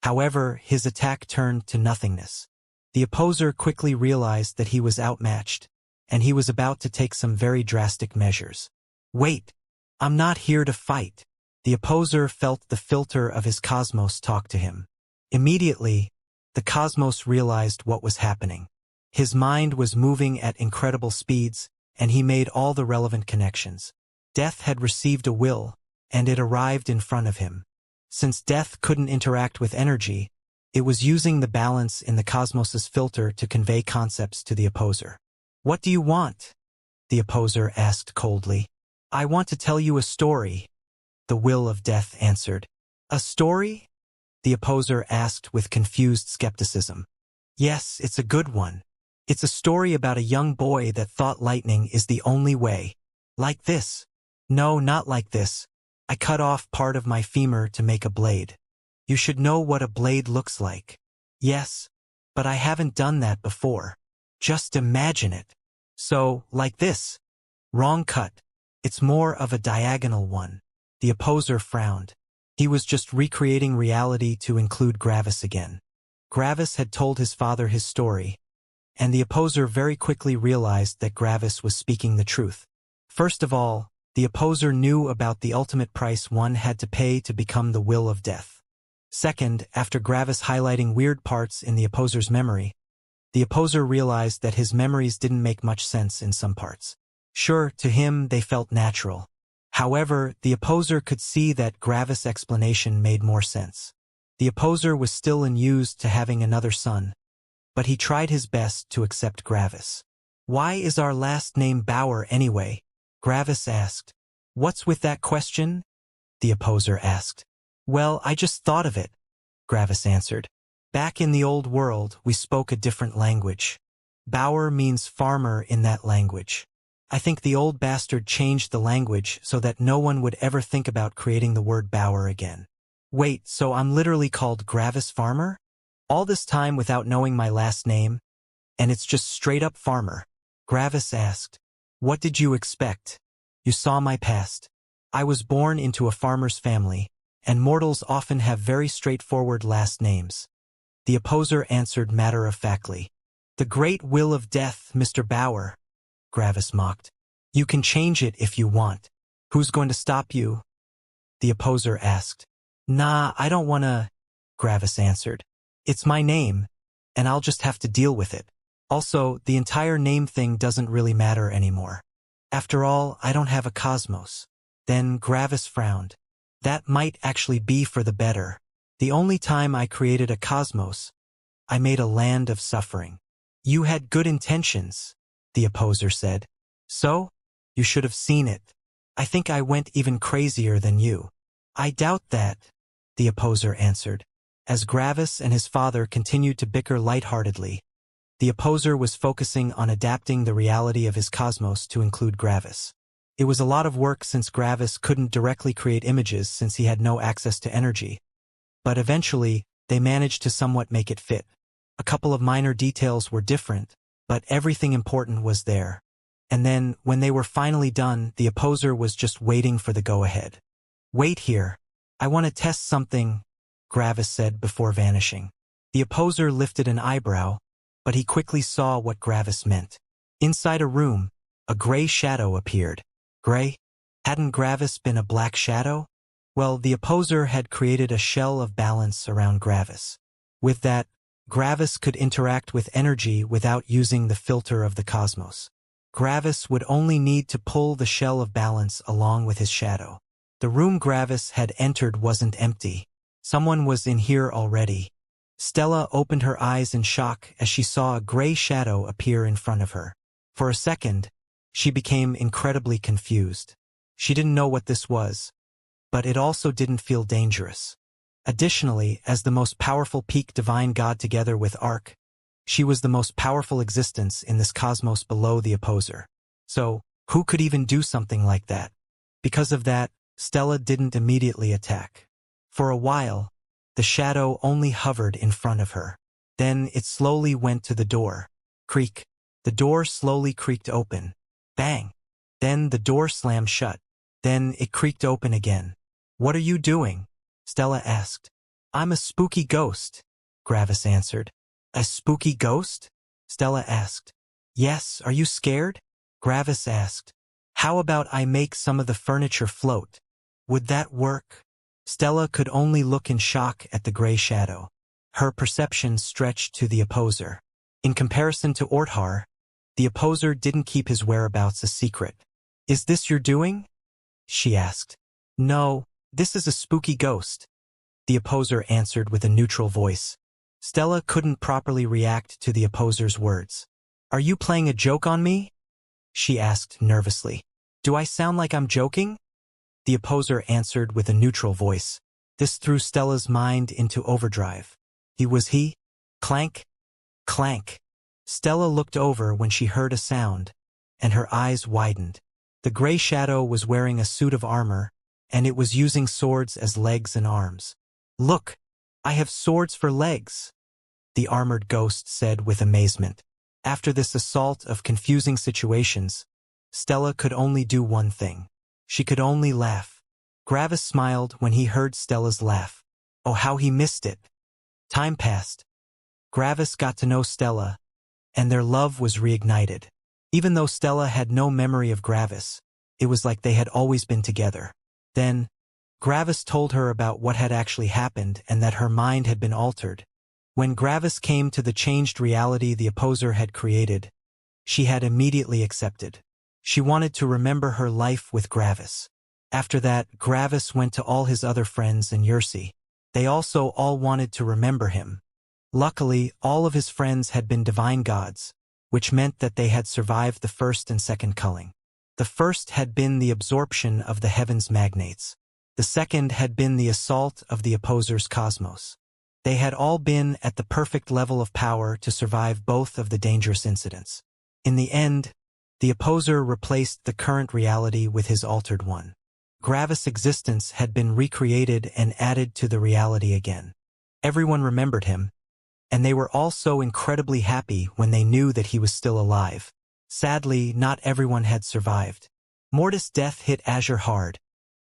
However, his attack turned to nothingness. The opposer quickly realized that he was outmatched, and he was about to take some very drastic measures. Wait! I'm not here to fight. The opposer felt the filter of his cosmos talk to him. Immediately, the cosmos realized what was happening. His mind was moving at incredible speeds, and he made all the relevant connections. Death had received a will, and it arrived in front of him. Since death couldn't interact with energy, it was using the balance in the cosmos's filter to convey concepts to the opposer. What do you want? The opposer asked coldly. I want to tell you a story, the will of death answered. A story? The opposer asked with confused skepticism. Yes, it's a good one. It's a story about a young boy that thought lightning is the only way. Like this. No, not like this. I cut off part of my femur to make a blade. You should know what a blade looks like. Yes, but I haven't done that before. Just imagine it. So, like this. Wrong cut. It's more of a diagonal one. The opposer frowned. He was just recreating reality to include Gravis again. Gravis had told his father his story, and the opposer very quickly realized that Gravis was speaking the truth. First of all, the opposer knew about the ultimate price one had to pay to become the will of death. Second, after Gravis highlighting weird parts in the opposer's memory, the opposer realized that his memories didn't make much sense in some parts. Sure, to him they felt natural. However, the opposer could see that Gravis' explanation made more sense. The opposer was still unused to having another son, but he tried his best to accept Gravis. Why is our last name Bauer anyway? Gravis asked. What's with that question? The opposer asked. Well, I just thought of it, Gravis answered. Back in the old world, we spoke a different language. Bauer means farmer in that language. I think the old bastard changed the language so that no one would ever think about creating the word Bauer again. Wait, so I'm literally called Gravis Farmer? All this time without knowing my last name? And it's just straight up farmer? Gravis asked. What did you expect? You saw my past. I was born into a farmer's family, and mortals often have very straightforward last names. The opposer answered matter-of-factly. The great will of death, Mr. Bauer, Gravis mocked. You can change it if you want. Who's going to stop you? The opposer asked. Nah, I don't wanna, Gravis answered. It's my name, and I'll just have to deal with it. Also, the entire name thing doesn't really matter anymore. After all, I don't have a cosmos. Then Gravis frowned. That might actually be for the better. The only time I created a cosmos, I made a land of suffering. You had good intentions, the opposer said. So? You should have seen it. I think I went even crazier than you. I doubt that, the opposer answered. As Gravis and his father continued to bicker lightheartedly, the opposer was focusing on adapting the reality of his cosmos to include Gravis. It was a lot of work since Gravis couldn't directly create images since he had no access to energy. But eventually, they managed to somewhat make it fit. A couple of minor details were different, but everything important was there. And then, when they were finally done, the opposer was just waiting for the go-ahead. Wait here. I want to test something, Gravis said before vanishing. The opposer lifted an eyebrow, but he quickly saw what Gravis meant. Inside a room, a gray shadow appeared. Gray? Hadn't Gravis been a black shadow? Well, the opposer had created a shell of balance around Gravis. With that, Gravis could interact with energy without using the filter of the cosmos. Gravis would only need to pull the shell of balance along with his shadow. The room Gravis had entered wasn't empty. Someone was in here already. Stella opened her eyes in shock as she saw a gray shadow appear in front of her. For a second, she became incredibly confused. She didn't know what this was, but it also didn't feel dangerous. Additionally, as the most powerful peak divine god together with Ark, she was the most powerful existence in this cosmos below the opposer. So, who could even do something like that? Because of that, Stella didn't immediately attack. For a while, the shadow only hovered in front of her. Then it slowly went to the door. Creak. The door slowly creaked open. Bang. Then the door slammed shut. Then it creaked open again. What are you doing? Stella asked. I'm a spooky ghost, Gravis answered. A spooky ghost? Stella asked. Yes, are you scared? Gravis asked. How about I make some of the furniture float? Would that work? Stella could only look in shock at the gray shadow. Her perception stretched to the opposer. In comparison to Orthar, the opposer didn't keep his whereabouts a secret. Is this your doing? She asked. No, this is a spooky ghost, the opposer answered with a neutral voice. Stella couldn't properly react to the opposer's words. Are you playing a joke on me? She asked nervously. Do I sound like I'm joking? The opposer answered with a neutral voice. This threw Stella's mind into overdrive. He? Clank? Clank. Stella looked over when she heard a sound, and her eyes widened. The gray shadow was wearing a suit of armor, and it was using swords as legs and arms. Look, I have swords for legs, the armored ghost said with amazement. After this assault of confusing situations, Stella could only do one thing. She could only laugh. Gravis smiled when he heard Stella's laugh. Oh, how he missed it. Time passed. Gravis got to know Stella, and their love was reignited. Even though Stella had no memory of Gravis, it was like they had always been together. Then, Gravis told her about what had actually happened and that her mind had been altered. When Gravis came to the changed reality the opposer had created, she had immediately accepted. She wanted to remember her life with Gravis. After that, Gravis went to all his other friends in Xianxia. They also all wanted to remember him. Luckily, all of his friends had been divine gods, which meant that they had survived the first and second culling. The first had been the absorption of the heavens magnates. The second had been the assault of the opposer's cosmos. They had all been at the perfect level of power to survive both of the dangerous incidents. In the end, the opposer replaced the current reality with his altered one. Gravis' existence had been recreated and added to the reality again. Everyone remembered him, and they were all so incredibly happy when they knew that he was still alive. Sadly, not everyone had survived. Mortis' death hit Azure hard,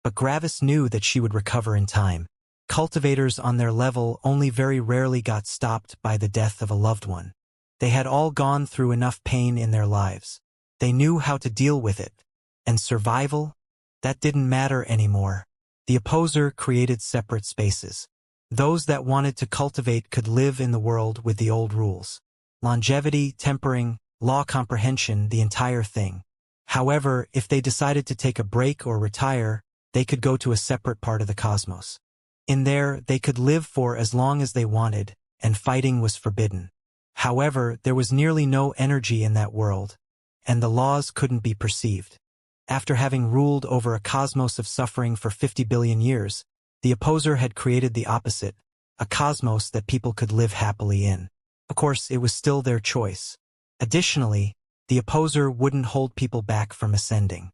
but Gravis knew that she would recover in time. Cultivators on their level only very rarely got stopped by the death of a loved one. They had all gone through enough pain in their lives. They knew how to deal with it. And survival? That didn't matter anymore. The opposer created separate spaces. Those that wanted to cultivate could live in the world with the old rules. Longevity, tempering, law comprehension, the entire thing. However, if they decided to take a break or retire, they could go to a separate part of the cosmos. In there, they could live for as long as they wanted, and fighting was forbidden. However, there was nearly no energy in that world, and the laws couldn't be perceived. After having ruled over a cosmos of suffering for 50 billion years, the opposer had created the opposite, a cosmos that people could live happily in. Of course, it was still their choice. Additionally, the opposer wouldn't hold people back from ascending.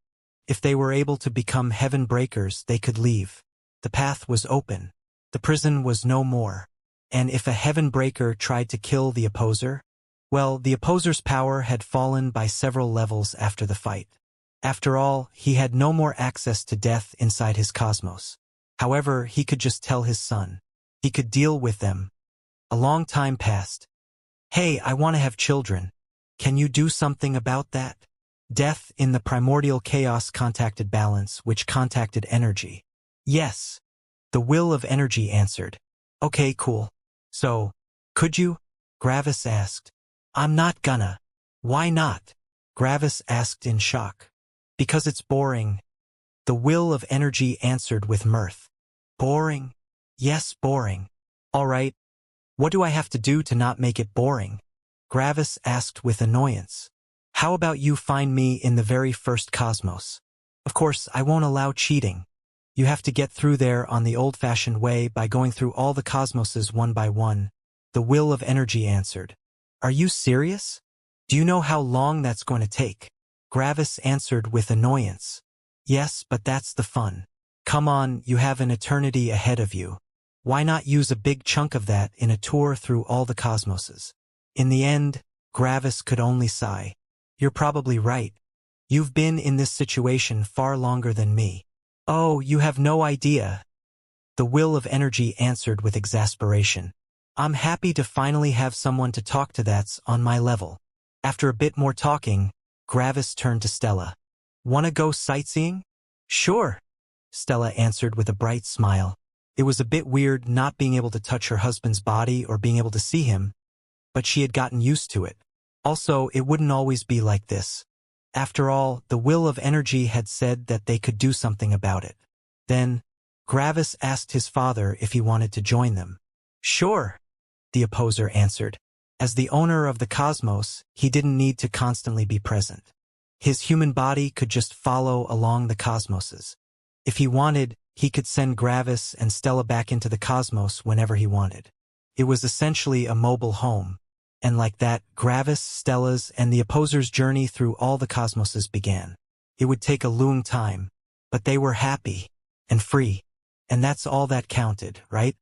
If they were able to become heaven breakers, they could leave. The path was open. The prison was no more. And if a heaven breaker tried to kill the opposer, well, the opposer's power had fallen by several levels after the fight. After all, he had no more access to death inside his cosmos. However, he could just tell his son. He could deal with them. A long time passed. Hey, I want to have children. Can you do something about that? Death in the primordial chaos contacted balance, which contacted energy. Yes. The will of energy answered. Okay, cool. So, could you? Gravis asked. I'm not gonna. Why not? Gravis asked in shock. Because it's boring. The will of energy answered with mirth. Boring? Yes, boring. All right. What do I have to do to not make it boring? Gravis asked with annoyance. How about you find me in the very first cosmos? Of course, I won't allow cheating. You have to get through there on the old-fashioned way by going through all the cosmoses one by one. The will of energy answered. Are you serious? Do you know how long that's going to take? Gravis answered with annoyance. Yes, but that's the fun. Come on, you have an eternity ahead of you. Why not use a big chunk of that in a tour through all the cosmoses? In the end, Gravis could only sigh. You're probably right. You've been in this situation far longer than me. Oh, you have no idea. The will of energy answered with exasperation. I'm happy to finally have someone to talk to that's on my level. After a bit more talking, Gravis turned to Stella. Wanna go sightseeing? Sure, Stella answered with a bright smile. It was a bit weird not being able to touch her husband's body or being able to see him, but she had gotten used to it. Also, it wouldn't always be like this. After all, the will of energy had said that they could do something about it. Then, Gravis asked his father if he wanted to join them. Sure, the opposer answered. As the owner of the cosmos, he didn't need to constantly be present. His human body could just follow along the cosmoses. If he wanted, he could send Gravis and Stella back into the cosmos whenever he wanted. It was essentially a mobile home. And like that, Gravis, Stella's, and the opposer's journey through all the cosmoses began. It would take a long time, but they were happy and free. And that's all that counted, right?